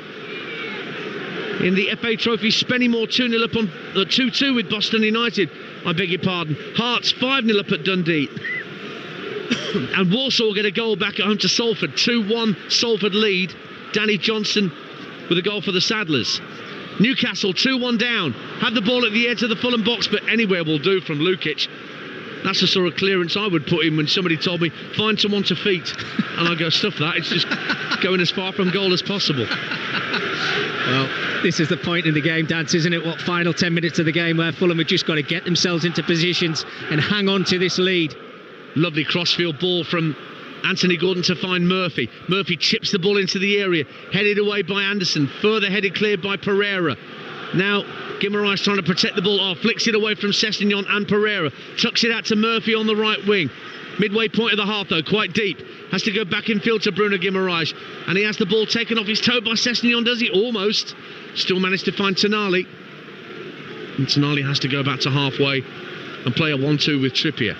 In the FA Trophy, Spennymoor 2-0 up on 2-2 with Boston United. I beg your pardon. Hearts 5-0 up at Dundee. And Walsall get a goal back at home to Salford. 2-1 Salford lead. Danny Johnson with a goal for the Saddlers. Newcastle 2-1 down. Have the ball at the edge of the Fulham box, but anywhere will do from Lukic. That's the sort of clearance I would put in when somebody told me, find someone to feet. And I go, stuff that. It's just going as far from goal as possible. Well, this is the point in the game, Dance, isn't it? What, final 10 minutes of the game where Fulham have just got to get themselves into positions and hang on to this lead. Lovely crossfield ball from Anthony Gordon to find Murphy. Murphy chips the ball into the area, headed away by Anderson, further headed cleared by Pereira. Now Guimaraes trying to protect the ball, flicks it away from Sessegnon and Pereira, tucks it out to Murphy on the right wing. Midway point of the half though, quite deep. Has to go back in field to Bruno Guimaraes, and he has the ball taken off his toe by Sessegnon, does he? Almost. Still managed to find Tonali. And Tonali has to go back to halfway and play a 1-2 with Trippier.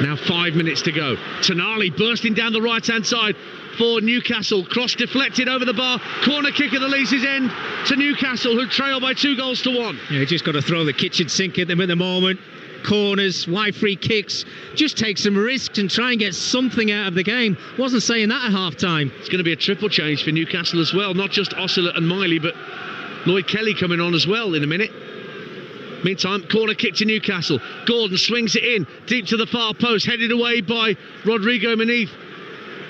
Now 5 minutes to go. Tonali bursting down the right-hand side for Newcastle. Cross deflected over the bar. Corner kick at the Leeds' end to Newcastle, who trail by 2-1. Yeah, just got to throw the kitchen sink at them at the moment. Corners, wide free kicks. Just take some risks and try and get something out of the game. Wasn't saying that at half-time. It's going to be a triple change for Newcastle as well. Not just Osula and Miley, but Lloyd Kelly coming on as well in a minute. Meantime, corner kick to Newcastle. Gordon swings it in, deep to the far post, headed away by Rodrigo Muniz.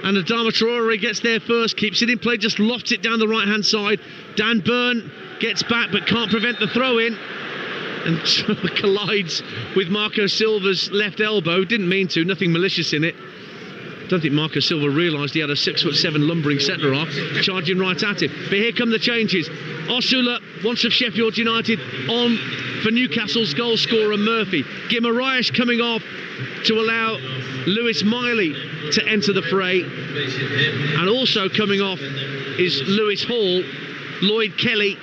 And Adama Traore gets there first, keeps it in play, just lofts it down the right-hand side. Dan Burn gets back, but can't prevent the throw-in. And collides with Marco Silva's left elbow. Didn't mean to, nothing malicious in it. Don't think Marco Silva realised he had a 6'7" lumbering centre-half charging right at him. But here come the changes. Osula, once of Sheffield United, on for Newcastle's goal scorer Murphy. Guimaraes coming off to allow Lewis Miley to enter the fray. And also coming off is Lewis Hall. Lloyd Kelly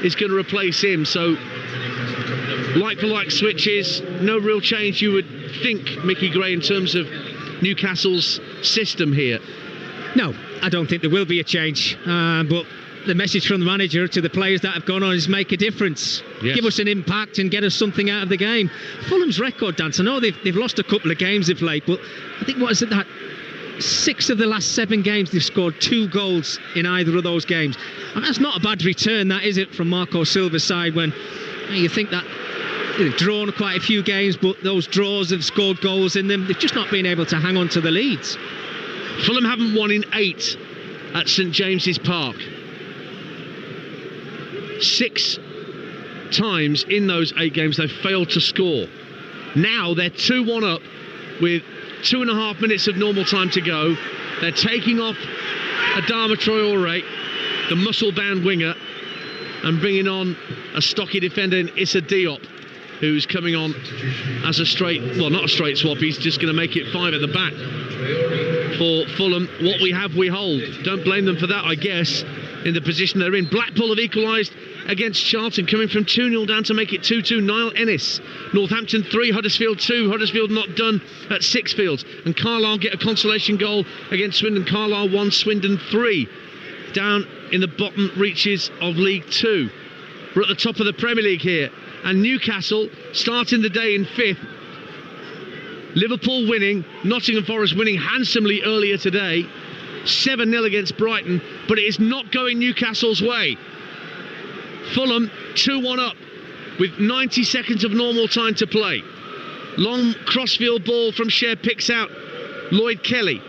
is going to replace him. So like-for-like switches, no real change you would think, Mickey Gray, in terms of Newcastle's system here. No, I don't think there will be a change, but the message from the manager to the players that have gone on is make a difference. Yes. Give us an impact and get us something out of the game. Fulham's record, Dan, I know they've lost a couple of games of late, but I think, what is it, that 6 of the last 7 games they've scored 2 goals in either of those games. And that's not a bad return, that, is it, from Marco Silva's side, when you think that they've drawn quite a few games, but those draws have scored goals in them. They've just not been able to hang on to the leads. Fulham haven't won in 8 at St James's Park. 6 times in those 8 games they've failed to score. Now they're 2-1 up with 2.5 minutes of normal time to go. They're taking off Adama Traore, the muscle-bound winger, and bringing on a stocky defender in Issa Diop, who's coming on as a straight, well, not a straight swap, he's just going to make it 5 at the back for Fulham. What we have, we hold. Don't blame them for that, I guess, in the position they're in. Blackpool have equalised against Charlton, coming from 2-0 down to make it 2-2. Niall Ennis. Northampton 3, Huddersfield 2. Huddersfield not done at Sixfields. And Carlisle get a consolation goal against Swindon. Carlisle 1, Swindon 3. Down in the bottom reaches of League 2. We're at the top of the Premier League here. And Newcastle starting the day in 5th. Liverpool winning. Nottingham Forest winning handsomely earlier today. 7-0 against Brighton. But it is not going Newcastle's way. Fulham 2-1 up with 90 seconds of normal time to play. Long crossfield ball from Cher, picks out Lloyd Kelly,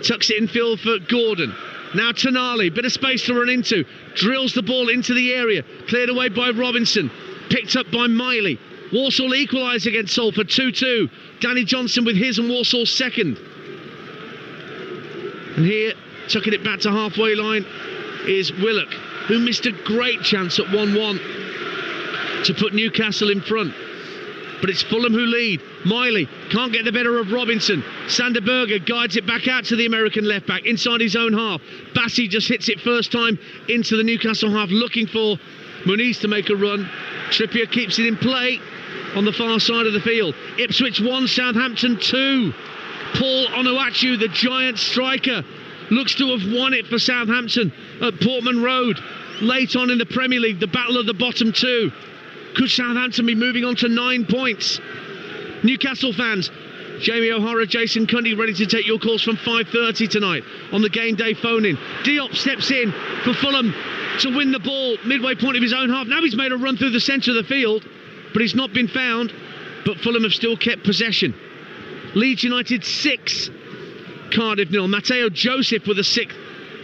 tucks it in field for Gordon. Now Tonali, bit of space to run into, drills the ball into the area, cleared away by Robinson, picked up by Miley. Walsall equalise against Salford 2-2. Danny Johnson with his and Walsall's second. And here, tucking it back to halfway line, is Willock, who missed a great chance at 1-1 to put Newcastle in front. But it's Fulham who lead. Miley can't get the better of Robinson. Sander Berger guides it back out to the American left back inside his own half. Bassi just hits it first time into the Newcastle half, looking for Muniz to make a run. Trippier keeps it in play on the far side of the field. Ipswich 1, Southampton 2. Paul Onuachu, the giant striker, looks to have won it for Southampton at Portman Road. Late on in the Premier League, the battle of the bottom 2. Could Southampton be moving on to 9 points? Newcastle fans, Jamie O'Hara, Jason Cundy, ready to take your calls from 5:30 tonight on the game day phone-in. Diop steps in for Fulham to win the ball, midway point of his own half. Now he's made a run through the centre of the field, but he's not been found. But Fulham have still kept possession. Leeds United 6, Cardiff 0. Matteo Joseph with a 6th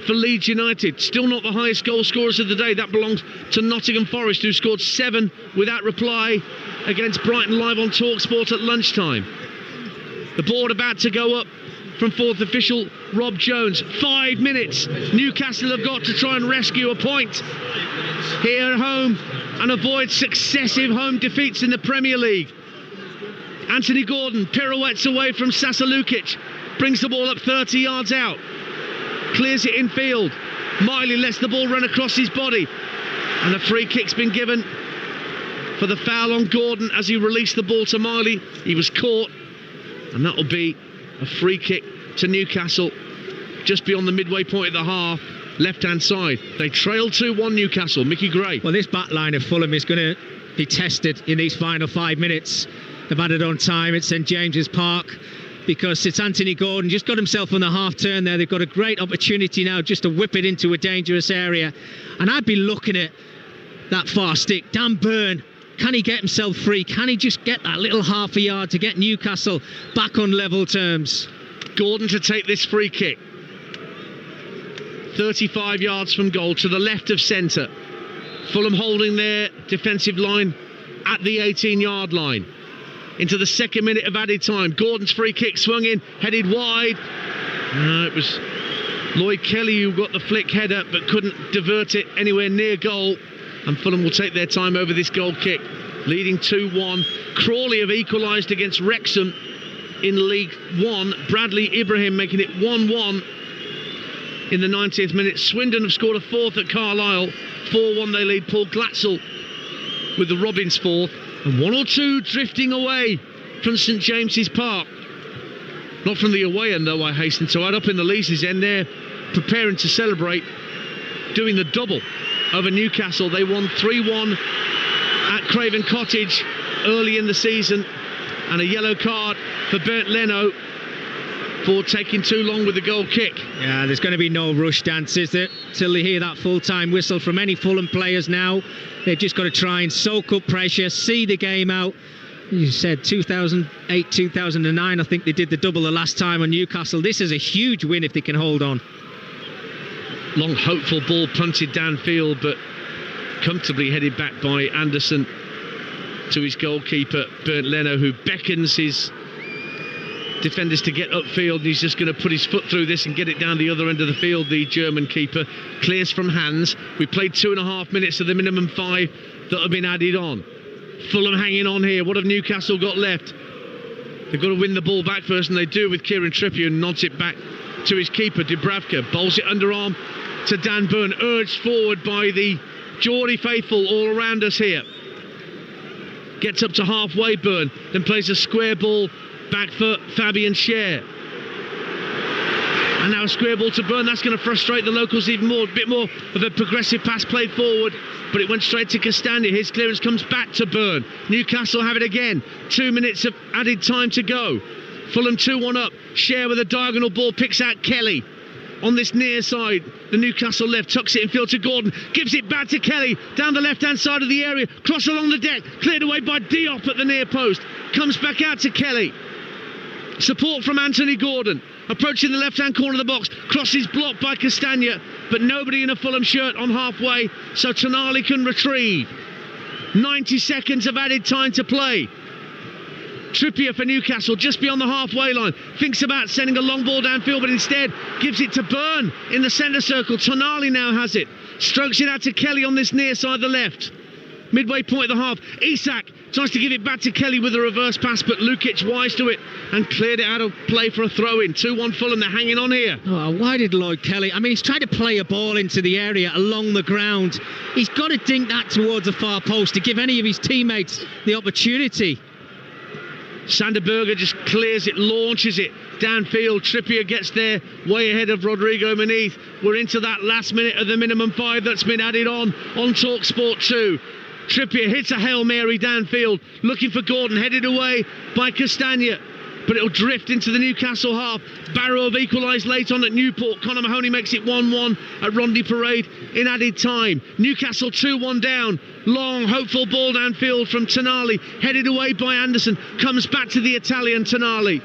for Leeds United. Still not the highest goal scorers of the day. That belongs to Nottingham Forest, who scored 7 without reply against Brighton, live on Talksport at lunchtime. The board about to go up from 4th official Rob Jones. 5 minutes. Newcastle have got to try and rescue a point here at home and avoid successive home defeats in the Premier League. Anthony Gordon pirouettes away from Sasa Lukic, brings the ball up 30 yards out, clears it in field. Miley lets the ball run across his body, and a free kick's been given for the foul on Gordon as he released the ball to Miley. He was caught, and that'll be a free kick to Newcastle just beyond the midway point of the half, left-hand side. They trail 2-1 Newcastle. Mickey Gray. Well, this back line of Fulham is going to be tested in these final 5 minutes. They've added on time at St James's Park, because it's Anthony Gordon just got himself on the half turn there. They've got a great opportunity now just to whip it into a dangerous area, and I'd be looking at that far stick. Dan Burn, can he get himself free? Can he just get that little half a yard to get Newcastle back on level terms? Gordon to take this free kick, 35 yards from goal to the left of centre. Fulham holding their defensive line at the 18-yard line. Into the 2nd minute of added time. Gordon's free kick swung in, headed wide. It was Lloyd Kelly who got the flick header but couldn't divert it anywhere near goal. And Fulham will take their time over this goal kick, leading 2-1. Crawley have equalised against Wrexham in League 1. Bradley Ibrahim making it 1-1 in the 90th minute. Swindon have scored a 4th at Carlisle. 4-1 they lead. Paul Glatzel with the Robins 4th. And 1 or 2 drifting away from St James's Park. Not from the away end, though, I hasten to add. Up in the Leazes end there, preparing to celebrate, doing the double over Newcastle. They won 3-1 at Craven Cottage early in the season, and a yellow card for Bernd Leno for taking too long with the goal kick. Yeah, there's going to be no rush dance, is there, till they hear that full-time whistle from any Fulham players now. They've just got to try and soak up pressure, see the game out. You said 2008, 2009, I think they did the double the last time on Newcastle. This is a huge win if they can hold on. Long hopeful ball punted downfield, but comfortably headed back by Anderson to his goalkeeper, Bernd Leno, who beckons his defenders to get upfield, and he's just going to put his foot through this and get it down the other end of the field. The German keeper clears from hands. We played 2.5 minutes of the minimum 5 that have been added on. Fulham hanging on here. What have Newcastle got left? They've got to win the ball back first, and they do with Kieran Trippier, and nods it back to his keeper, Dubravka. Bowls it underarm to Dan Burn, urged forward by the Geordie faithful all around us here. Gets up to halfway, Burn, then plays a square ball back for Fabian Schär. And now a square ball to Burn. That's going to frustrate the locals even more. A bit more of a progressive pass played forward, but it went straight to Castagna. His clearance comes back to Burn. Newcastle have it again. 2 minutes of added time to go. Fulham 2-1 up. Schär with a diagonal ball, picks out Kelly on this near side. The Newcastle left, tucks it in field to Gordon, gives it back to Kelly down the left hand side of the area, cross along the deck, cleared away by Diop at the near post, comes back out to Kelly. Support from Anthony Gordon, approaching the left-hand corner of the box, crosses blocked by Castagna, but nobody in a Fulham shirt on halfway, so Tonali can retrieve. 90 seconds of added time to play. Trippier for Newcastle, just beyond the halfway line, thinks about sending a long ball downfield, but instead gives it to Burn in the centre circle. Tonali now has it, strokes it out to Kelly on this near side, the left. Midway point of the half, Isak tries to give it back to Kelly with a reverse pass, but Lukic wise to it and cleared it out of play for a throw-in. 2-1 Fulham, they're hanging on here. Oh, why did Lloyd Kelly? I mean, he's trying to play a ball into the area along the ground. He's got to dink that towards the far post to give any of his teammates the opportunity. Sander Berger just clears it, launches it downfield. Trippier gets there way ahead of Rodrigo Muniz. We're into that last minute of the minimum 5 that's been added on Talksport 2. Trippier hits a Hail Mary downfield, looking for Gordon, headed away by Castagna, but it'll drift into the Newcastle half. Barrow have equalised late on at Newport. Conor Mahoney makes it 1-1 at Rondi Parade in added time. Newcastle 2-1 down. Long, hopeful ball downfield from Tonali, headed away by Anderson, comes back to the Italian Tonali.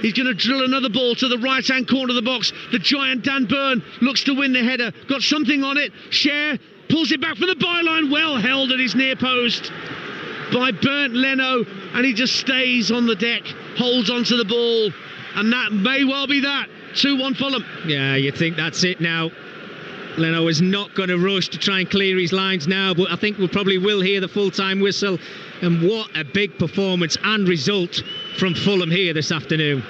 He's going to drill another ball to the right-hand corner of the box. The giant Dan Burn looks to win the header. Got something on it. Schär pulls it back from the byline. Well held at his near post by Bernd Leno. And he just stays on the deck, holds onto the ball. And that may well be that. 2-1 Fulham. Yeah, you think that's it now. Leno is not going to rush to try and clear his lines now, but I think we probably will hear the full-time whistle. And what a big performance and result from Fulham here this afternoon.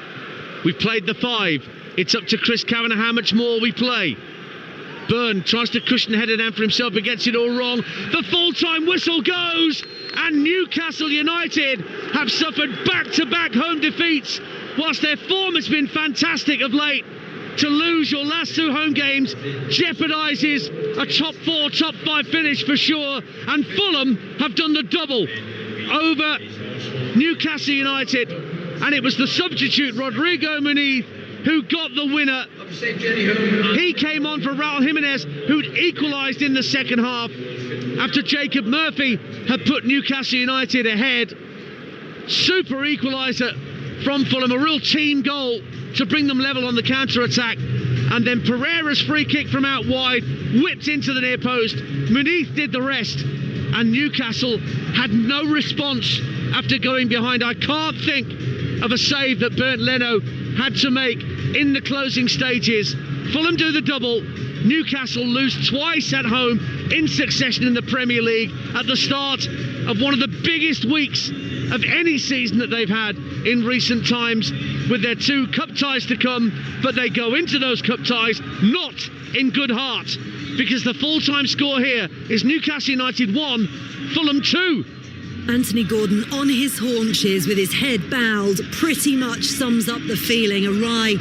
We've played the 5. It's up to Chris Kavanagh how much more we play. Burn tries to cushion the header down for himself, but gets it all wrong. The full-time whistle goes, and Newcastle United have suffered back-to-back home defeats, whilst their form has been fantastic of late. To lose your last 2 home games jeopardises a top 4, top 5 finish for sure. And Fulham have done the double over Newcastle United. And it was the substitute, Rodrigo Muniz, who got the winner. He came on for Raul Jimenez, who'd equalised in the second half after Jacob Murphy had put Newcastle United ahead. Super equaliser from Fulham, a real team goal to bring them level on the counter-attack. And then Pereira's free kick from out wide, whipped into the near post. Muniz did the rest, and Newcastle had no response after going behind. I can't think of a save that Bernd Leno had to make in the closing stages. Fulham do the double. Newcastle lose twice at home in succession in the Premier League at the start of one of the biggest weeks of any season that they've had in recent times, with their 2 cup ties to come. But they go into those cup ties not in good heart, because the full-time score here is Newcastle United 1, Fulham 2. Anthony Gordon on his haunches with his head bowed pretty much sums up the feeling. A wry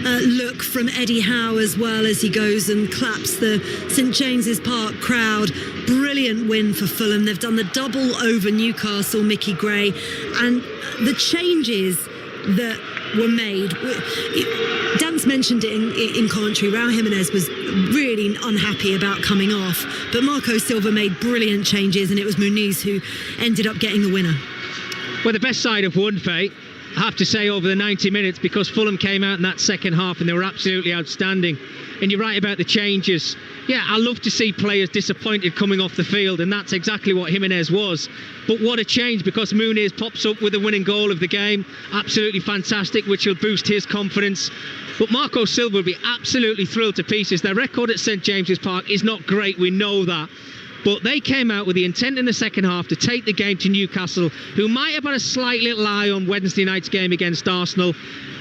look from Eddie Howe as well as he goes and claps the St James's Park crowd. Brilliant win for Fulham. They've done the double over Newcastle, Mickey Gray, and the changes that were made. Dan's mentioned it in commentary. Raul Jimenez was really unhappy about coming off, but Marco Silva made brilliant changes, and it was Muniz who ended up getting the winner. Well, the best side have won, Faye, I have to say, over the 90 minutes, because Fulham came out in that second half and they were absolutely outstanding. And you're right about the changes. Yeah, I love to see players disappointed coming off the field, and that's exactly what Jimenez was. But what a change, because Muniz pops up with the winning goal of the game. Absolutely fantastic, which will boost his confidence. But Marco Silva will be absolutely thrilled to pieces. Their record at St James's Park is not great, we know that. But they came out with the intent in the second half to take the game to Newcastle, who might have had a slight little eye on Wednesday night's game against Arsenal.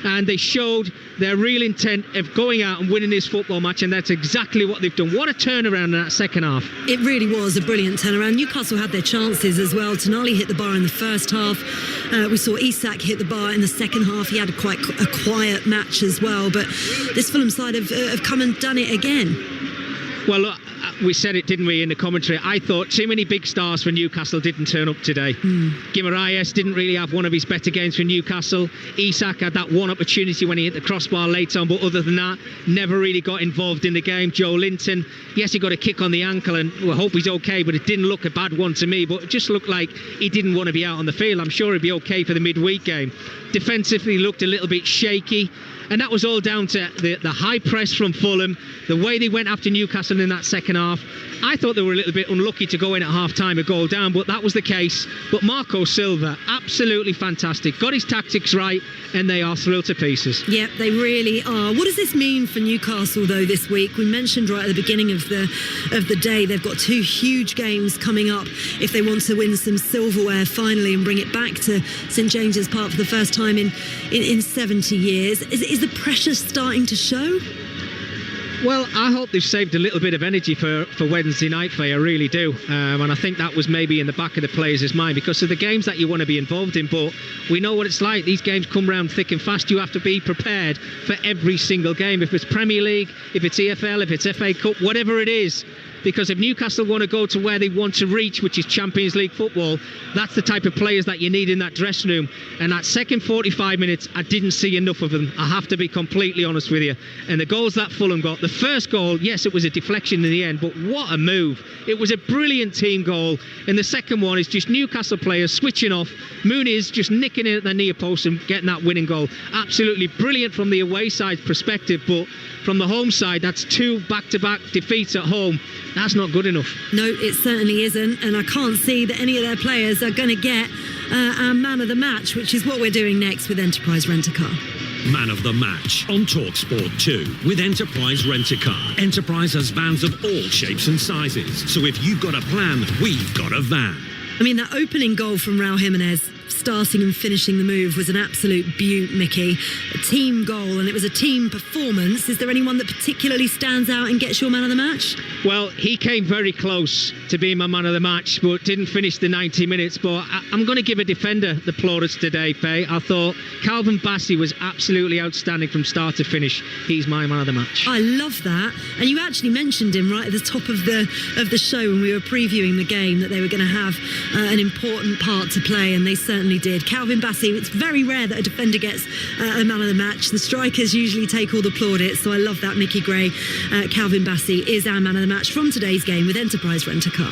And they showed their real intent of going out and winning this football match, and that's exactly what they've done. What a turnaround in that second half. It really was a brilliant turnaround. Newcastle had their chances as well. Tonali hit the bar in the first half. We saw Isak hit the bar in the second half. He had quite a quiet match as well. But this Fulham side have come and done it again. Well, look, we said it, didn't we, in the commentary? I thought too many big stars for Newcastle didn't turn up today. Guimaraes didn't really have one of his better games for Newcastle. Isak had that one opportunity when he hit the crossbar late on, but other than that, never really got involved in the game. Joe Linton, yes, he got a kick on the ankle, and we hope he's okay, but it didn't look a bad one to me. But it just looked like he didn't want to be out on the field. I'm sure he'd be okay for the midweek game. Defensively, looked a little bit shaky. And that was all down to the high press from Fulham, the way they went after Newcastle in that second half. I thought they were a little bit unlucky to go in at half-time a goal down, but that was the case. But Marco Silva, absolutely fantastic. Got his tactics right, and they are thrilled to pieces. Yep, they really are. What does this mean for Newcastle, though, this week? We mentioned right at the beginning of the day, they've got two huge games coming up if they want to win some silverware finally and bring it back to St James's Park for the first time in 70 years. Is the pressure starting to show? Well, I hope they've saved a little bit of energy for Wednesday night, Faye, I really do. And I think that was maybe in the back of the players' mind, because of the games that you want to be involved in. But we know what it's like. These games come round thick and fast. You have to be prepared for every single game. If it's Premier League, if it's EFL, if it's FA Cup, whatever it is. Because if Newcastle want to go to where they want to reach, which is Champions League football, that's the type of players that you need in that dressing room. And that second 45 minutes, I didn't see enough of them. I have to be completely honest with you. And the goals that Fulham got, the first goal, yes, it was a deflection in the end, but what a move. It was a brilliant team goal. And the second one is just Newcastle players switching off. Muniz just nicking in at the near post and getting that winning goal. Absolutely brilliant from the away side perspective, but from the home side, that's two back-to-back defeats at home. That's not good enough. No, it certainly isn't, and I can't see that any of their players are going to get our man of the match, which is what we're doing next with Enterprise Rent-A-Car. Man of the Match on Talksport 2 with Enterprise Rent-A-Car. Enterprise has vans of all shapes and sizes. So if you've got a plan, we've got a van. I mean, that opening goal from Raul Jimenez, starting and finishing the move, was an absolute beaut, Mickey. A team goal, and it was a team performance. Is there anyone that particularly stands out and gets your man of the match? Well, he came very close to being my man of the match, but didn't finish the 90 minutes. But I'm going to give a defender the plaudits today, Faye. I thought Calvin Bassey was absolutely outstanding from start to finish. He's my man of the match. I love that. And you actually mentioned him right at the top of the show when we were previewing the game, that they were going to have an important part to play, and they certainly did. Calvin Bassey, it's very rare that a defender gets a man of the match. The strikers usually take all the plaudits, so I love that, Mickey Gray. Calvin Bassey is our man of the match from today's game with Enterprise Rent-A-Car.